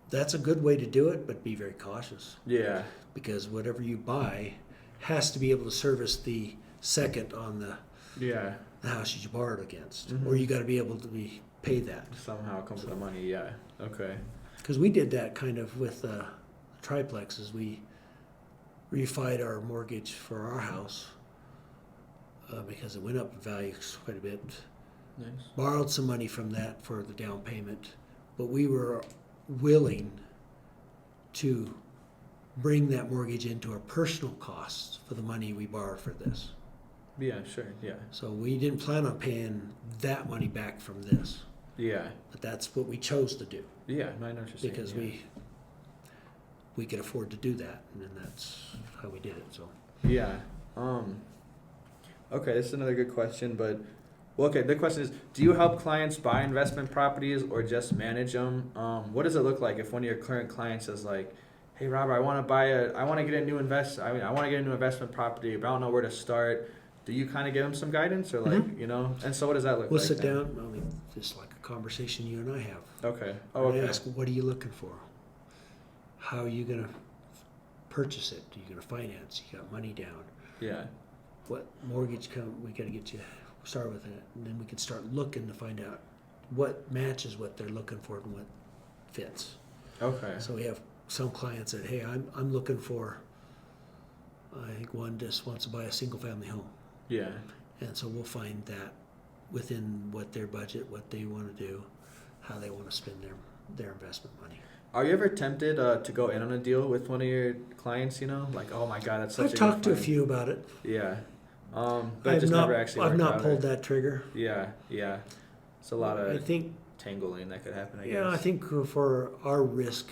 B: that's a good way to do it, but be very cautious
C: Yeah.
B: because whatever you buy has to be able to service the second on
A: Yeah.
B: the house you borrowed against,
A: Mhm.
B: or you got to be able to pay that.
A: Somehow come to the money. Yeah. Okay.
B: Because we did that kind of with triplexes. We refied our mortgage for our house because it went up in value quite a bit.
A: Nice.
B: Borrowed some money from that for the down payment, but we were willing to bring that mortgage into our personal costs for the money we borrowed for this.
A: Yeah. Sure. Yeah.
B: So we didn't plan on paying that money back from this,
A: Yeah.
B: but that's what we chose to do
A: Yeah. No, I know what you're saying.
B: because
A: yeah.
B: we could afford to do that, and then that's how we did it. So
A: Yeah. Okay, this is another good question, but well, okay, the question is, do you help clients buy investment properties or just manage them? What does it look like if one of your current clients is like, "Hey, Robert, I want to get a new I want to get a new investment property, but I don't know where to start." Do you kind of give them some guidance, or like, and so what does that look
B: we'll
A: like?
B: sit
A: then?
B: down. I mean, just like a conversation you and I have.
A: Okay.
B: Oh,
A: okay.
B: ask, what are you looking for? How are you going to purchase it? Are you going to finance? You got money down?
A: Yeah.
B: What mortgage we got to get you start with it, and then we can start looking to find out what matches what they're looking for and what fits.
A: Okay.
B: So we have some clients that, hey, I'm looking for, I think one just wants to buy a single family home,
A: Yeah.
B: and so we'll find that within what their budget, what they want to do, how they want to spend their investment money.
A: Are you ever tempted to go in on a deal with one of your clients? Like, oh my God, that's such
B: I've
A: a good
B: talked to a
A: find.
B: few about it.
A: Yeah. But it just never actually
B: I've
A: worked
B: not
A: out,
B: pulled
A: or-
B: that trigger.
A: Yeah, yeah. It's a lot
B: I
A: of
B: think,
A: tangling that could happen, I
B: yeah,
A: guess.
B: I think for our risk,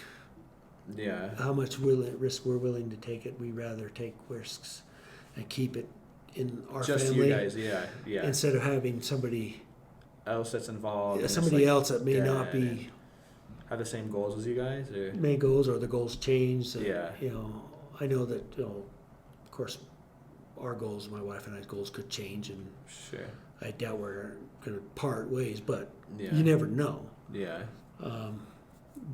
A: Yeah.
B: how much risk we're willing to take it, we rather take risks and keep it in our
A: Just
B: family
A: you guys, yeah, yeah.
B: instead of having somebody
A: Else that's involved. and it's
B: somebody
A: like
B: else that may
A: dead
B: not be
A: and have the same goals as you guys, or
B: main goals, or the goals change. So,
A: Yeah.
B: I know that, of course, our goals, my wife and I's goals could change, and
A: sure.
B: I doubt we're going to part ways, but
A: Yeah.
B: you never know.
A: Yeah.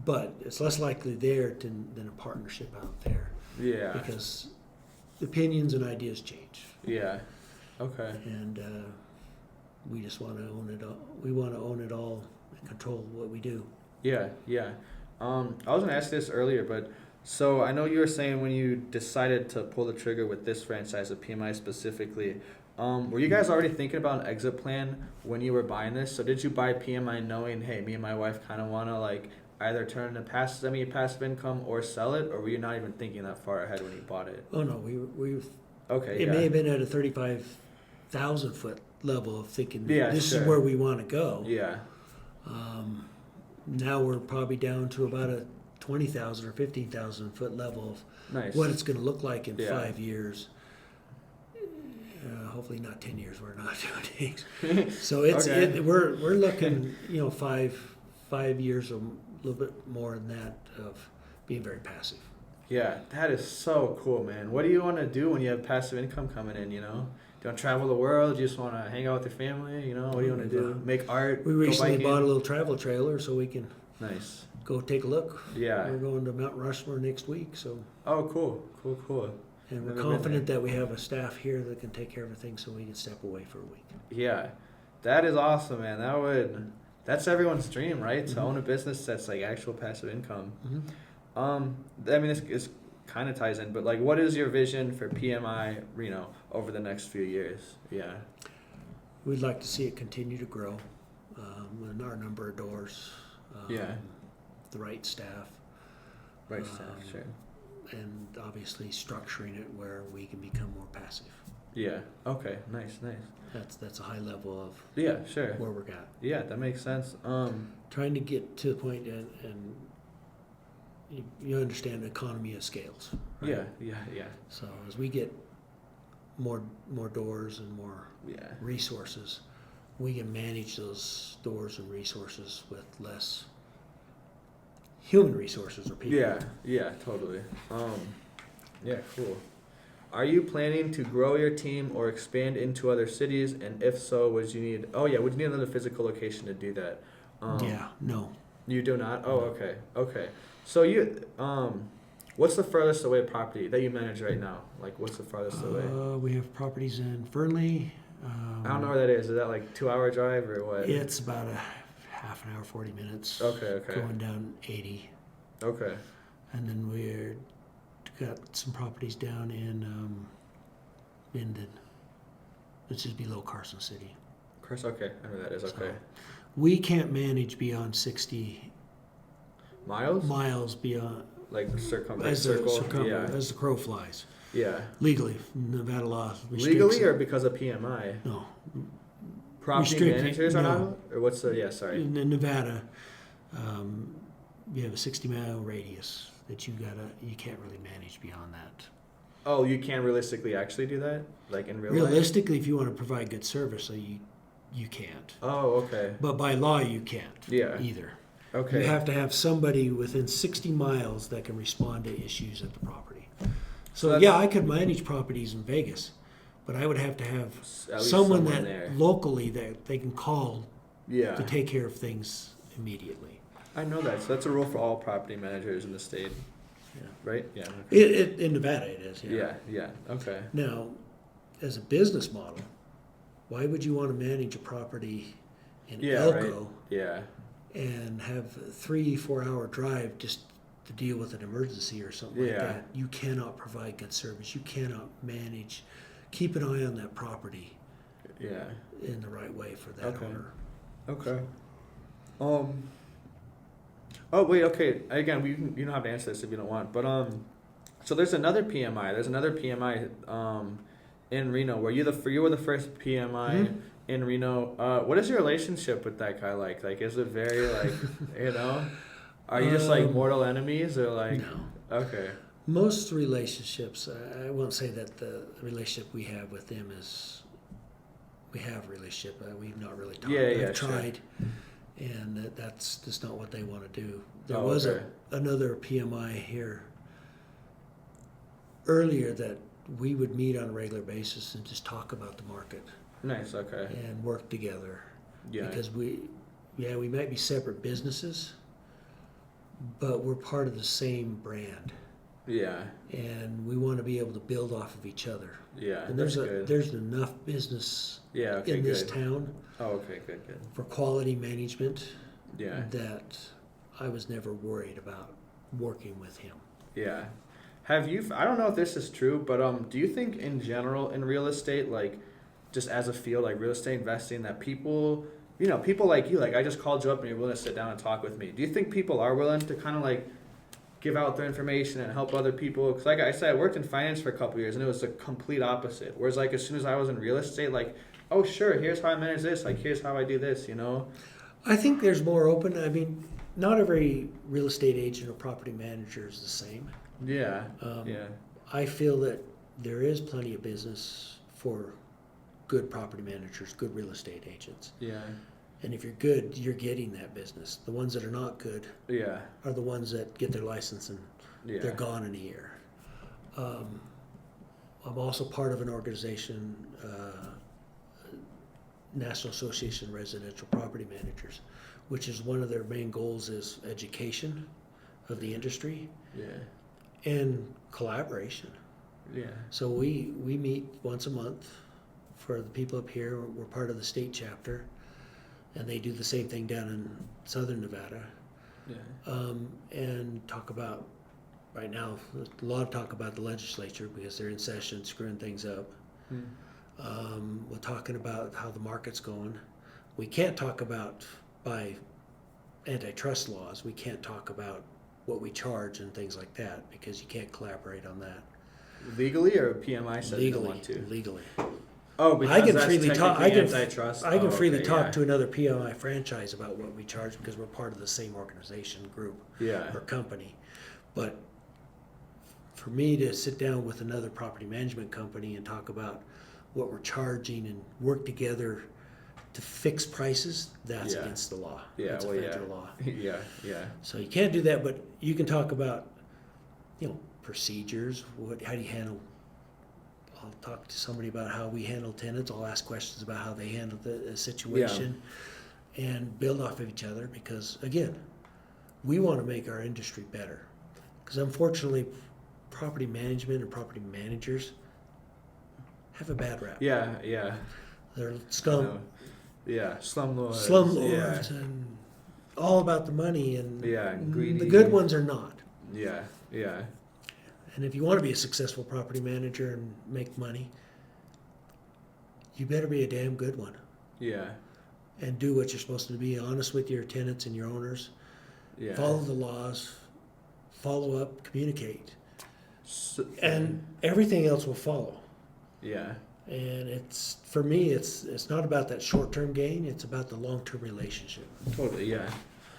B: But it's less likely there than a partnership out there,
A: Yeah.
B: because opinions and ideas change,
A: Yeah. Okay.
B: and we just want to own it all. We want to own it all and control what we do.
A: Yeah, yeah. I was gonna ask this earlier, but so I know you were saying when you decided to pull the trigger with this franchise, of PMI specifically, were you guys already thinking about an exit plan when you were buying this? So did you buy PMI knowing, hey, me and my wife kind of want to like either turn into semi-passive income or sell it, or were you not even thinking that far ahead when you bought it?
B: Oh no, we
A: Okay,
B: it
A: yeah.
B: may have been at a 35,000 foot level of thinking
A: Yeah,
B: this
A: sure.
B: is where we want to go.
A: Yeah.
B: Now we're probably down to about a 20,000 or 15,000 foot level of
A: Nice.
B: what it's going to look like in
A: Yeah.
B: 5 years. Hopefully not 10 years. We're not doing things. So
A: Okay.
B: we're looking 5 years or a little bit more than that of being very passive.
A: Yeah, that is so cool, man. What do you want to do when you have passive income coming in, Do you want to travel the world? Do you just want to hang out with your family, What do you want to do? Make art?
B: We
A: go
B: recently
A: biking?
B: bought a little travel trailer so we can
A: Nice.
B: go take a look.
A: Yeah.
B: We're going to Mount Rushmore next week, so
A: Oh, cool.
B: and we're
A: Never been
B: confident that we have a staff here that can take care of everything, so we can step away for a week.
A: Yeah, that is awesome, man. That's everyone's dream, right? To
B: Mhm.
A: own a business that's like actual passive income.
B: Mm-hmm.
A: I mean, this kind of ties in, but like, what is your vision for PMI Reno over the next few years? Yeah.
B: We'd like to see it continue to grow, in our number of doors.
A: Yeah.
B: The right staff.
A: Right.
B: Um,
A: Sure.
B: And obviously structuring it where we can become more passive.
A: Yeah. Okay. Nice.
B: That's a high level of
A: Yeah. Sure.
B: where we're at.
A: Yeah, that makes sense.
B: Trying to get to the point and you understand economy of scales. Right?
A: Yeah.
B: So as we get more doors and more
A: Yeah.
B: resources, we can manage those doors and resources with less human resources or people.
A: Yeah, totally. Yeah, cool. Are you planning to grow your team or expand into other cities? And if so, would you need another physical location to do that?
B: Yeah, no.
A: You do not? Oh, okay. So you, What's the furthest away property that you manage right now? Like, what's the farthest away?
B: We have properties in Fernley.
A: I don't know where that is. Is that like 2-hour drive or what?
B: It's about a half an hour, 40 minutes.
A: Okay.
B: Going down 80.
A: Okay.
B: And then we're got some properties down in Minden, which is below Carson City.
A: Okay, I know where that is. Okay.
B: So we can't manage beyond 60
A: Miles
B: beyond
A: like
B: circle,
A: Yeah.
B: as the crow flies.
A: Yeah.
B: Legally, Nevada law restricts
A: Legally
B: it.
A: or because of PMI?
B: No.
A: Property
B: Restricted,
A: managers are
B: no.
A: not? Or what's the, yeah, sorry.
B: In Nevada, you have a 60-mile radius that you can't really manage beyond that.
A: Oh, you can't realistically actually do that? Like in real life?
B: Realistically, if you want to provide good service, so you can't.
A: Oh, okay.
B: But by law, you can't.
A: Yeah.
B: Either.
A: Okay.
B: You have to have somebody within 60 miles that can respond to issues at the property. So
A: that's-
B: yeah, I could manage properties in Vegas, but I would have to have
A: At least
B: someone
A: someone
B: that
A: there.
B: locally that they can call
A: Yeah.
B: to take care of things immediately.
A: I know that. So that's a rule for all property managers in the state,
B: Yeah.
A: right? Yeah. Okay.
B: In Nevada, it is.
A: Yeah. Okay.
B: Now, as a business model, why would you want to manage a property in
A: Yeah,
B: Elko
A: right. Yeah.
B: and have a 3-4 hour drive just to deal with an emergency or something like
A: Yeah.
B: that? You cannot provide good service. You cannot manage, keep an eye on that property
A: Yeah.
B: in the right way for that
A: Okay.
B: owner.
A: Okay. Oh wait. Okay. Again, you don't have to answer this if you don't want. But so there's another PMI. There's another PMI in Reno. Were you were the first PMI
B: Mhm.
A: in Reno? What is your relationship with that guy like? Like, is it very like you know? Are you just like mortal enemies or like?
B: No.
A: Okay.
B: Most relationships, I won't say that the relationship we have with them is, we have a relationship. We've not really talked.
A: Yeah,
B: I've
A: sure.
B: tried, and that's just not what they want to do. There
A: Oh,
B: was
A: okay.
B: another PMI here earlier that we would meet on a regular basis and just talk about the market
A: Nice. Okay.
B: and work together.
A: Yeah.
B: Because we might be separate businesses, but we're part of the same brand.
A: Yeah.
B: And we want to be able to build off of each other.
A: Yeah.
B: And
A: That's good.
B: there's enough business
A: Yeah. Okay.
B: in this
A: Good.
B: town
A: Oh. Okay. Good. Good.
B: for quality management
A: Yeah.
B: that I was never worried about working with him.
A: Yeah. Have you? I don't know if this is true, but do you think in general in real estate, like, just as a field, like real estate investing, that people, people like you, like I just called you up and you're willing to sit down and talk with me. Do you think people are willing to kind of like give out their information and help other people? Because like I said, I worked in finance for a couple years and it was the complete opposite. Whereas like as soon as I was in real estate, like, oh sure, here's how I manage this. Like here's how I do this.
B: I think there's more open. I mean, not every real estate agent or property manager is the same.
A: Yeah.
B: Yeah. I feel that there is plenty of business for good property managers, good real estate agents.
A: Yeah.
B: And if you're good, you're getting that business. The ones that are not good
A: Yeah.
B: are the ones that get their license and
A: Yeah.
B: they're gone in a year. I'm also part of an organization, National Association of Residential Property Managers, which is one of their main goals is education of the industry
A: Yeah.
B: and collaboration.
A: Yeah.
B: So we meet once a month for the people up here. We're part of the state chapter, and they do the same thing down in southern Nevada.
A: Yeah.
B: And talk about, right now, a lot of talk about the legislature because they're in session screwing things up. We're talking about how the market's going. We can't talk about, by antitrust laws, we can't talk about what we charge and things like that because you can't collaborate on that.
A: Legally or PMI said you don't want to?
B: Legally.
A: Oh, because
B: I can
A: that's
B: freely talk.
A: technically antitrust.
B: I can
A: Oh,
B: freely
A: okay,
B: talk
A: yeah.
B: to another PMI franchise about what we charge because we're part of the same organization, group,
A: Yeah.
B: or company. But for me to sit down with another property management company and talk about what we're charging and work together to fix prices, that's
A: Yeah.
B: against the law.
A: Yeah,
B: That's a
A: well, yeah.
B: federal law.
A: Yeah.
B: So you can't do that, but you can talk about, procedures. How do you handle? I'll talk to somebody about how we handle tenants. I'll ask questions about how they handle the situation, and build off of each other. Because again, we want to make our industry better. Because unfortunately, property management and property managers have a bad rap.
C: Yeah.
B: They're
C: No. Yeah. Slumlords.
B: slumlords and all about the money, and
C: Yeah. Greedy.
B: the good ones are not.
C: Yeah.
B: And if you want to be a successful property manager and make money, you better be a damn good one
C: Yeah.
B: and do what you're supposed to be honest with your tenants and your owners.
C: Yeah.
B: Follow the laws, follow up, communicate,
C: So,
B: and everything else will follow.
C: yeah.
B: And it's, for me, it's not about that short-term gain, it's about the long-term relationship.
C: Totally. Yeah.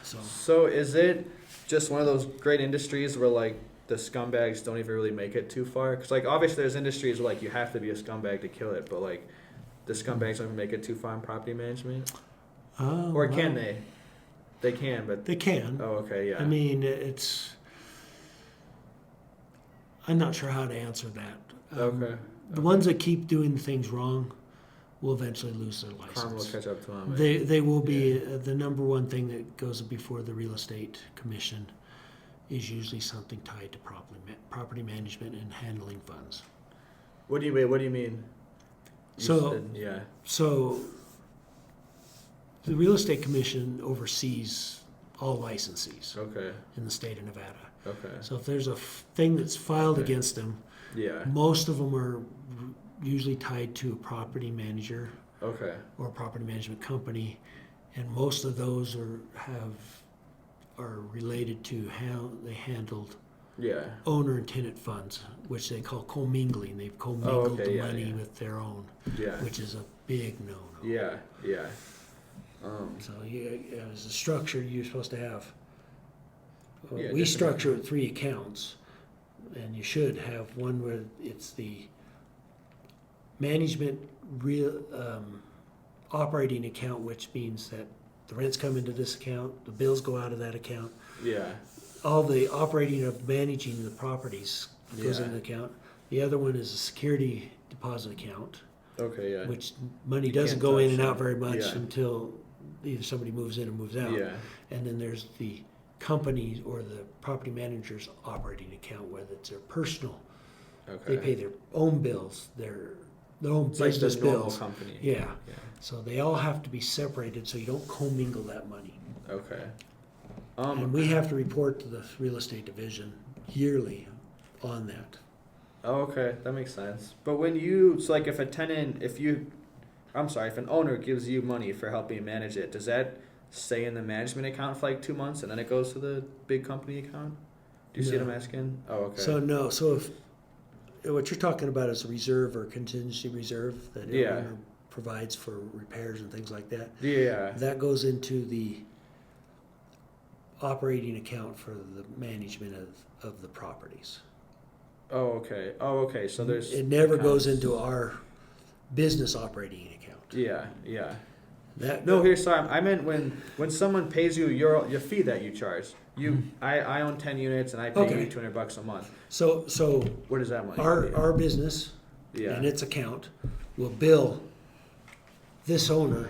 B: So
C: So is it just one of those great industries where like the scumbags don't even really make it too far? Because like obviously there's industries where like you have to be a scumbag to kill it, but like the scumbags don't even make it too far in property management, or can they? They can, but
B: They can.
C: oh, okay, yeah.
B: I mean, I'm not sure how to answer that.
C: Okay.
B: The ones that keep doing things wrong will eventually lose their
C: Karma will
B: license.
C: catch up to them.
B: They will be the number one thing that goes before the real estate commission is usually something tied to property management and handling funds.
C: What do you mean? What do you mean? Yeah.
B: So the real estate commission oversees all licensees
C: Okay.
B: in the state of Nevada.
C: Okay.
B: So if there's a thing that's filed
C: Okay.
B: against them,
C: Yeah.
B: most of them are usually tied to a property manager
C: Okay.
B: or a property management company, and most of those are related to how they handled
C: Yeah.
B: owner and tenant funds, which they call commingling. They've commingled
C: okay,
B: the
C: yeah,
B: money
C: yeah.
B: with their own,
C: Yeah.
B: which is a big no-no.
C: Yeah. Yeah.
B: So as a structure, you're supposed to have.
C: Yeah,
B: We
C: different
B: structure it 3 accounts, and you should have one where it's the management operating account, which means that the rents come into this account, the bills go out of that account,
C: Yeah.
B: all the operating of managing the properties goes
C: Yeah.
B: in the account. The other one is a security deposit account,
C: Okay. Yeah.
B: which money
C: You
B: doesn't
C: can't
B: go in
C: touch
B: and out
C: it.
B: very much
C: Yeah.
B: until either somebody moves in or moves out.
C: Yeah.
B: And then there's the company or the property manager's operating account, whether it's their personal,
C: Okay.
B: they pay their own bills, their own
C: It's like
B: business
C: the normal
B: bills.
C: company.
B: Yeah.
C: Yeah.
B: So they all have to be separated so you don't commingle that money.
C: Okay.
B: And we have to report to the real estate division yearly on that.
C: Oh, okay, that makes sense. But when you, so like if if an owner gives you money for helping manage it, does that stay in the management account for like 2 months and then it goes to the big company account? Do you see what I'm
B: No.
C: asking? Oh, okay.
B: So no, so if what you're talking about is a reserve or contingency reserve that
C: Yeah.
B: owner provides for repairs and things like that.
C: Yeah.
B: That goes into the operating account for the management of the properties.
C: Oh, okay. Oh, okay. So there's.
B: It never goes
C: accounts.
B: into our business operating account.
C: Yeah. Yeah.
B: That
C: No, here. Sorry, I meant when someone pays you your fee that you charge. I own 10 units and I pay
B: Okay.
C: you $200 a month.
B: So
C: Where does that money?
B: our business
C: Yeah.
B: and its account will bill this owner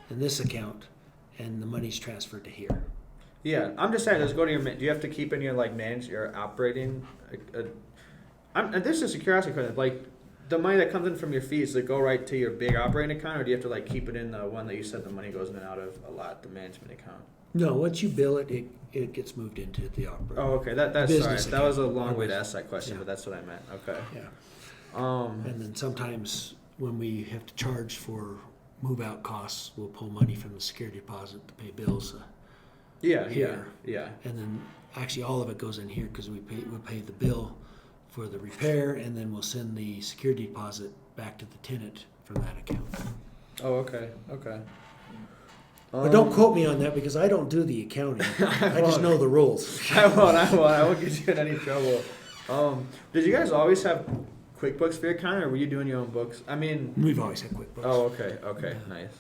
B: and this account, and the money's transferred to here.
C: Yeah, I'm just saying. Just go to your. Do you have to keep in your your operating? And this is a curiosity question. Like, the money that comes in from your fees, does it go right to your big operating account, or do you have to like keep it in the one that you said the money goes in and out of a lot, the management account?
B: No, once you bill it, it gets moved into the operating.
C: Oh, okay. That's sorry.
B: Business
C: That was a
B: account.
C: long way to ask that question,
B: Yeah.
C: but that's what I meant. Okay.
B: Yeah. And then sometimes when we have to charge for move-out costs, we'll pull money from the security deposit to pay bills.
C: Yeah.
B: Here.
C: Yeah.
B: And then actually all of it goes in here because we'll pay the bill for the repair, and then we'll send the security deposit back to the tenant from that account.
C: Oh, okay. Okay.
B: But don't quote me on that because I don't do the accounting. I just know the rules.
C: I won't get you in any trouble. Did you guys always have QuickBooks for your account, or were you doing your own books? I mean,
B: We've always had QuickBooks.
C: oh, okay, nice.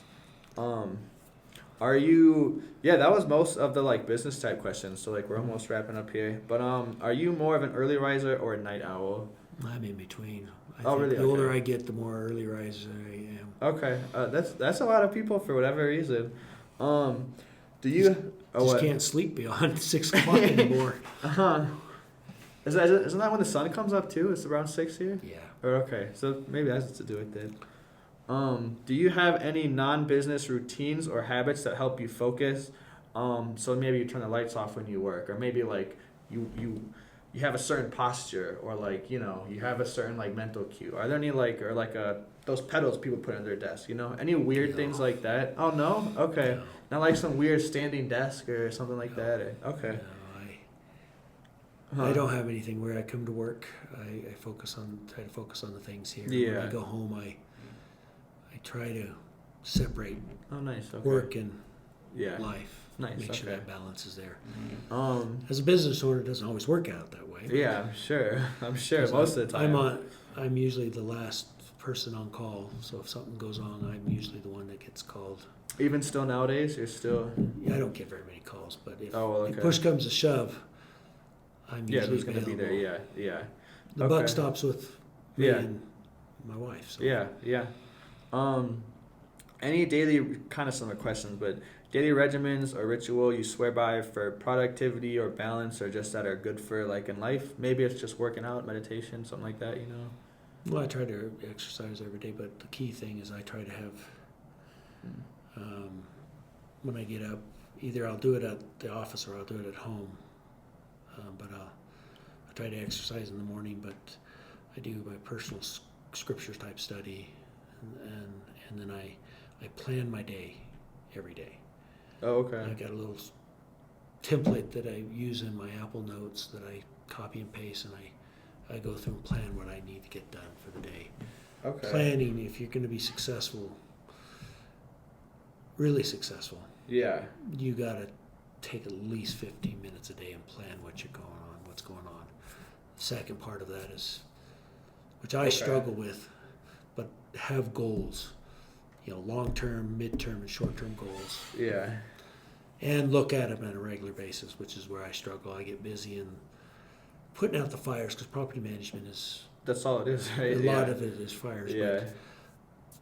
C: Are you? Yeah, that was most of the like business type questions. So like we're almost wrapping up here. But are you more of an early riser or a night owl?
B: I'm in between. I
C: Oh,
B: think
C: really?
B: The older
C: Okay.
B: I get, the more early riser I am.
C: Okay, that's a lot of people for whatever reason. Do you? Oh,
B: Just
C: what?
B: can't sleep beyond 6 o'clock anymore.
C: Uh-huh. Isn't that when the sun comes up too? It's around 6 here?
B: Yeah.
C: Or okay, so maybe that's to do with it. Do you have any non-business routines or habits that help you focus? So maybe you turn the lights off when you work, or maybe like you have a certain posture, or like, you know, you have a certain like mental cue. Are there any like, or like those pedals people put on their desk, you know, any weird things like that? Oh no, okay,
B: No.
C: not like some weird standing desk or something like
B: No.
C: that. Okay.
B: No, I don't have anything where I come to work. I try to focus on the things here.
C: Yeah.
B: When I go home, I try to separate
C: Oh, nice. Okay.
B: work and
C: Yeah.
B: life.
C: Nice.
B: Make sure
C: Okay.
B: that balance is there.
C: Um.
B: As a business owner, it doesn't always work out that way.
C: Yeah, I'm sure. I'm sure
B: 'Cause
C: most of the time.
B: I'm usually the last person on call, so if something goes on, I'm usually the one that gets called.
C: Even still nowadays, you're still.
B: Yeah, I don't get very many calls, but if,
C: Oh, well,
B: if
C: okay.
B: push comes to shove, I'm
C: Yeah,
B: usually
C: who's gonna be
B: available.
C: there? Yeah, yeah.
B: The
C: Okay.
B: buck stops with me
C: Yeah.
B: and my wife. So.
C: Yeah, yeah. Any daily, kind of similar questions, but daily regimens or ritual you swear by for productivity or balance, or just that are good for like in life? Maybe it's just working out, meditation, something like that, you know?
B: Well, I try to exercise every day, but the key thing is I try to have, when I get up, either I'll do it at the office or I'll do it at home. But I try to exercise in the morning, but I do my personal scripture type study, and then I plan my day every day.
C: Oh, okay.
B: I got a little template that I use in my Apple Notes that I copy and paste, and I go through and plan what I need to get done for the day.
C: Okay.
B: Planning, if you're going to be successful, really successful,
C: Yeah.
B: you got to take at least 15 minutes a day and plan what's going on. The second part of that is, which I
C: Okay.
B: struggle with, but have goals, you know, long-term, mid-term, and short-term goals,
C: Yeah.
B: and look at them on a regular basis, which is where I struggle. I get busy in putting out the fires, because property management is,
C: That's all it is, right?
B: a
C: Yeah.
B: lot of it is fires,
C: Yeah.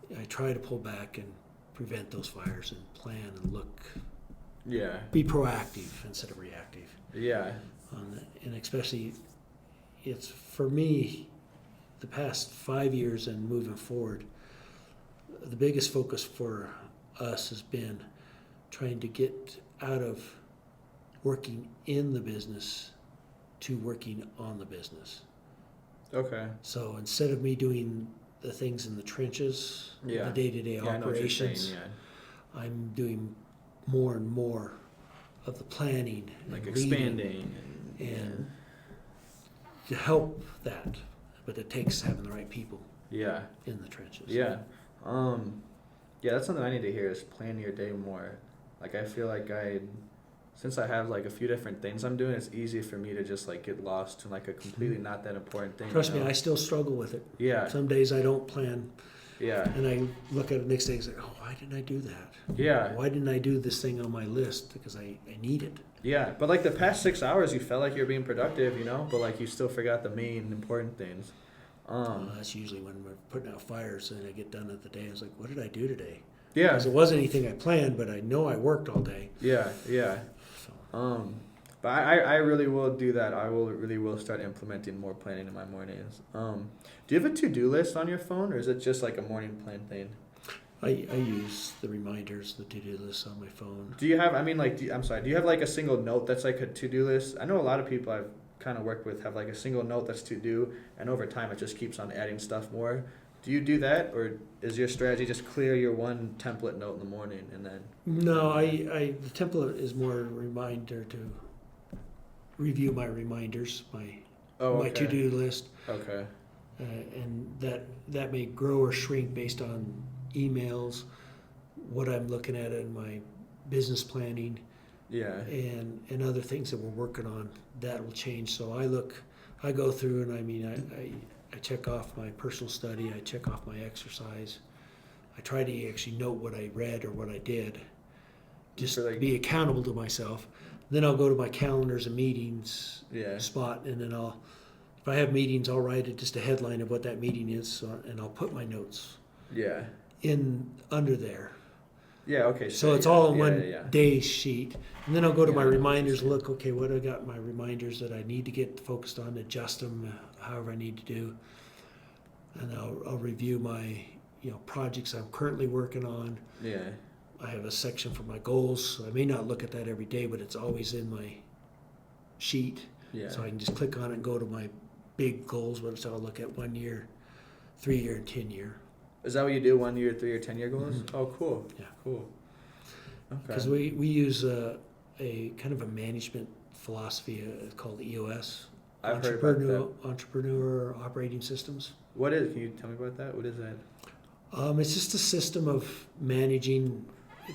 B: but I try to pull back and prevent those fires and plan and look,
C: Yeah.
B: be proactive instead of reactive.
C: Yeah.
B: And especially, it's for me, the past 5 years and moving forward, the biggest focus for us has been trying to get out of working in the business to working on the business.
C: Okay.
B: So instead of me doing the things in the trenches,
C: Yeah.
B: the day-to-day
C: Yeah, I know what you're saying,
B: operations,
C: yeah.
B: I'm doing more and more of the planning,
C: Like
B: and reading,
C: expanding.
B: and to help that, but it takes having the right people
C: Yeah.
B: in the trenches.
C: Yeah. Yeah, that's something I need to hear is plan your day more. Like I feel like since I have like a few different things I'm doing, it's easy for me to just like get lost to like a completely not that important thing.
B: Trust
C: you
B: me,
C: know?
B: I still struggle with it.
C: Yeah.
B: Some days I don't plan,
C: Yeah.
B: and I look at it the next day and say, "Oh, why didn't I do that?
C: Yeah.
B: Why didn't I do this thing on my list? Because I need it."
C: Yeah. But like the past 6 hours, you felt like you're being productive, you know, but like you still forgot the main important things.
B: That's usually when we're putting out fires, and I get done at the day. I was like, "What did I do today?"
C: Yeah.
B: Because it wasn't anything I planned, but I know I worked all day.
C: Yeah. Yeah.
B: So
C: But I really will do that. I really will start implementing more planning in my mornings. Do you have a to-do list on your phone, or is it just like a morning plan thing?
B: I use the reminders, the to-do list on my phone.
C: Do you have, I mean, like, I'm sorry, do you have like a single note that's like a to-do list? I know a lot of people I've kind of worked with have like a single note that's to-do, and over time it just keeps on adding stuff more. Do you do that, or is your strategy just clear your one template note in the morning and then?
B: No, the template is more a reminder to review my reminders, my
C: Okay.
B: to-do list,
C: Okay.
B: and that may grow or shrink based on emails, what I'm looking at in my business planning,
C: Yeah.
B: and other things that we're working on. That will change. So I go through, and I mean, I check off my personal study, I check off my exercise. I try to actually note what I read or what I did, just
C: For, like-
B: to be accountable to myself. Then I'll go to my calendars and meetings
C: Yeah.
B: spot, and then if I have meetings, I'll write it just a headline of what that meeting is, and I'll put my notes
C: Yeah.
B: in under there.
C: Yeah, okay.
B: So
C: Sure,
B: it's
C: yeah,
B: all in
C: yeah,
B: one
C: yeah, yeah.
B: day sheet. And then I'll go to
C: Yeah,
B: my
C: I know what you're
B: reminders,
C: saying.
B: look, okay, what do I got in my reminders that I need to get focused on, adjust them however I need to do. And I'll review my, projects I'm currently working on.
C: Yeah.
B: I have a section for my goals. So I may not look at that every day, but it's always in my sheet.
C: Yeah.
B: So I can just click on it and go to my big goals, which I'll look at 1 year, 3 year, and 10 year.
C: Is that what you do? 1 year, 3 year, 10 year goals?
B: Mhm.
C: Oh, cool.
B: Yeah.
C: Cool. Okay.
B: Because we use a kind of a management philosophy called EOS.
C: I've heard about that.
B: Entrepreneur Operating Systems.
C: What is? Can you tell me about that? What is that?
B: It's just a system of managing,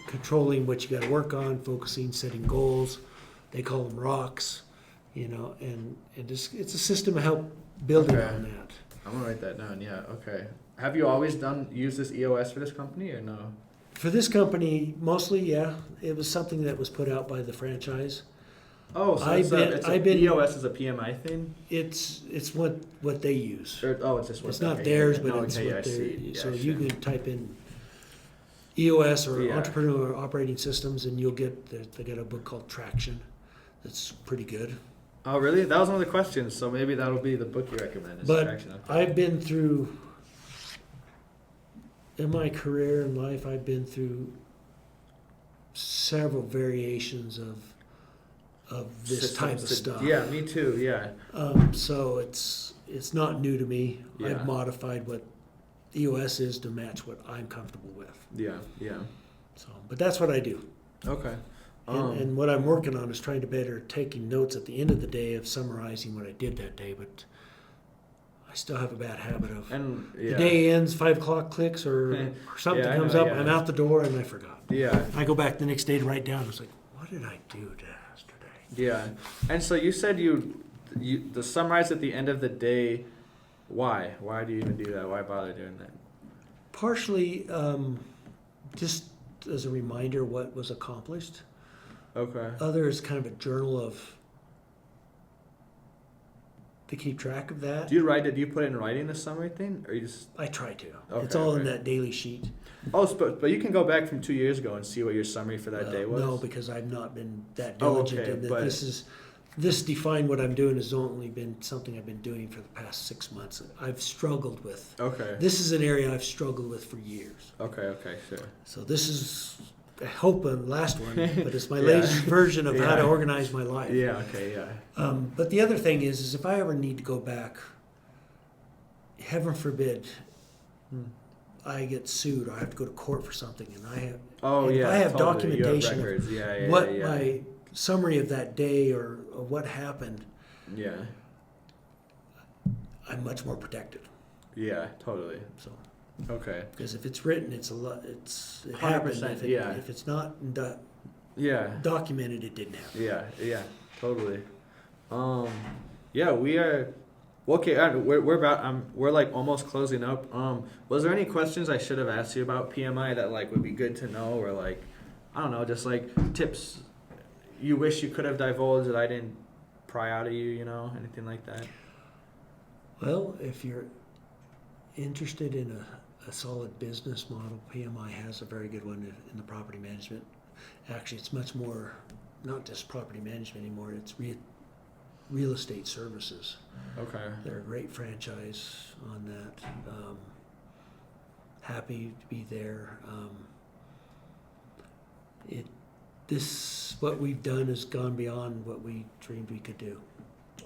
B: controlling what you got to work on, focusing, setting goals. They call them rocks, and it's a system to help building
C: Okay.
B: on that.
C: I'm gonna write that down. Yeah. Okay. Have you always used this EOS for this company or no?
B: For this company, mostly, yeah. It was something that was put out by the franchise.
C: Oh, so
B: I've been-
C: EOS is a PMI thing?
B: It's what they use.
C: Or, it's just what
B: It's not
C: okay,
B: theirs,
C: yeah,
B: but
C: no,
B: it's
C: okay, yeah,
B: what
C: I
B: they're.
C: see. Yeah,
B: So
C: sure.
B: you can type in EOS or
C: Yeah.
B: Entrepreneur Operating Systems, and you'll get. They got a book called Traction. That's pretty good.
C: Oh, really? That was one of the questions. So maybe that'll be the book you recommend. Is
B: But
C: Traction. Okay.
B: I've been through. In my career and life, I've been through several variations of this type of
C: Systems to-
B: stuff.
C: Yeah, me too. Yeah.
B: So it's not new to me.
C: Yeah.
B: I've modified what EOS is to match what I'm comfortable with.
C: Yeah. Yeah.
B: So, but that's what I do.
C: Okay.
B: And what I'm working on is trying to better taking notes at the end of the day of summarizing what I did that day. But I still have a bad habit of
C: And yeah.
B: the day ends, 5 o'clock clicks, or something
C: Yeah, I
B: comes
C: know,
B: up,
C: yeah.
B: I'm out the door, and I forgot.
C: Yeah.
B: I go back the next day to write down. I was like, what did I do yesterday?
C: Yeah. And so you said you the summarize at the end of the day. Why? Why do you even do that? Why bother doing that?
B: Partially, just as a reminder what was accomplished.
C: Okay.
B: Other is kind of a journal of to keep track of that.
C: Do you write it? Do you put it in writing, the summary thing, or you just?
B: I try to.
C: Okay,
B: It's all in
C: okay.
B: that daily sheet.
C: Oh, but you can go back from 2 years ago and see what your summary for that day was.
B: No, because I've not been that
C: Oh,
B: diligent.
C: okay,
B: in that.
C: but-
B: This defined what I'm doing has only been something I've been doing for the past 6 months. I've struggled with.
C: Okay.
B: This is an area I've struggled with for years.
C: Okay. Sure.
B: So this is, I hope, the last one, but it's my
C: Yeah.
B: latest version of how to
C: Yeah.
B: organize my life.
C: Yeah. Okay. Yeah.
B: But the other thing is if I ever need to go back, heaven forbid, I get sued or I have to go to court for something, and I have
C: Oh
B: if
C: yeah.
B: I have
C: totally.
B: documentation
C: You have
B: of
C: records. Yeah.
B: what
C: Yeah.
B: my summary of that day or what happened,
C: Yeah.
B: I'm much more protected.
C: Yeah. Totally.
B: So
C: Okay.
B: because if it's written, it happened.
C: 100%, yeah.
B: If it's not
C: Yeah.
B: documented, it didn't happen.
C: Yeah, totally. Yeah, we are. Okay, we're like almost closing up. Was there any questions I should have asked you about PMI that like would be good to know, or like, I don't know, just like tips you wish you could have divulged that I didn't pry out of you, anything like that?
B: Well, if you're interested in a solid business model, PMI has a very good one in the property management. Actually, it's much more, not just property management anymore, it's real estate services.
C: Okay.
B: They're a great franchise on that. Happy to be there. What we've done has gone beyond what we dreamed we could do.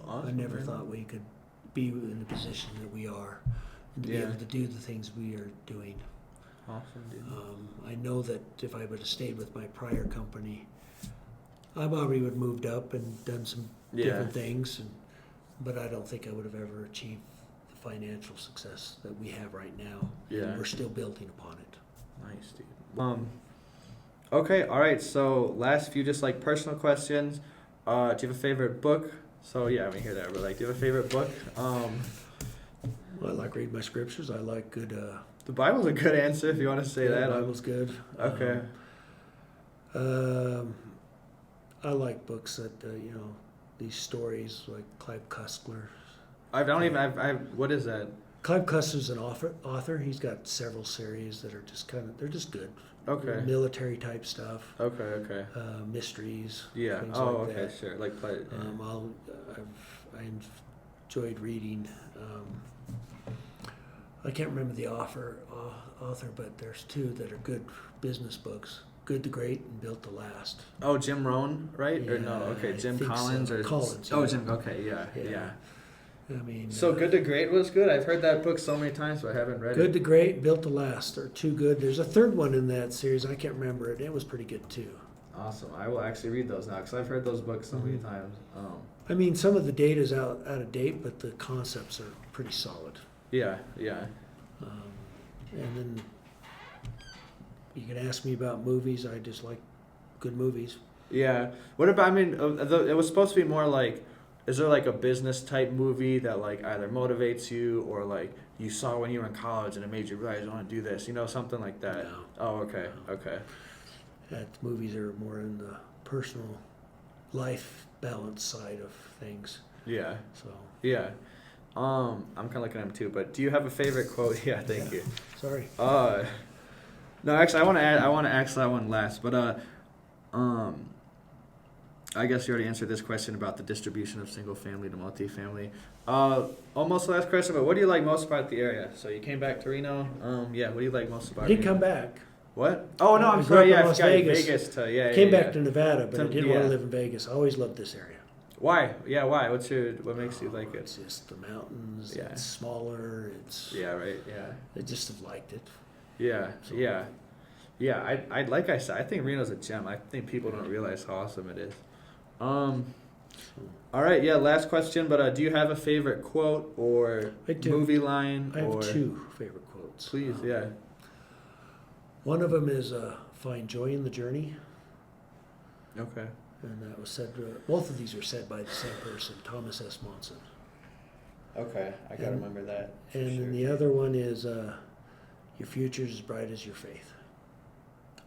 C: Awesome,
B: I never
C: man.
B: thought we could be in the position that we are and to be
C: Yeah.
B: able to do the things we are doing.
C: Awesome, dude.
B: I know that if I would have stayed with my prior company, I probably would have moved up and done some different things, but I don't think I would have ever achieved the financial success that we have right now.
C: Yeah.
B: And we're still building upon it.
C: Nice, dude. Okay, all right. So last few just like personal questions. Do you have a favorite book? So yeah, I mean hear that, but like, do you have a favorite book?
B: Well, I like reading my scriptures. I like good.
C: The Bible's a good answer if you want to say
B: yeah,
C: that.
B: The Bible's good.
C: Okay.
B: I like books that these stories like Clive Cussler.
C: I don't even. What is that?
B: Clive Custer's an author. He's got several series that are they're just good.
C: Okay.
B: Military type stuff,
C: Okay.
B: mysteries.
C: Yeah.
B: Things
C: Oh,
B: like
C: okay.
B: that.
C: Sure. Like play. Yeah.
B: I enjoyed reading. I can't remember the author, but there's two that are good business books. Good to Great and Built to Last.
C: Oh, Jim Rohn, right? Or no?
B: Yeah,
C: Okay,
B: I
C: Jim
B: think
C: Collins
B: so.
C: or
B: Collins,
C: Oh,
B: yeah.
C: Jim. Okay, yeah.
B: I mean,
C: So Good to Great was good. I've heard that book so many times, but I haven't read
B: Good
C: it.
B: to Great and Built to Last are two good. There's a third one in that series. I can't remember it. It was pretty good too.
C: Awesome. I will actually read those now because I've heard those books so many times.
B: I mean, some of the data's out of date, but the concepts are pretty solid.
C: Yeah.
B: And then you can ask me about movies. I just like good movies.
C: Yeah. What about? I mean, it was supposed to be more like. Is there like a business type movie that like either motivates you or like you saw when you were in college and it made you realize you want to do this? You know, something like that.
B: No.
C: Oh, okay.
B: That movies are more in the personal life balance side of things.
C: Yeah.
B: So
C: Yeah. I'm kind of looking at them too. But do you have a favorite quote? Yeah. Thank you.
B: sorry.
C: No, actually, I want to ask that one last. But I guess you already answered this question about the distribution of single family to multifamily. Almost the last question, but what do you like most about the area? So you came back to Reno. Yeah, what do you like most about
B: I didn't
C: Reno?
B: come back.
C: What? Oh no,
B: I
C: I'm
B: grew up
C: sorry.
B: in
C: Yeah, I
B: Las
C: forgot
B: Vegas.
C: Vegas to
B: Came back to Nevada, but I
C: To-
B: didn't want
C: yeah.
B: to live in Vegas. I always loved this area.
C: Why? Yeah, why? What makes you like
B: It's
C: it?
B: just the mountains.
C: Yeah.
B: It's smaller. It's
C: Yeah, right. Yeah.
B: I just have liked it.
C: Yeah,
B: So-
C: yeah. I like I said, I think Reno's a gem. I think people don't realize how awesome it is. All right, yeah. Last question, but do you have a favorite quote or
B: I do.
C: movie line?
B: I have
C: or
B: two favorite quotes.
C: Please, yeah.
B: One of them is "Find joy in the journey,"
C: Okay.
B: and that was said. Both of these were said by the same person, Thomas S. Monson.
C: Okay, I gotta
B: And-
C: remember that. for
B: And
C: sure.
B: then the other one is "Your future is as bright as your faith."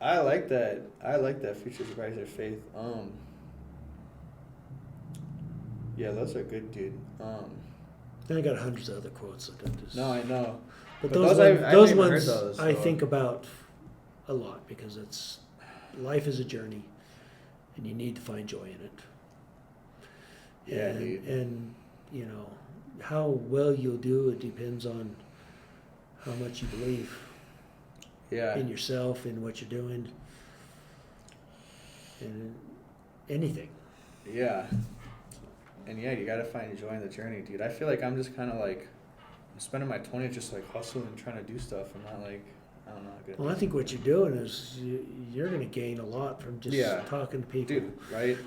C: I like that. Future's bright as your faith. Yeah, those are good, dude.
B: And I got hundreds of other quotes. That I just,
C: No, I know.
B: But
C: But
B: those
C: those
B: ones,
C: I've
B: those
C: even heard
B: ones
C: those,
B: I
C: so-
B: think about a lot because it's life is a journey, and you need to find joy in it.
C: Yeah,
B: and,
C: dude.
B: and you know how well you'll do. It depends on how much you believe
C: Yeah.
B: in yourself, in what you're doing, and anything.
C: Yeah. And yeah, you gotta find joy in the journey, dude. I feel like I'm just kind of like, I'm spending my 20s just like hustling and trying to do stuff. I'm not like, I don't know. Good.
B: Well, I think what you're doing is you're going to gain a lot from just
C: Yeah.
B: talking to people.
C: Dude, right?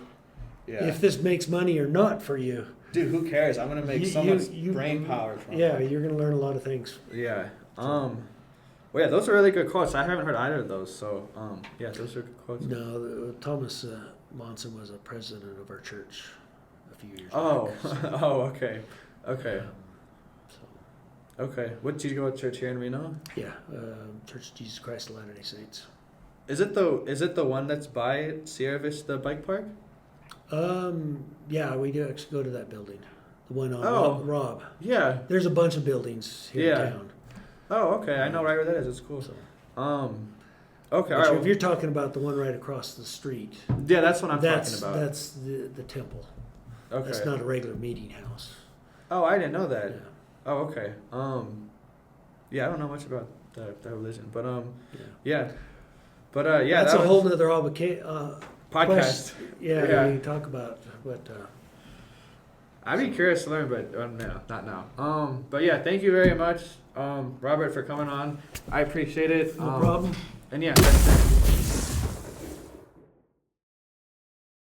C: Yeah.
B: If this makes money or not for you,
C: Dude, who cares? I'm gonna make
B: You-
C: so
B: you-
C: much
B: you-
C: brain power from
B: yeah,
C: it.
B: you're going to learn a lot of things.
C: Yeah. Well, yeah, those are really good quotes. I haven't heard either of those, so yeah, those are good quotes.
B: No, Thomas Monson was a president of our church a few years
C: Oh,
B: back.
C: oh, okay, okay,
B: So,
C: okay. What did you go to church here in Reno?
B: yeah, Church of Jesus Christ of Latter-day Saints.
C: Is it the one that's by Sierra Vista Bike Park?
B: Yeah, we do actually go to that building, the one on
C: Oh.
B: Rob.
C: Yeah.
B: There's a bunch of buildings here
C: Yeah.
B: in town.
C: Oh, okay. I know right where that is. It's cool.
B: So,
C: Okay. All
B: but
C: right.
B: if you're talking about the one right across the street,
C: Yeah, that's what I'm
B: that's
C: talking about.
B: that's the temple.
C: Okay.
B: That's not a regular meeting house.
C: Oh, I didn't know that.
B: Yeah.
C: Oh, okay. Yeah, I don't know much about that religion, but
B: Yeah.
C: yeah, but yeah,
B: That's
C: that
B: a
C: was
B: whole nother
C: podcast.
B: Yeah,
C: Yeah.
B: we can talk about what.
C: I'd be curious to learn, but no, not now. But yeah, thank you very much, Robert, for coming on. I appreciate it.
B: No problem.
C: And yeah, that's it.